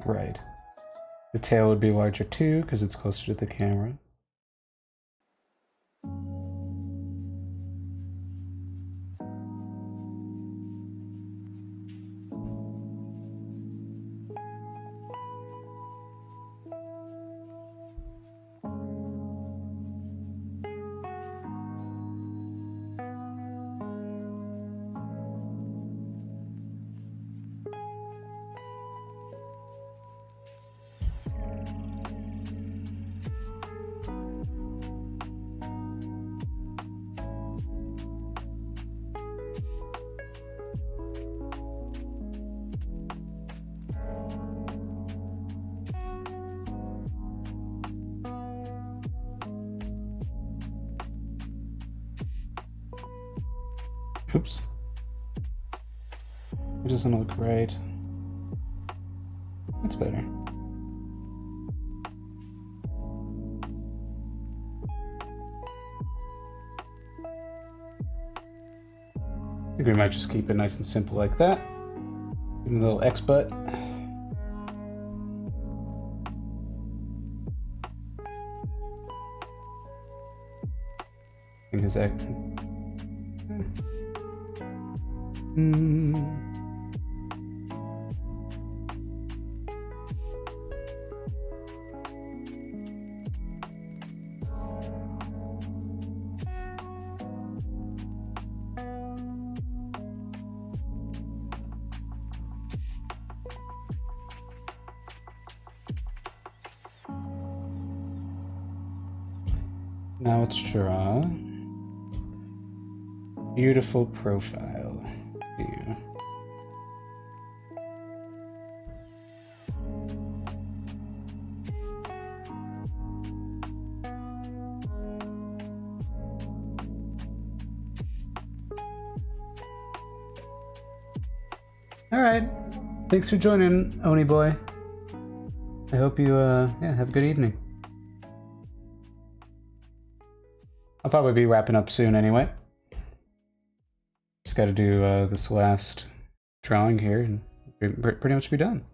Right. The tail would be larger too, because it's closer to the camera. Oops. It doesn't look right. That's better. I think we might just keep it nice and simple like that. Give it a little X butt. I think his act. Now let's draw beautiful profile view. All right, thanks for joining, Oni boy. I hope you yeah, have a good evening. I'll probably be wrapping up soon anyway. Just got to do this last drawing here and pretty much be done.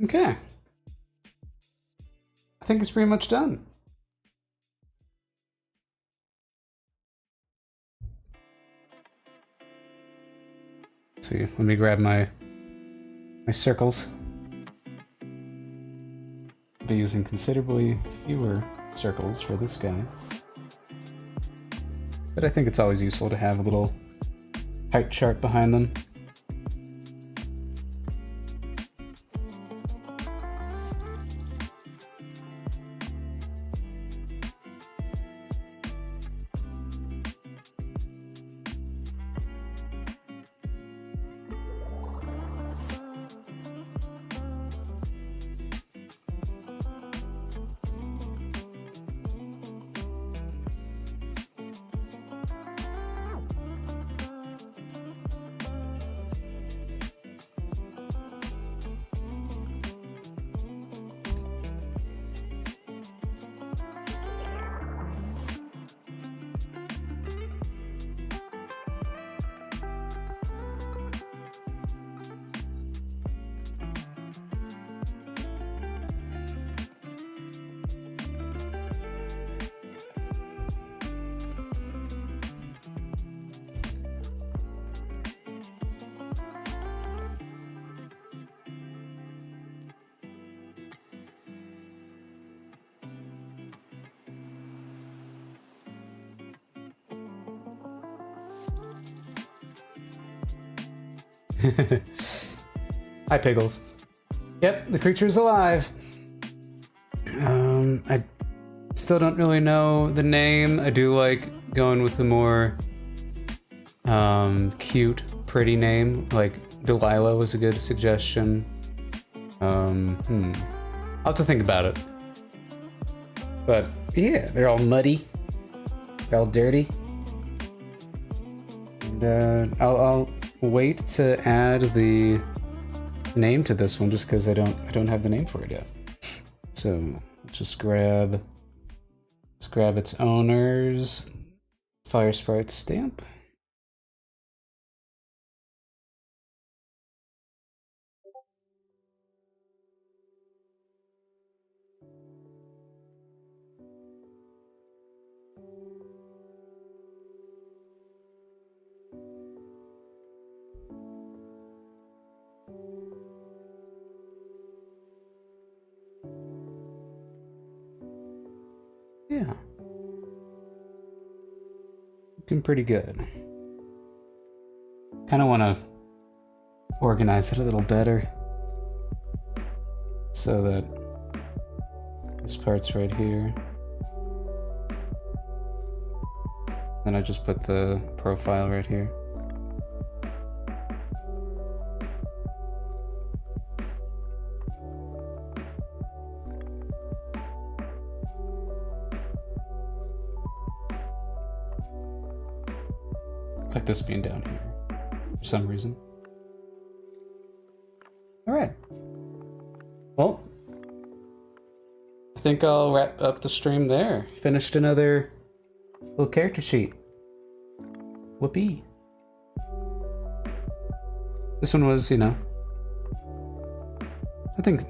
Okay. I think it's pretty much done. Let's see, let me grab my circles. I'll be using considerably fewer circles for this guy. But I think it's always useful to have a little height chart behind them. Hi, Piggles. Yep, the creature's alive. I still don't really know the name. I do like going with the more cute, pretty name. Like Delilah was a good suggestion. I'll have to think about it. But yeah, they're all muddy. They're all dirty. And I'll wait to add the name to this one just because I don't have the name for it yet. So let's grab its owner's Fire Sprite stamp. Yeah. Looking pretty good. Kind of want to organize it a little better so that this part's right here. Then I just put the profile right here. Like this being down here for some reason. All right. Well, I think I'll wrap up the stream there. Finished another little character sheet. Whoopee. This one was, I think,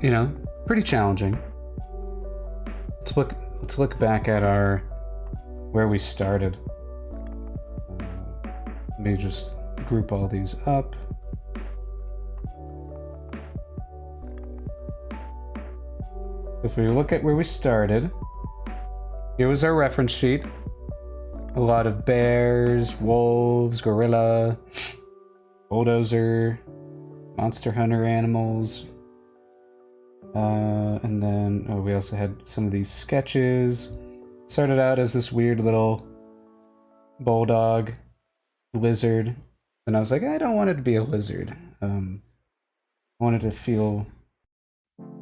pretty challenging. Let's look back at where we started. Let me just group all these up. If we look at where we started, here was our reference sheet. A lot of bears, wolves, gorilla, bulldozer, monster hunter animals. And then we also had some of these sketches. Started out as this weird little bulldog lizard. And I was like, I don't want it to be a lizard. I wanted to feel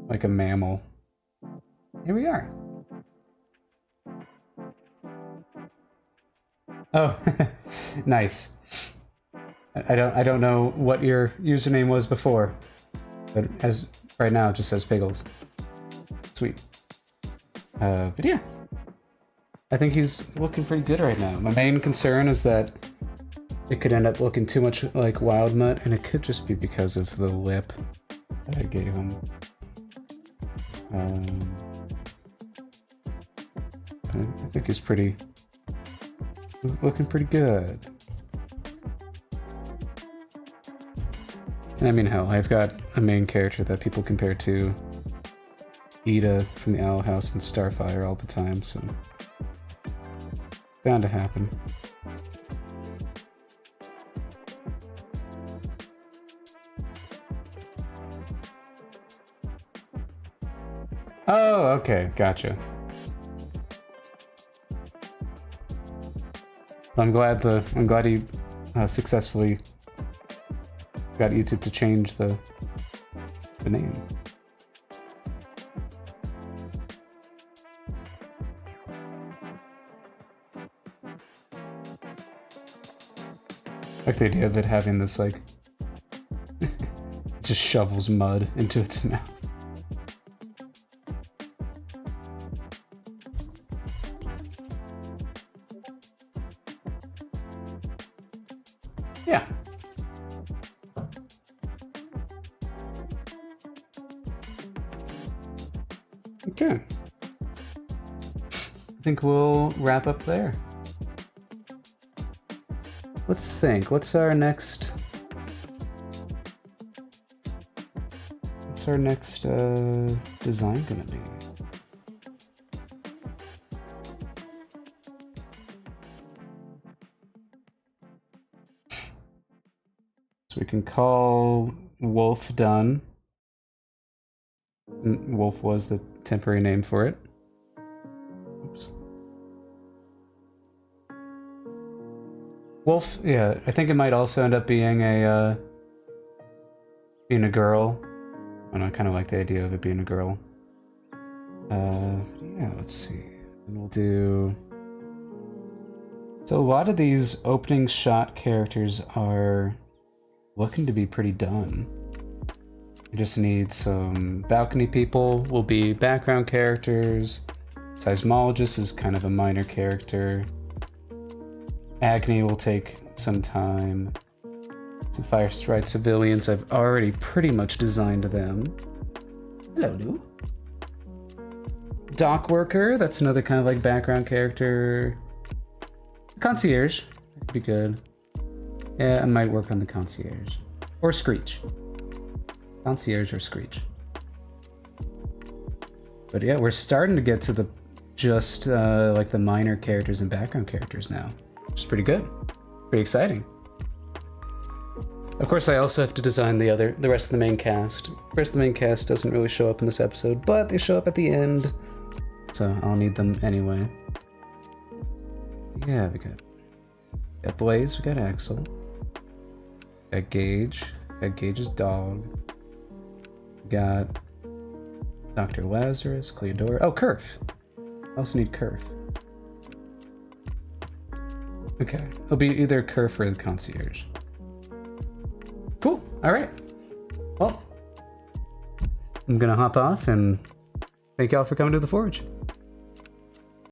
like a mammal. Here we are. Oh, nice. I don't know what your username was before, but as right now it just says Piggles. Sweet. But yeah, I think he's looking pretty good right now. My main concern is that it could end up looking too much like Wild Mutt, and it could just be because of the lip that I gave him. I think he's looking pretty good. And I mean, hell, I've got a main character that people compare to Ida from the Owl House and Starfire all the time, so bound to happen. Oh, okay, gotcha. I'm glad he successfully got YouTube to change the name. I like the idea of it having this, like, it just shovels mud into its mouth. Yeah. Okay. I think we'll wrap up there. Let's think. What's our next design gonna be? So we can call Wolf done. Wolf was the temporary name for it. Oops. Wolf, yeah, I think it might also end up being a girl. And I kind of like the idea of it being a girl. Yeah, let's see. And we'll do. So a lot of these opening shot characters are looking to be pretty done. We just need some balcony people will be background characters. Seismologist is kind of a minor character. Agni will take some time. Some Firefstride civilians, I've already pretty much designed them. Hello, Lou. Dock worker, that's another kind of like background character. Concierge, that'd be good. Yeah, I might work on the concierge. Or Screech. Concierge or Screech. But yeah, we're starting to get to the just like the minor characters and background characters now, which is pretty good. Pretty exciting. Of course, I also have to design the rest of the main cast. The rest of the main cast doesn't really show up in this episode, but they show up at the end, so I'll need them anyway. Yeah, we got Blaze, we got Axel, got Gage, Gage's dog, we got Dr. Lazarus, Cleodora. Oh, Kerf. I also need Kerf. Okay, it'll be either Kerf or the concierge. Cool. All right. Well, I'm gonna hop off and thank y'all for coming to the Forge.